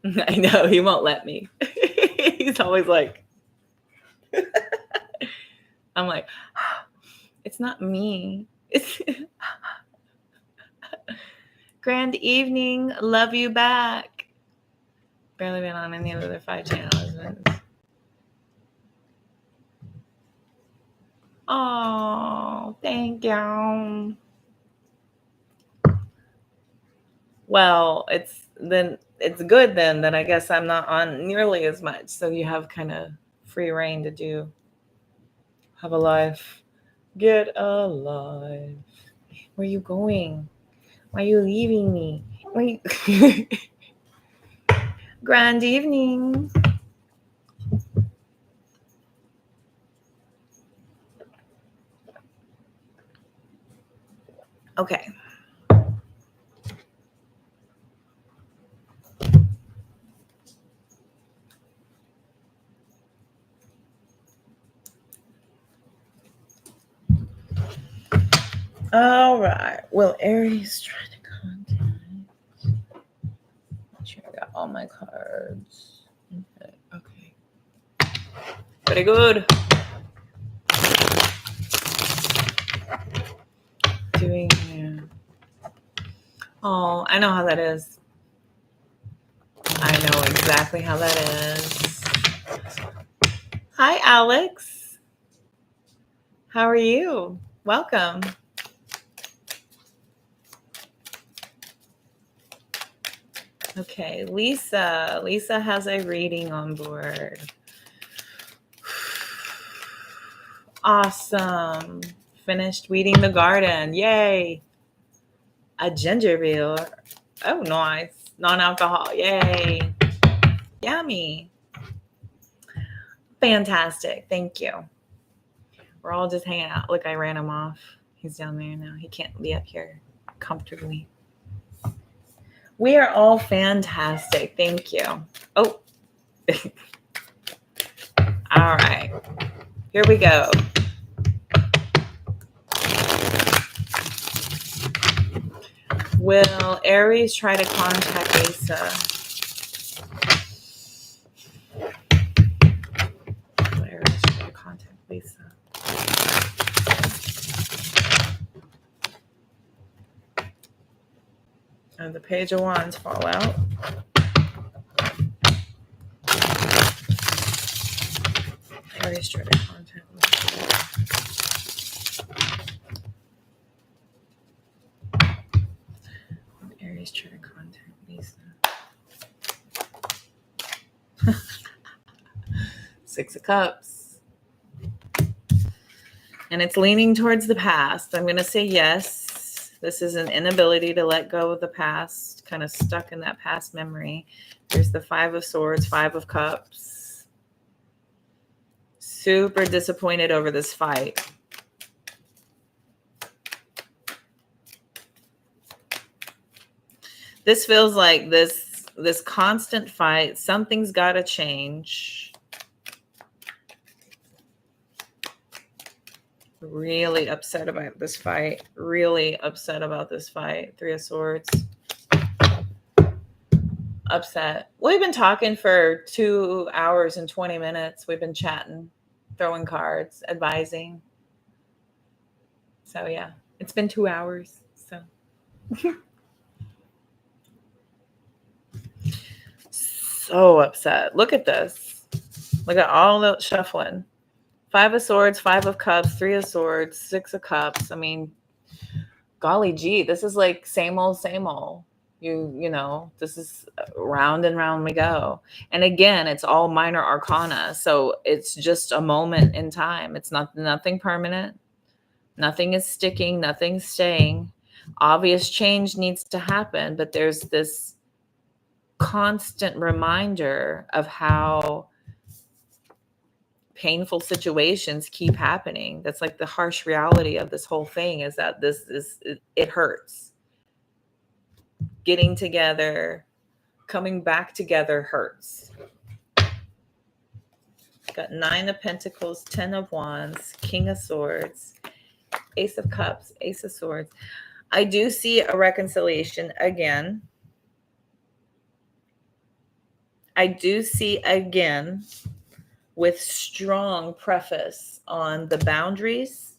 Speaker 1: I know. He won't let me. He's always like, I'm like, it's not me. It's grand evening. Love you back. Barely been on any of the other 5 channels. Oh, thank you. Well, it's good then that I guess I'm not on nearly as much. So you have kind of free reign to have a life. Get a life. Where are you going? Why are you leaving me? Grand evening. Okay. All right. Will Aries try to contact? Make sure I got all my cards. Okay. Very good. Doing here. Oh, I know how that is. I know exactly how that is. Hi, Alex. How are you? Welcome. Okay, Lisa. Lisa has a reading on board. Awesome. Finished weeding the garden. Yay. A ginger beer. Oh, nice. Non-alcohol. Yay. Yummy. Fantastic. Thank you. We're all just hanging out. Look, I ran him off. He's down there now. He can't be up here comfortably. We are all fantastic. Thank you. Oh. All right. Here we go. Will Aries try to contact Lisa? Will Aries try to contact Lisa? And the Page of Wands fall out. Aries try to contact Lisa. Aries try to contact Lisa. 6 of Cups. And it's leaning towards the past. I'm going to say yes. This is an inability to let go of the past, kind of stuck in that past memory. There's the 5 of Swords, 5 of Cups. Super disappointed over this fight. This feels like this constant fight. Something's got to change. Really upset about this fight. Really upset about this fight. 3 of Swords. upset. We've been talking for 2 hours and 20 minutes. We've been chatting, throwing cards, advising. So yeah, it's been 2 hours. So so upset. Look at this. Look at all the shuffling. 5 of Swords, 5 of Cups, 3 of Swords, 6 of Cups. I mean, golly gee, this is like same old, same old. You know, this is round and round we go. And again, it's all minor arcana. So it's just a moment in time. It's nothing permanent. Nothing is sticking, nothing's staying. Obvious change needs to happen, but there's this constant reminder of how painful situations keep happening. That's like the harsh reality of this whole thing, is that it hurts. Getting together, coming back together hurts. Got 9 of Pentacles, 10 of Wands, King of Swords, Ace of Cups, Ace of Swords. I do see a reconciliation again. I do see again with strong preface on the boundaries.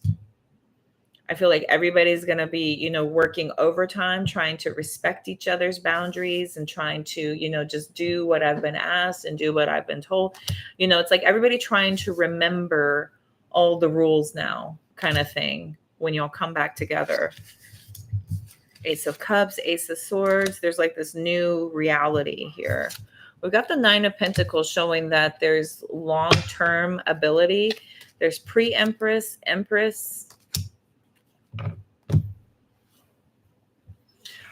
Speaker 1: I feel like everybody's going to be, you know, working overtime, trying to respect each other's boundaries and trying to, you know, just do what I've been asked and do what I've been told. You know, it's like everybody trying to remember all the rules now, kind of thing, when y'all come back together. Ace of Cups, Ace of Swords. There's like this new reality here. We've got the 9 of Pentacles showing that there's long-term ability. There's pre-Empress, Empress.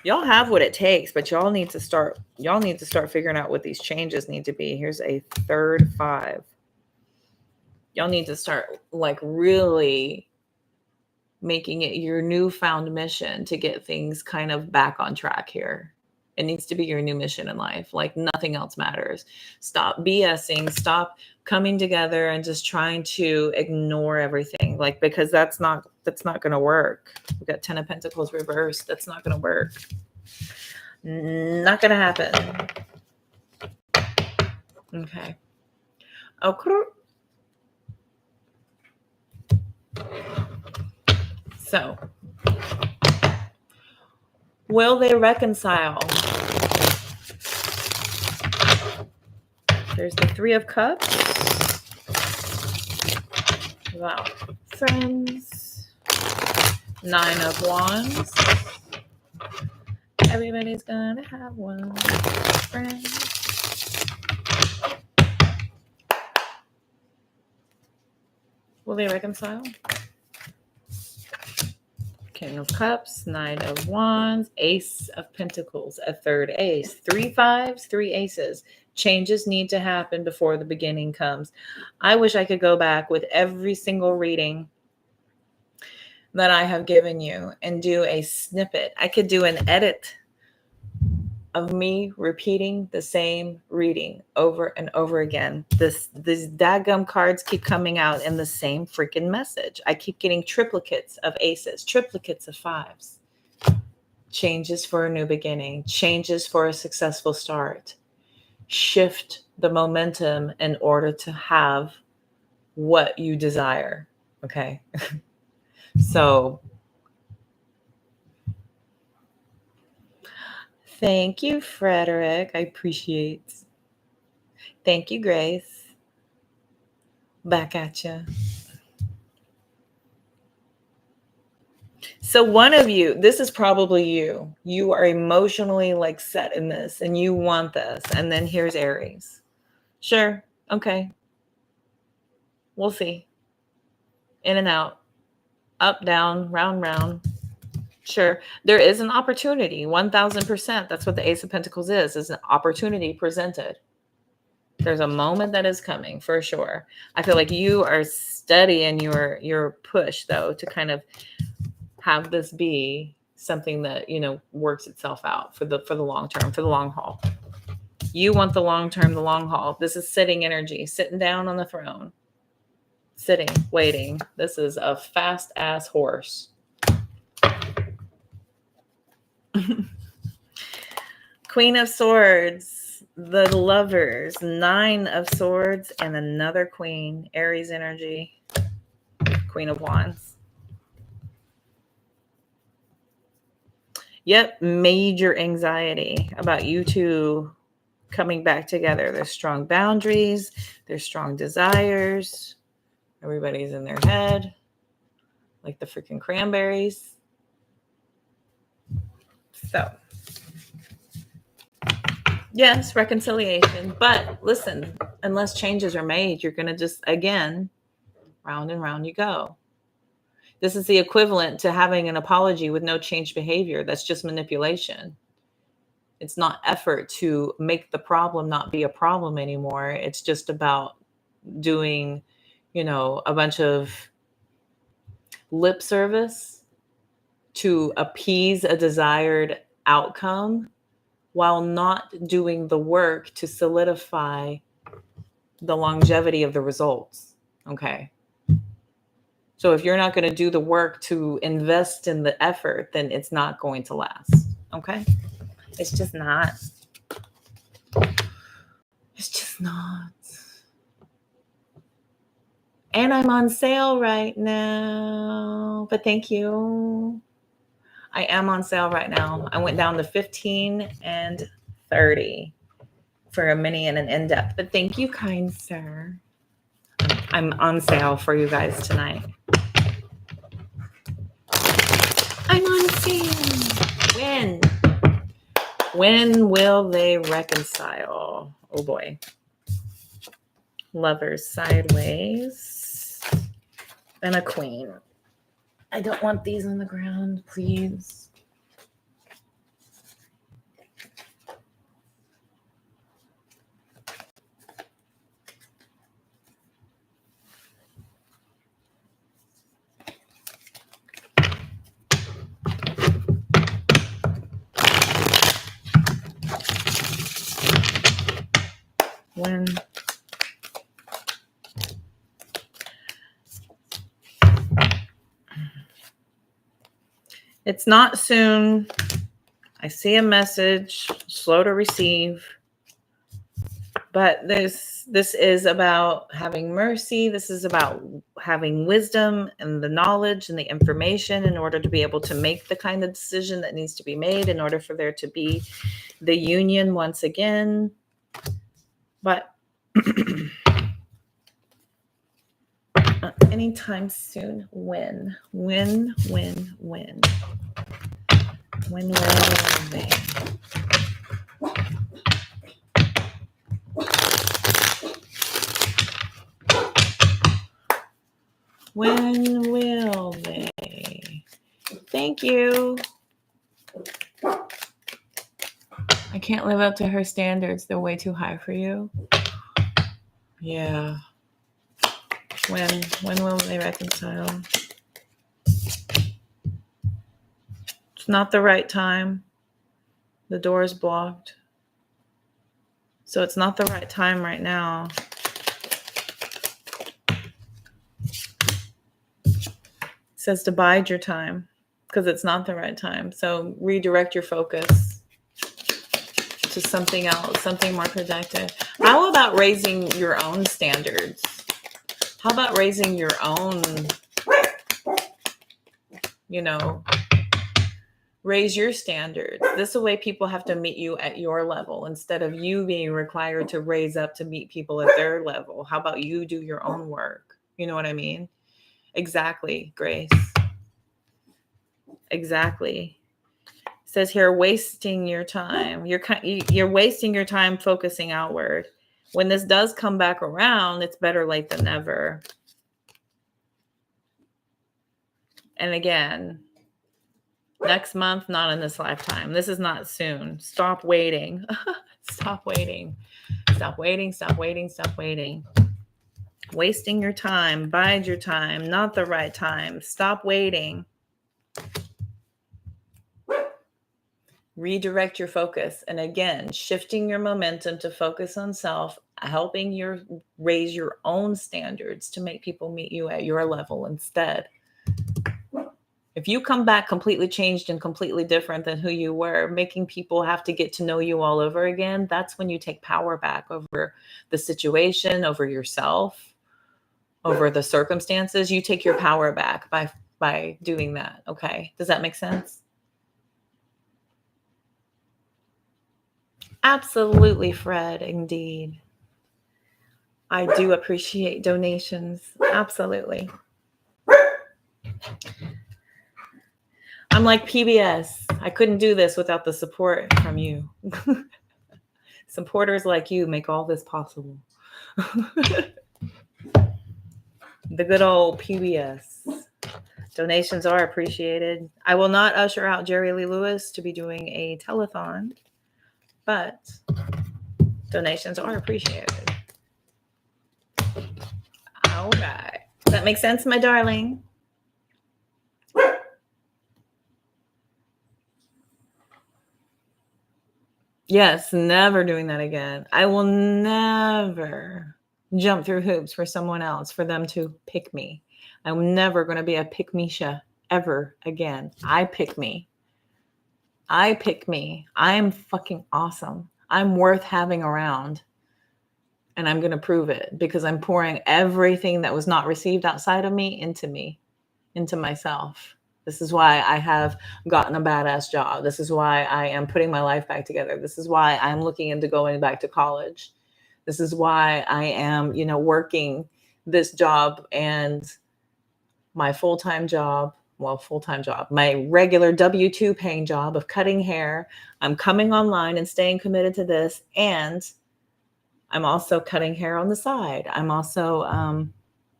Speaker 1: Y'all have what it takes, but y'all need to start figuring out what these changes need to be. Here's a third 5. Y'all need to start like really making it your newfound mission to get things kind of back on track here. It needs to be your new mission in life. Like nothing else matters. Stop BSing, stop coming together and just trying to ignore everything. Like, because that's not going to work. We got 10 of Pentacles reversed. That's not going to work. Not going to happen. Okay. Okay. So, will they reconcile? There's the 3 of Cups. Wow. Friends. 9 of Wands. Everybody's gonna have one. Friends. Will they reconcile? King of Cups, 9 of Wands, Ace of Pentacles, a third ace. 3 5s, 3 aces. Changes need to happen before the beginning comes. I wish I could go back with every single reading that I have given you and do a snippet. I could do an edit of me repeating the same reading over and over again. These daggum cards keep coming out in the same freaking message. I keep getting triplicates of aces, triplicates of 5s. Changes for a new beginning, changes for a successful start. Shift the momentum in order to have what you desire. Okay. So thank you, Frederick. I appreciate. Thank you, Grace. Back at you. So one of you, this is probably you. You are emotionally like set in this and you want this. And then here's Aries. Sure. Okay. We'll see. In and out. Up, down, round, round. Sure. There is an opportunity. 1000%. That's what the Ace of Pentacles is an opportunity presented. There's a moment that is coming for sure. I feel like you are studying your push though to kind of have this be something that, you know, works itself out for the long term, for the long haul. You want the long term, the long haul. This is sitting energy, sitting down on the throne, sitting, waiting. This is a fast ass horse. Queen of Swords. The Lovers, 9 of Swords, and another Queen, Aries energy, Queen of Wands. Yep, major anxiety about you two coming back together. There's strong boundaries, there's strong desires. Everybody's in their head, like the freaking cranberries. So, yes, reconciliation. But listen, unless changes are made, you're going to just, again, round and round you go. This is the equivalent to having an apology with no changed behavior. That's just manipulation. It's not effort to make the problem not be a problem anymore. It's just about doing, a bunch of lip service to appease a desired outcome while not doing the work to solidify the longevity of the results. Okay. So if you're not going to do the work to invest in the effort, then it's not going to last. Okay. It's just not. It's just not. And I'm on sale right now. But thank you. I am on sale right now. I went down to 15 and 30 for a mini and an in-depth. But thank you, kind sir. I'm on sale for you guys tonight. I'm on sale. When will they reconcile? Oh boy. Lovers sideways. And a queen. I don't want these on the ground, please. When it's not soon. I see a message, slow to receive. But this is about having mercy. This is about having wisdom and the knowledge and the information in order to be able to make the kind of decision that needs to be made in order for there to be the union once again. But anytime soon. When? When will they? When will they? Thank you. I can't live up to her standards. They're way too high for you. Yeah. When will they reconcile? It's not the right time. The door is blocked. So it's not the right time right now. It says to bide your time because it's not the right time. So redirect your focus to something else, something more productive. How about raising your own standards? How about raising your own, raise your standards. This is the way people have to meet you at your level instead of you being required to raise up to meet people at their level. How about you do your own work? You know what I mean? Exactly, Grace. Exactly. It says here, wasting your time. You're wasting your time focusing outward. When this does come back around, it's better late than never. And again, next month, not in this lifetime. This is not soon. Stop waiting. Stop waiting. Stop waiting. Stop waiting. Stop waiting. Wasting your time. Bide your time. Not the right time. Stop waiting. Redirect your focus. And again, shifting your momentum to focus on self, helping you raise your own standards to make people meet you at your level instead. If you come back completely changed and completely different than who you were, making people have to get to know you all over again, that's when you take power back over the situation, over yourself, over the circumstances. You take your power back by doing that. Okay. Does that make sense? Absolutely, Fred. Indeed. I do appreciate donations. Absolutely. I'm like PBS. I couldn't do this without the support from you. Supporters like you make all this possible. The good old PBS. Donations are appreciated. I will not usher out Jerry Lee Lewis to be doing a telethon, but donations are appreciated. All right. Does that make sense, my darling? Yes, never doing that again. I will never jump through hoops for someone else, for them to pick me. I'm never going to be a pick-me-sha ever again. I pick me. I pick me. I'm fucking awesome. I'm worth having around. And I'm going to prove it because I'm pouring everything that was not received outside of me, into myself. This is why I have gotten a badass job. This is why I am putting my life back together. This is why I'm looking into going back to college. This is why I am, working this job and my full-time job. Well, full-time job, my regular W-2 paying job of cutting hair. I'm coming online and staying committed to this. And I'm also cutting hair on the side. I'm also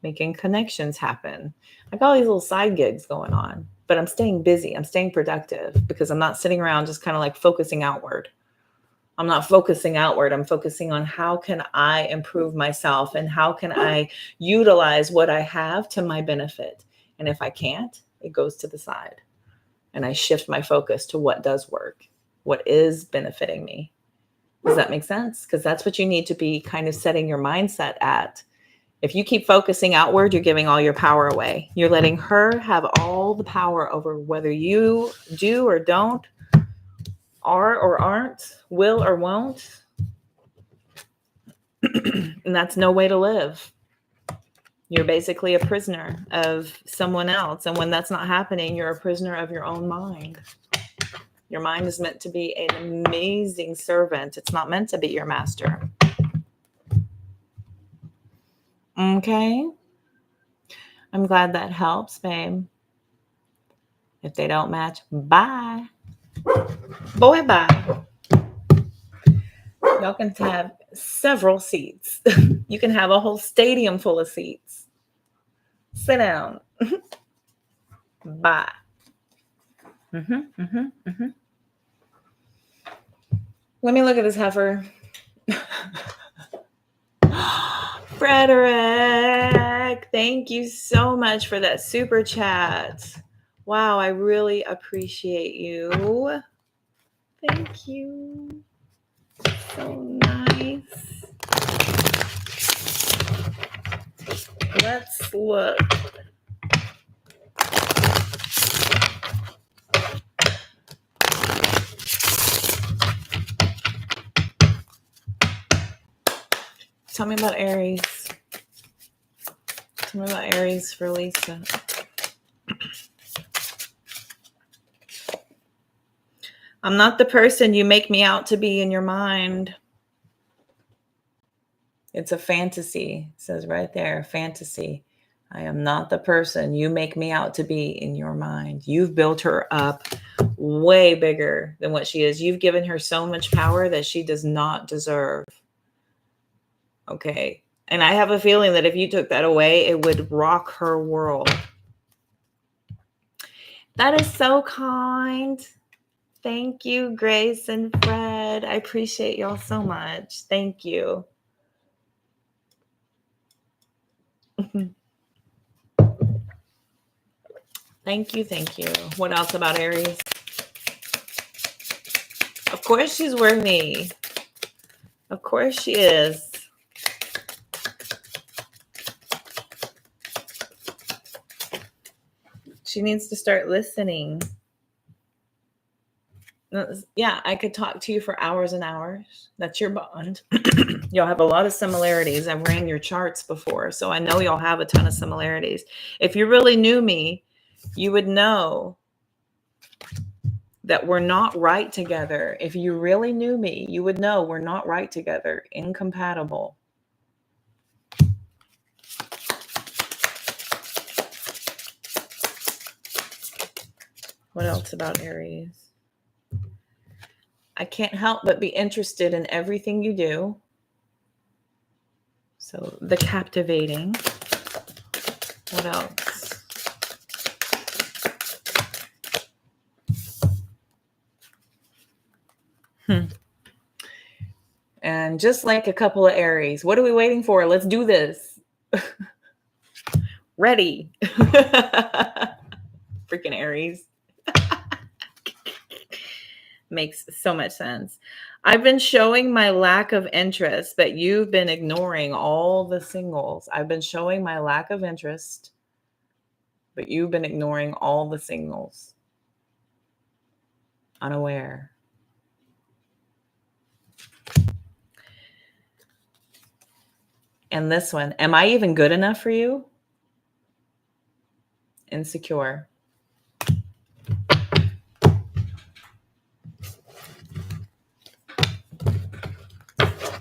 Speaker 1: making connections happen. I got all these little side gigs going on, but I'm staying busy. I'm staying productive because I'm not sitting around just kind of like focusing outward. I'm not focusing outward. I'm focusing on how can I improve myself and how can I utilize what I have to my benefit. And if I can't, it goes to the side and I shift my focus to what does work, what is benefiting me. Does that make sense? Because that's what you need to be kind of setting your mindset at. If you keep focusing outward, you're giving all your power away. You're letting her have all the power over whether you do or don't, are or aren't, will or won't. And that's no way to live. You're basically a prisoner of someone else. And when that's not happening, you're a prisoner of your own mind. Your mind is meant to be an amazing servant. It's not meant to be your master. Okay. I'm glad that helps, babe. If they don't match, bye. Boy, bye. Y'all can have several seats. You can have a whole stadium full of seats. Sit down. Bye. Let me look at this heifer. Frederick, thank you so much for that super chat. Wow, I really appreciate you. Thank you. So nice. Let's look. Tell me about Aries. Tell me about Aries for Lisa. I'm not the person you make me out to be in your mind. It's a fantasy. It says right there, fantasy. I am not the person you make me out to be in your mind. You've built her up way bigger than what she is. You've given her so much power that she does not deserve. Okay. And I have a feeling that if you took that away, it would rock her world. That is so kind. Thank you, Grace and Fred. I appreciate y'all so much. Thank you. Thank you. Thank you. What else about Aries? Of course she's worthy. Of course she is. She needs to start listening. Yeah, I could talk to you for hours and hours. That's your bond. Y'all have a lot of similarities. I've ran your charts before, so I know y'all have a ton of similarities. If you really knew me, you would know that we're not right together. If you really knew me, you would know we're not right together. Incompatible. What else about Aries? I can't help but be interested in everything you do. So the captivating. What else? And just like a couple of Aries, what are we waiting for? Let's do this. Ready. Freaking Aries. Makes so much sense. I've been showing my lack of interest, but you've been ignoring all the signals. I've been showing my lack of interest, but you've been ignoring all the signals. Unaware. And this one, am I even good enough for you? Insecure.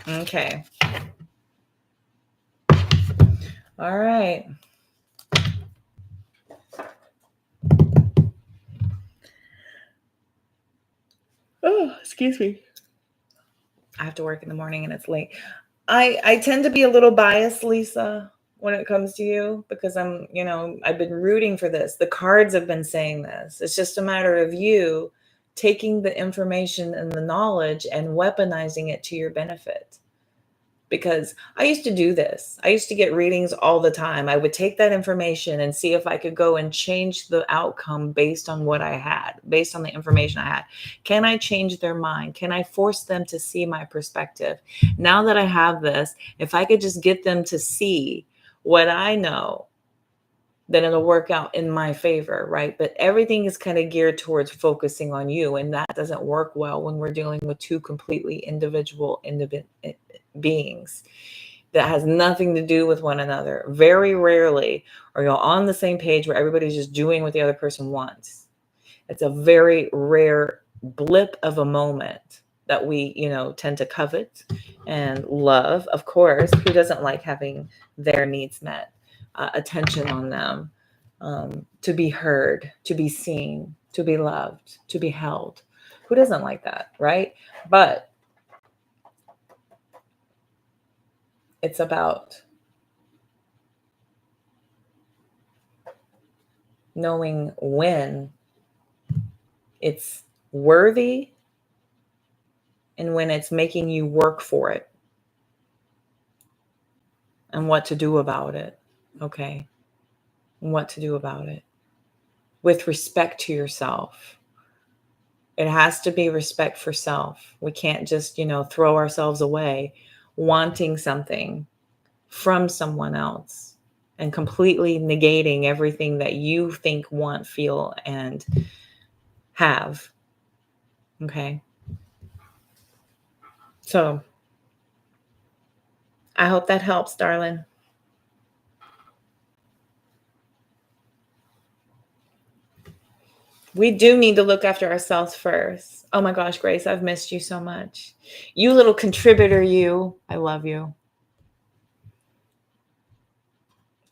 Speaker 1: Okay. All right. Oh, excuse me. I have to work in the morning and it's late. I tend to be a little biased, Lisa, when it comes to you, because I've been rooting for this. The cards have been saying this. It's just a matter of you taking the information and the knowledge and weaponizing it to your benefit. Because I used to do this. I used to get readings all the time. I would take that information and see if I could go and change the outcome based on what I had, based on the information I had. Can I change their mind? Can I force them to see my perspective? Now that I have this, if I could just get them to see what I know, then it'll work out in my favor, right? But everything is kind of geared towards focusing on you, and that doesn't work well when we're dealing with two completely individual beings that has nothing to do with one another. Very rarely are y'all on the same page where everybody's just doing what the other person wants. It's a very rare blip of a moment that we, tend to covet and love. Of course, who doesn't like having their needs met? Attention on them, to be heard, to be seen, to be loved, to be held. Who doesn't like that, right? But it's about knowing when it's worthy and when it's making you work for it and what to do about it. Okay. And what to do about it with respect to yourself. It has to be respect for self. We can't just, throw ourselves away wanting something from someone else and completely negating everything that you think, want, feel, and have. Okay. So I hope that helps, darling. We do need to look after ourselves first. Oh my gosh, Grace, I've missed you so much. You little contributor, you. I love you.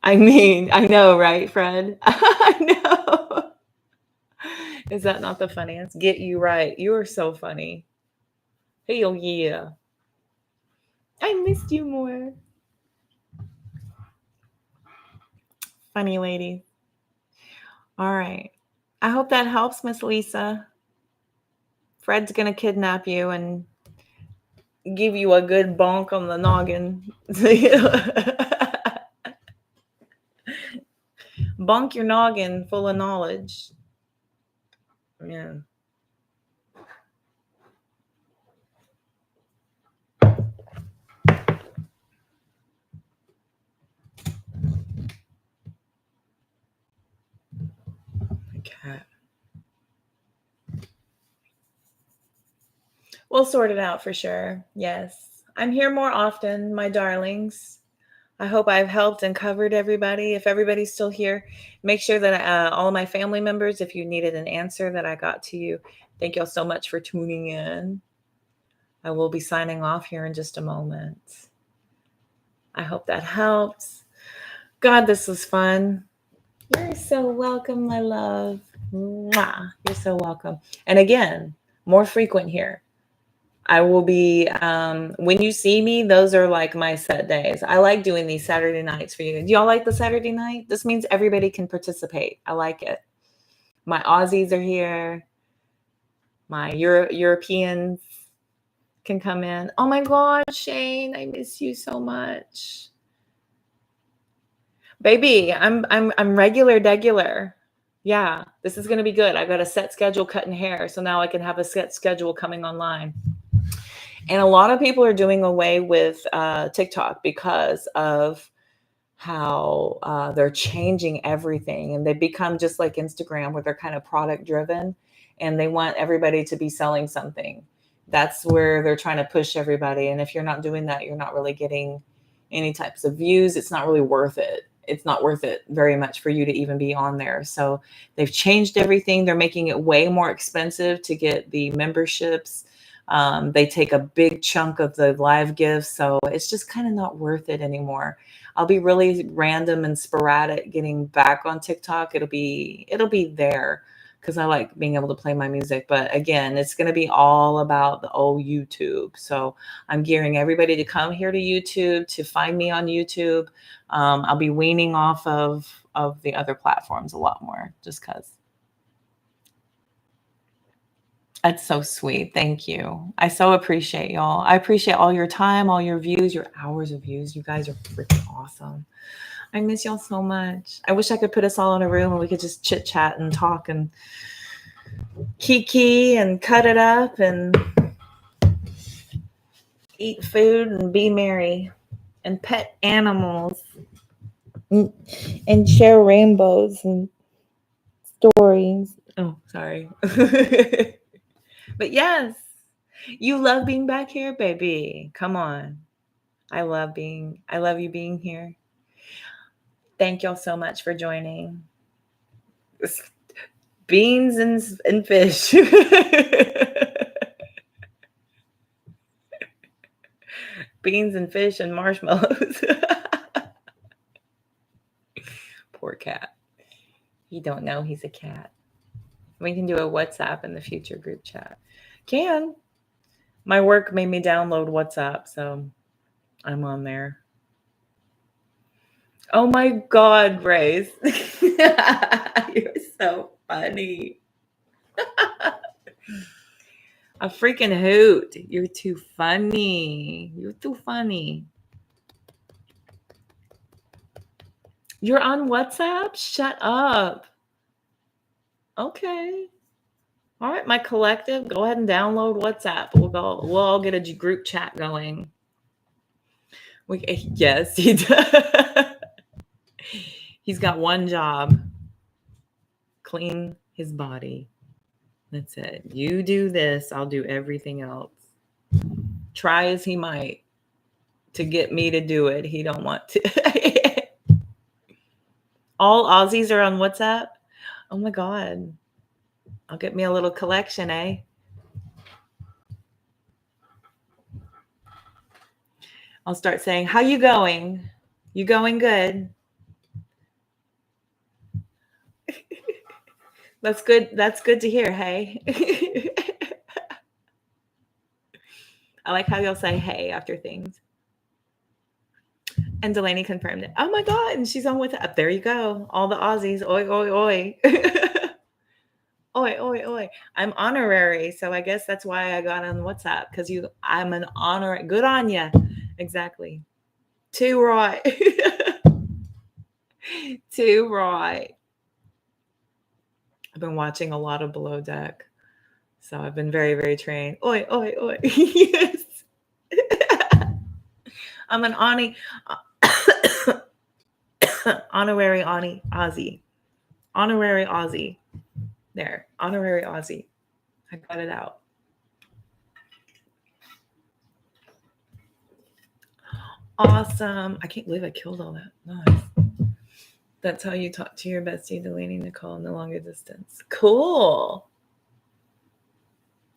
Speaker 1: I mean, I know, right, Fred? I know. Is that not the funniest? Get you right. You are so funny. Hell yeah. I missed you more. Funny lady. All right. I hope that helps, Miss Lisa. Fred's going to kidnap you and give you a good bonk on the noggin. Bonk your noggin full of knowledge. Yeah. We'll sort it out for sure. Yes. I'm here more often, my darlings. I hope I've helped and covered everybody. If everybody's still here, make sure that all of my family members, if you needed an answer, that I got to you. Thank y'all so much for tuning in. I will be signing off here in just a moment. I hope that helps. God, this was fun. You're so welcome, my love. Mwah. You're so welcome. And again, more frequent here. I will be, when you see me, those are like my set days. I like doing these Saturday nights for you. Do y'all like the Saturday night? This means everybody can participate. I like it. My Aussies are here. My Europeans can come in. Oh my God, Shane, I miss you so much. Baby, I'm regular. Yeah, this is going to be good. I got a set schedule cutting hair, so now I can have a set schedule coming online. And a lot of people are doing away with TikTok because of how they're changing everything, and they become just like Instagram, where they're kind of product driven, and they want everybody to be selling something. That's where they're trying to push everybody. And if you're not doing that, you're not really getting any types of views. It's not really worth it. It's not worth it very much for you to even be on there. So they've changed everything. They're making it way more expensive to get the memberships. They take a big chunk of the live gifts. So it's just kind of not worth it anymore. I'll be really random and sporadic getting back on TikTok. It'll be there because I like being able to play my music. But again, it's going to be all about the old YouTube. So I'm gearing everybody to come here to YouTube, to find me on YouTube. I'll be weaning off of the other platforms a lot more, just because. That's so sweet. Thank you. I so appreciate y'all. I appreciate all your time, all your views, your hours of views. You guys are freaking awesome. I miss y'all so much. I wish I could put us all in a room and we could just chit chat and talk and kiki and cut it up and eat food and be merry and pet animals and share rainbows and stories. Oh, sorry. But yes, you love being back here, baby. Come on. I love you being here. Thank y'all so much for joining. Beans and fish. Beans and fish and marshmallows. Poor cat. You don't know he's a cat. We can do a WhatsApp in the future group chat. Can. My work made me download WhatsApp, so I'm on there. Oh my God, Grace. You're so funny. A freaking hoot. You're too funny. You're too funny. You're on WhatsApp? Shut up. Okay. All right, my collective, go ahead and download WhatsApp. We'll all get a group chat going. Yes, he does. He's got one job. Clean his body. That's it. You do this, I'll do everything else. Try as he might to get me to do it. He don't want to. All Aussies are on WhatsApp? Oh my God. I'll get me a little collection, eh? I'll start saying, how you going? You going good? That's good. That's good to hear, hey? I like how y'all say hey after things. And Delaney confirmed it. Oh my God. And she's on WhatsApp. There you go. All the Aussies. Oi, oi, oi. Oi, oi, oi. I'm honorary. So I guess that's why I got on WhatsApp. Because I'm an honorary. Good on you. Exactly. Too right. Too right. I've been watching a lot of Below Deck. So I've been very, very trained. Oi, oi, oi. Yes. I'm an honorary Aussie. Honorary Aussie. There. Honorary Aussie. I got it out. Awesome. I can't believe I killed all that. Nice. That's how you talk to your bestie, Delaney Nicole, no longer distance. Cool.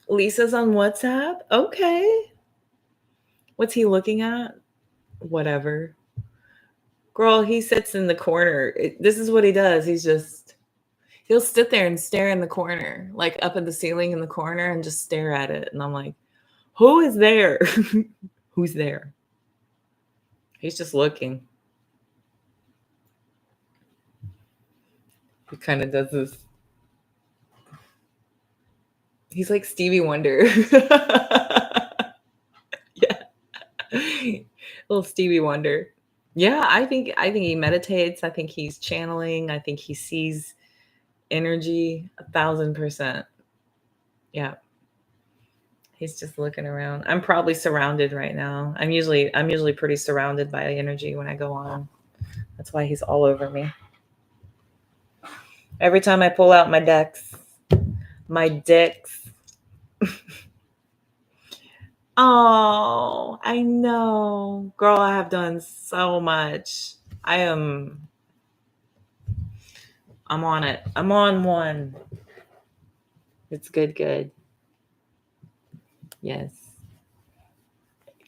Speaker 1: Lisa's on WhatsApp. Okay. What's he looking at? Whatever. Girl, he sits in the corner. This is what he does. He'll sit there and stare in the corner, like up at the ceiling in the corner and just stare at it. And I'm like, who is there? Who's there? He's just looking. He kind of does this. He's like Stevie Wonder. Yeah. Little Stevie Wonder. Yeah, I think he meditates. I think he's channeling. I think he sees energy 1,000%. Yeah. He's just looking around. I'm probably surrounded right now. I'm usually pretty surrounded by energy when I go on. That's why he's all over me. Every time I pull out my dicks. Oh, I know. Girl, I have done so much. I'm on it. I'm on one. It's good. Yes.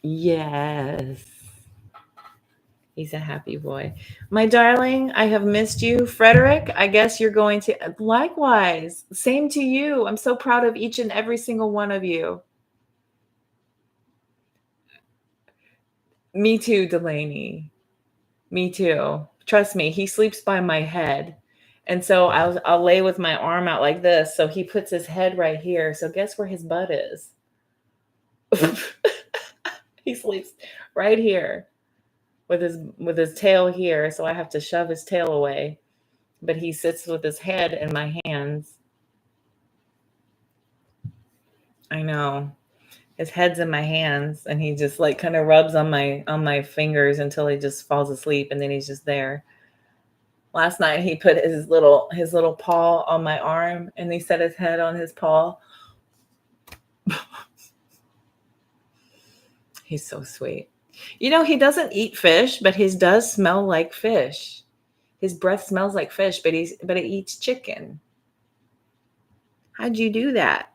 Speaker 1: Yes. He's a happy boy. My darling, I have missed you. Frederick, I guess you're going to... Likewise. Same to you. I'm so proud of each and every single one of you. Me too, Delaney. Me too. Trust me, he sleeps by my head. And so I'll lay with my arm out like this. So he puts his head right here. So guess where his butt is? He sleeps right here with his tail here. So I have to shove his tail away. But he sits with his head in my hands. I know. His head's in my hands and he just like kind of rubs on my fingers until he just falls asleep and then he's just there. Last night he put his little paw on my arm and he set his head on his paw. He's so sweet. You know, he doesn't eat fish, but his does smell like fish. His breath smells like fish, but he eats chicken. How'd you do that?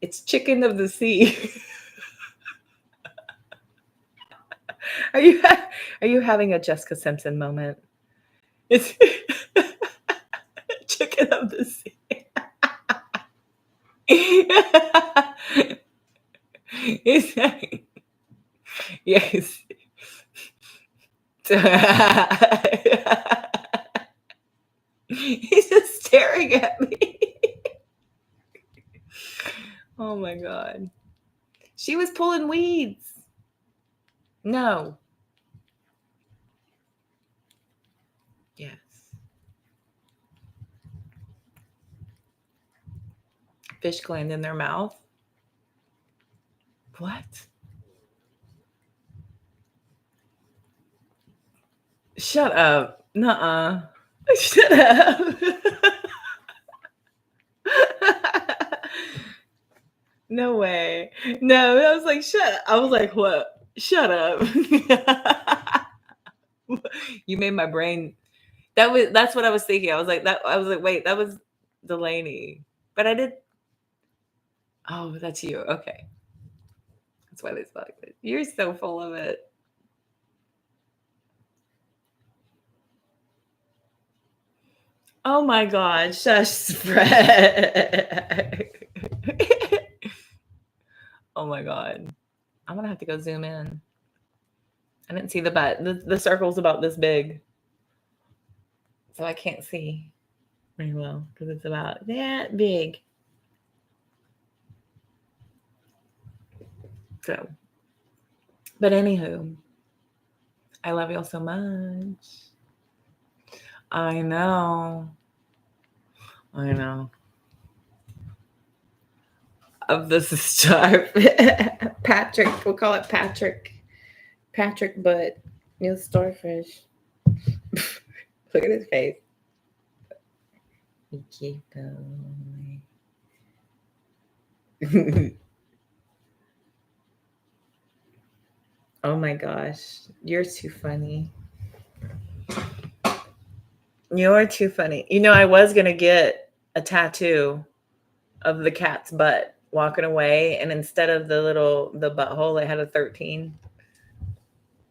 Speaker 1: It's chicken of the sea. Are you having a Jessica Simpson moment? It's chicken of the sea. Yes. He's just staring at me. Oh my God. She was pulling weeds. No. Yes. Fish gland in their mouth. What? Shut up. Nuh-uh. Shut up. No way. No, I was like, shut up. I was like, what? Shut up. You made my brain. That's what I was thinking. I was like, wait, that was Delaney. But I did. Oh, that's you. Okay. That's why they spell it. You're so full of it. Oh my God. Shush, spread. Oh my God. I'm going to have to go zoom in. I didn't see the butt. The circle's about this big. So I can't see very well because it's about that big. So, but anywho, I love y'all so much. I know. Of the star. Patrick, we'll call it Patrick. Patrick Butt. You know, starfish. Look at his face. Icky boy. Oh my gosh. You're too funny. You're too funny. You know, I was going to get a tattoo of the cat's butt walking away. And instead of the butthole, it had a 13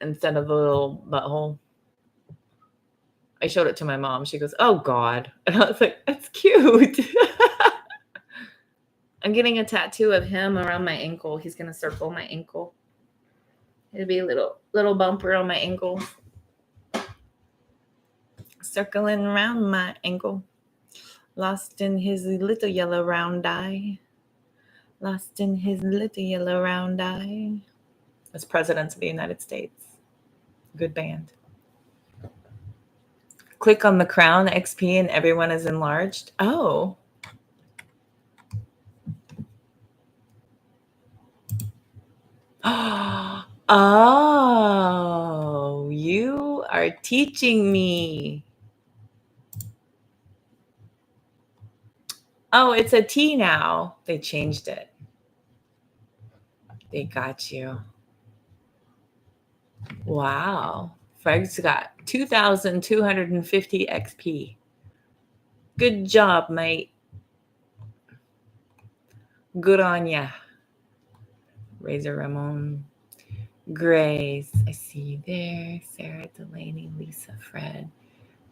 Speaker 1: instead of the little butthole. I showed it to my mom. She goes, "Oh God." And I was like, "That's cute." I'm getting a tattoo of him around my ankle. He's going to circle my ankle. It'll be a little bumper on my ankle. Circling around my ankle. Lost in his little yellow round eye. Lost in his little yellow round eye. As Presidents of the United States. Good band. Click on the crown XP and everyone is enlarged. Oh. Oh, you are teaching me. Oh, it's a T now. They changed it. They got you. Wow. Freg's got 2,250 XP. Good job, mate. Good on ya. Razor Ramon. Grace. I see you there. Sarah, Delaney, Lisa, Fred,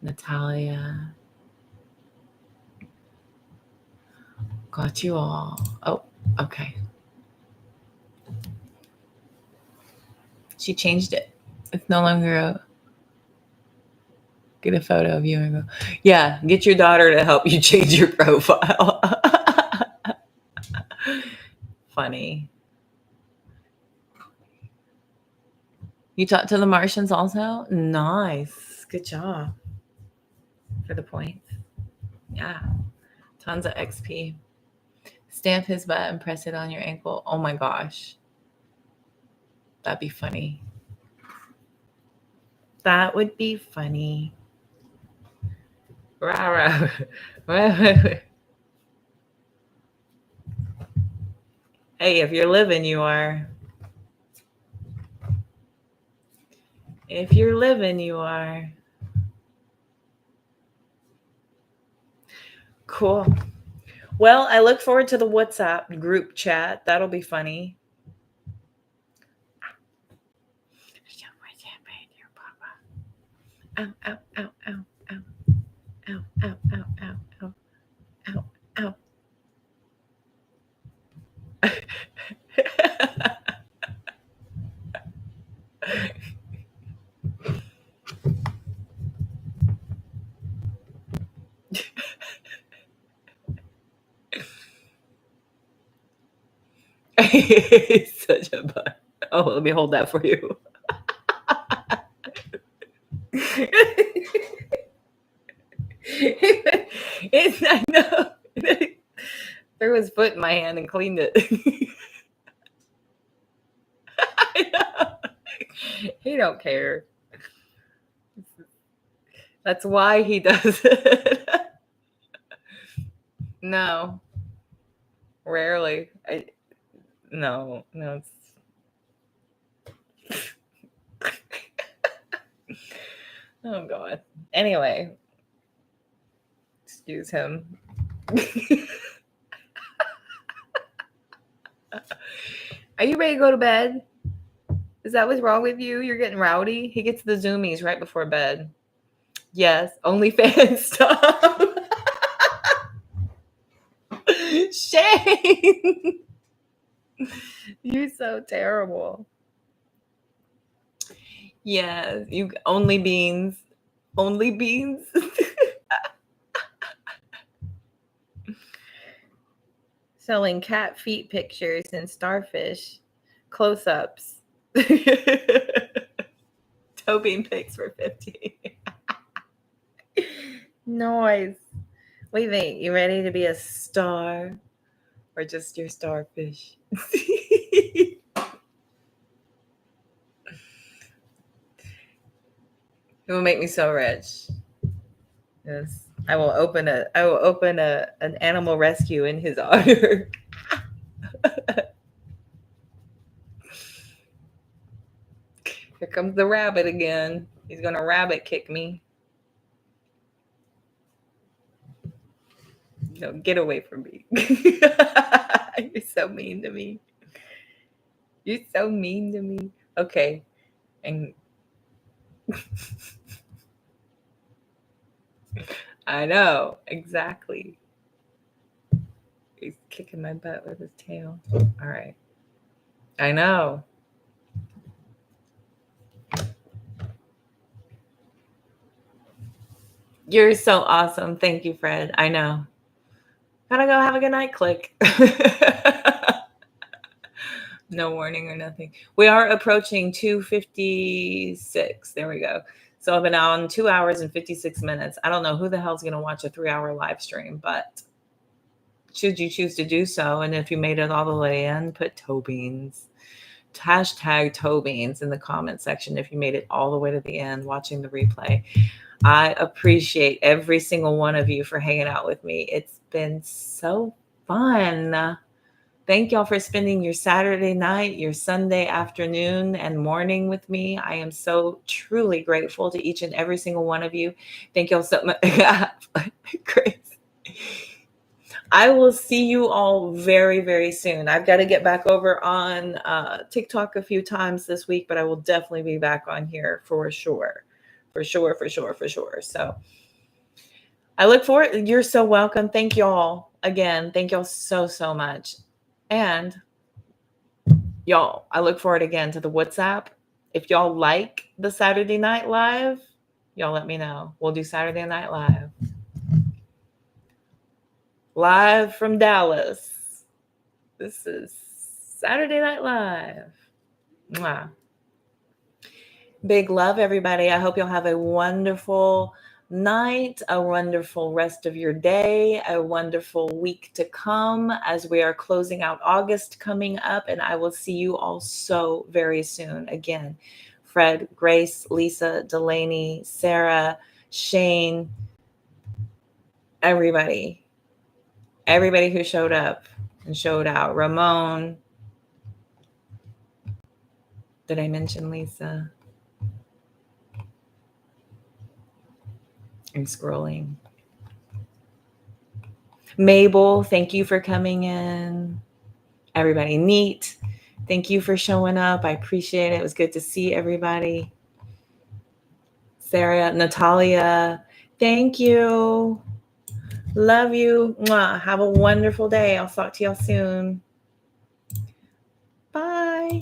Speaker 1: Natalia. Got you all. Oh, okay. She changed it. It's no longer a... Get a photo of you and go, yeah, get your daughter to help you change your profile. Funny. You talked to the Martians also? Nice. Good job. For the points. Yeah. Tons of XP. Stamp his butt and press it on your ankle. Oh my gosh. That'd be funny. That would be funny. Rah, rah. Hey, if you're living, you are. If you're living, you are. Cool. Well, I look forward to the WhatsApp group chat. That'll be funny. Ow, ow, ow, ow, ow. Ow, ow, ow, ow, ow. Ow, ow. Such a butt. Oh, let me hold that for you. I know. Threw his foot in my hand and cleaned it. I know. He don't care. That's why he does it. No. Rarely. No. It's... Oh God. Anyway, excuse him. Are you ready to go to bed? Is that what's wrong with you? You're getting rowdy. He gets the zoomies right before bed. Yes, OnlyFans stuff. Shane, you're so terrible. Yes, you only beans. Only beans. Selling cat feet pictures and starfish close-ups. Toe bean pics for 50. Nice. What do you think? You ready to be a star or just your starfish? It will make me so rich. Yes. I will open an animal rescue in his honor. comes the rabbit again. He's going to rabbit kick me. No, get away from me. You're so mean to me. You're so mean to me. Okay. And I know. Exactly. He's kicking my butt with his tail. All right. I know. You're so awesome. Thank you, Fred. I know. Gotta go have a good night, click. No warning or nothing. We are approaching 2:56. There we go. So I've been on 2 hours and 56 minutes. I don't know who the hell's going to watch a 3-hour live stream, but should you choose to do so, and if you made it all the way in, put toe beans. Hashtag toe beans in the comment section if you made it all the way to the end watching the replay. I appreciate every single one of you for hanging out with me. It's been so fun. Thank y'all for spending your Saturday night, your Sunday afternoon and morning with me. I am so truly grateful to each and every single one of you. Thank y'all so much. Grace. I will see you all very, very soon. I've got to get back over on TikTok a few times this week, but I will definitely be back on here for sure. For sure. So I look forward. You're so welcome. Thank y'all again. Thank y'all so, so much. And y'all, I look forward again to the WhatsApp. If y'all like the Saturday Night Live, y'all let me know. We'll do Saturday Night Live. Live from Dallas. This is Saturday Night Live. Mwah. Big love, everybody. I hope you'll have a wonderful night, a wonderful rest of your day, a wonderful week to come as we are closing out August coming up. And I will see you all so very soon. Again, Fred, Grace, Lisa, Delaney, Sarah, Shane, everybody who showed up and showed out. Ramon. Did I mention Lisa? I'm scrolling. Mabel, thank you for coming in. Everybody, Neat, thank you for showing up. I appreciate it. It was good to see everybody. Sarah, Natalia, thank you. Love you. Mwah. Have a wonderful day. I'll talk to y'all soon. Bye.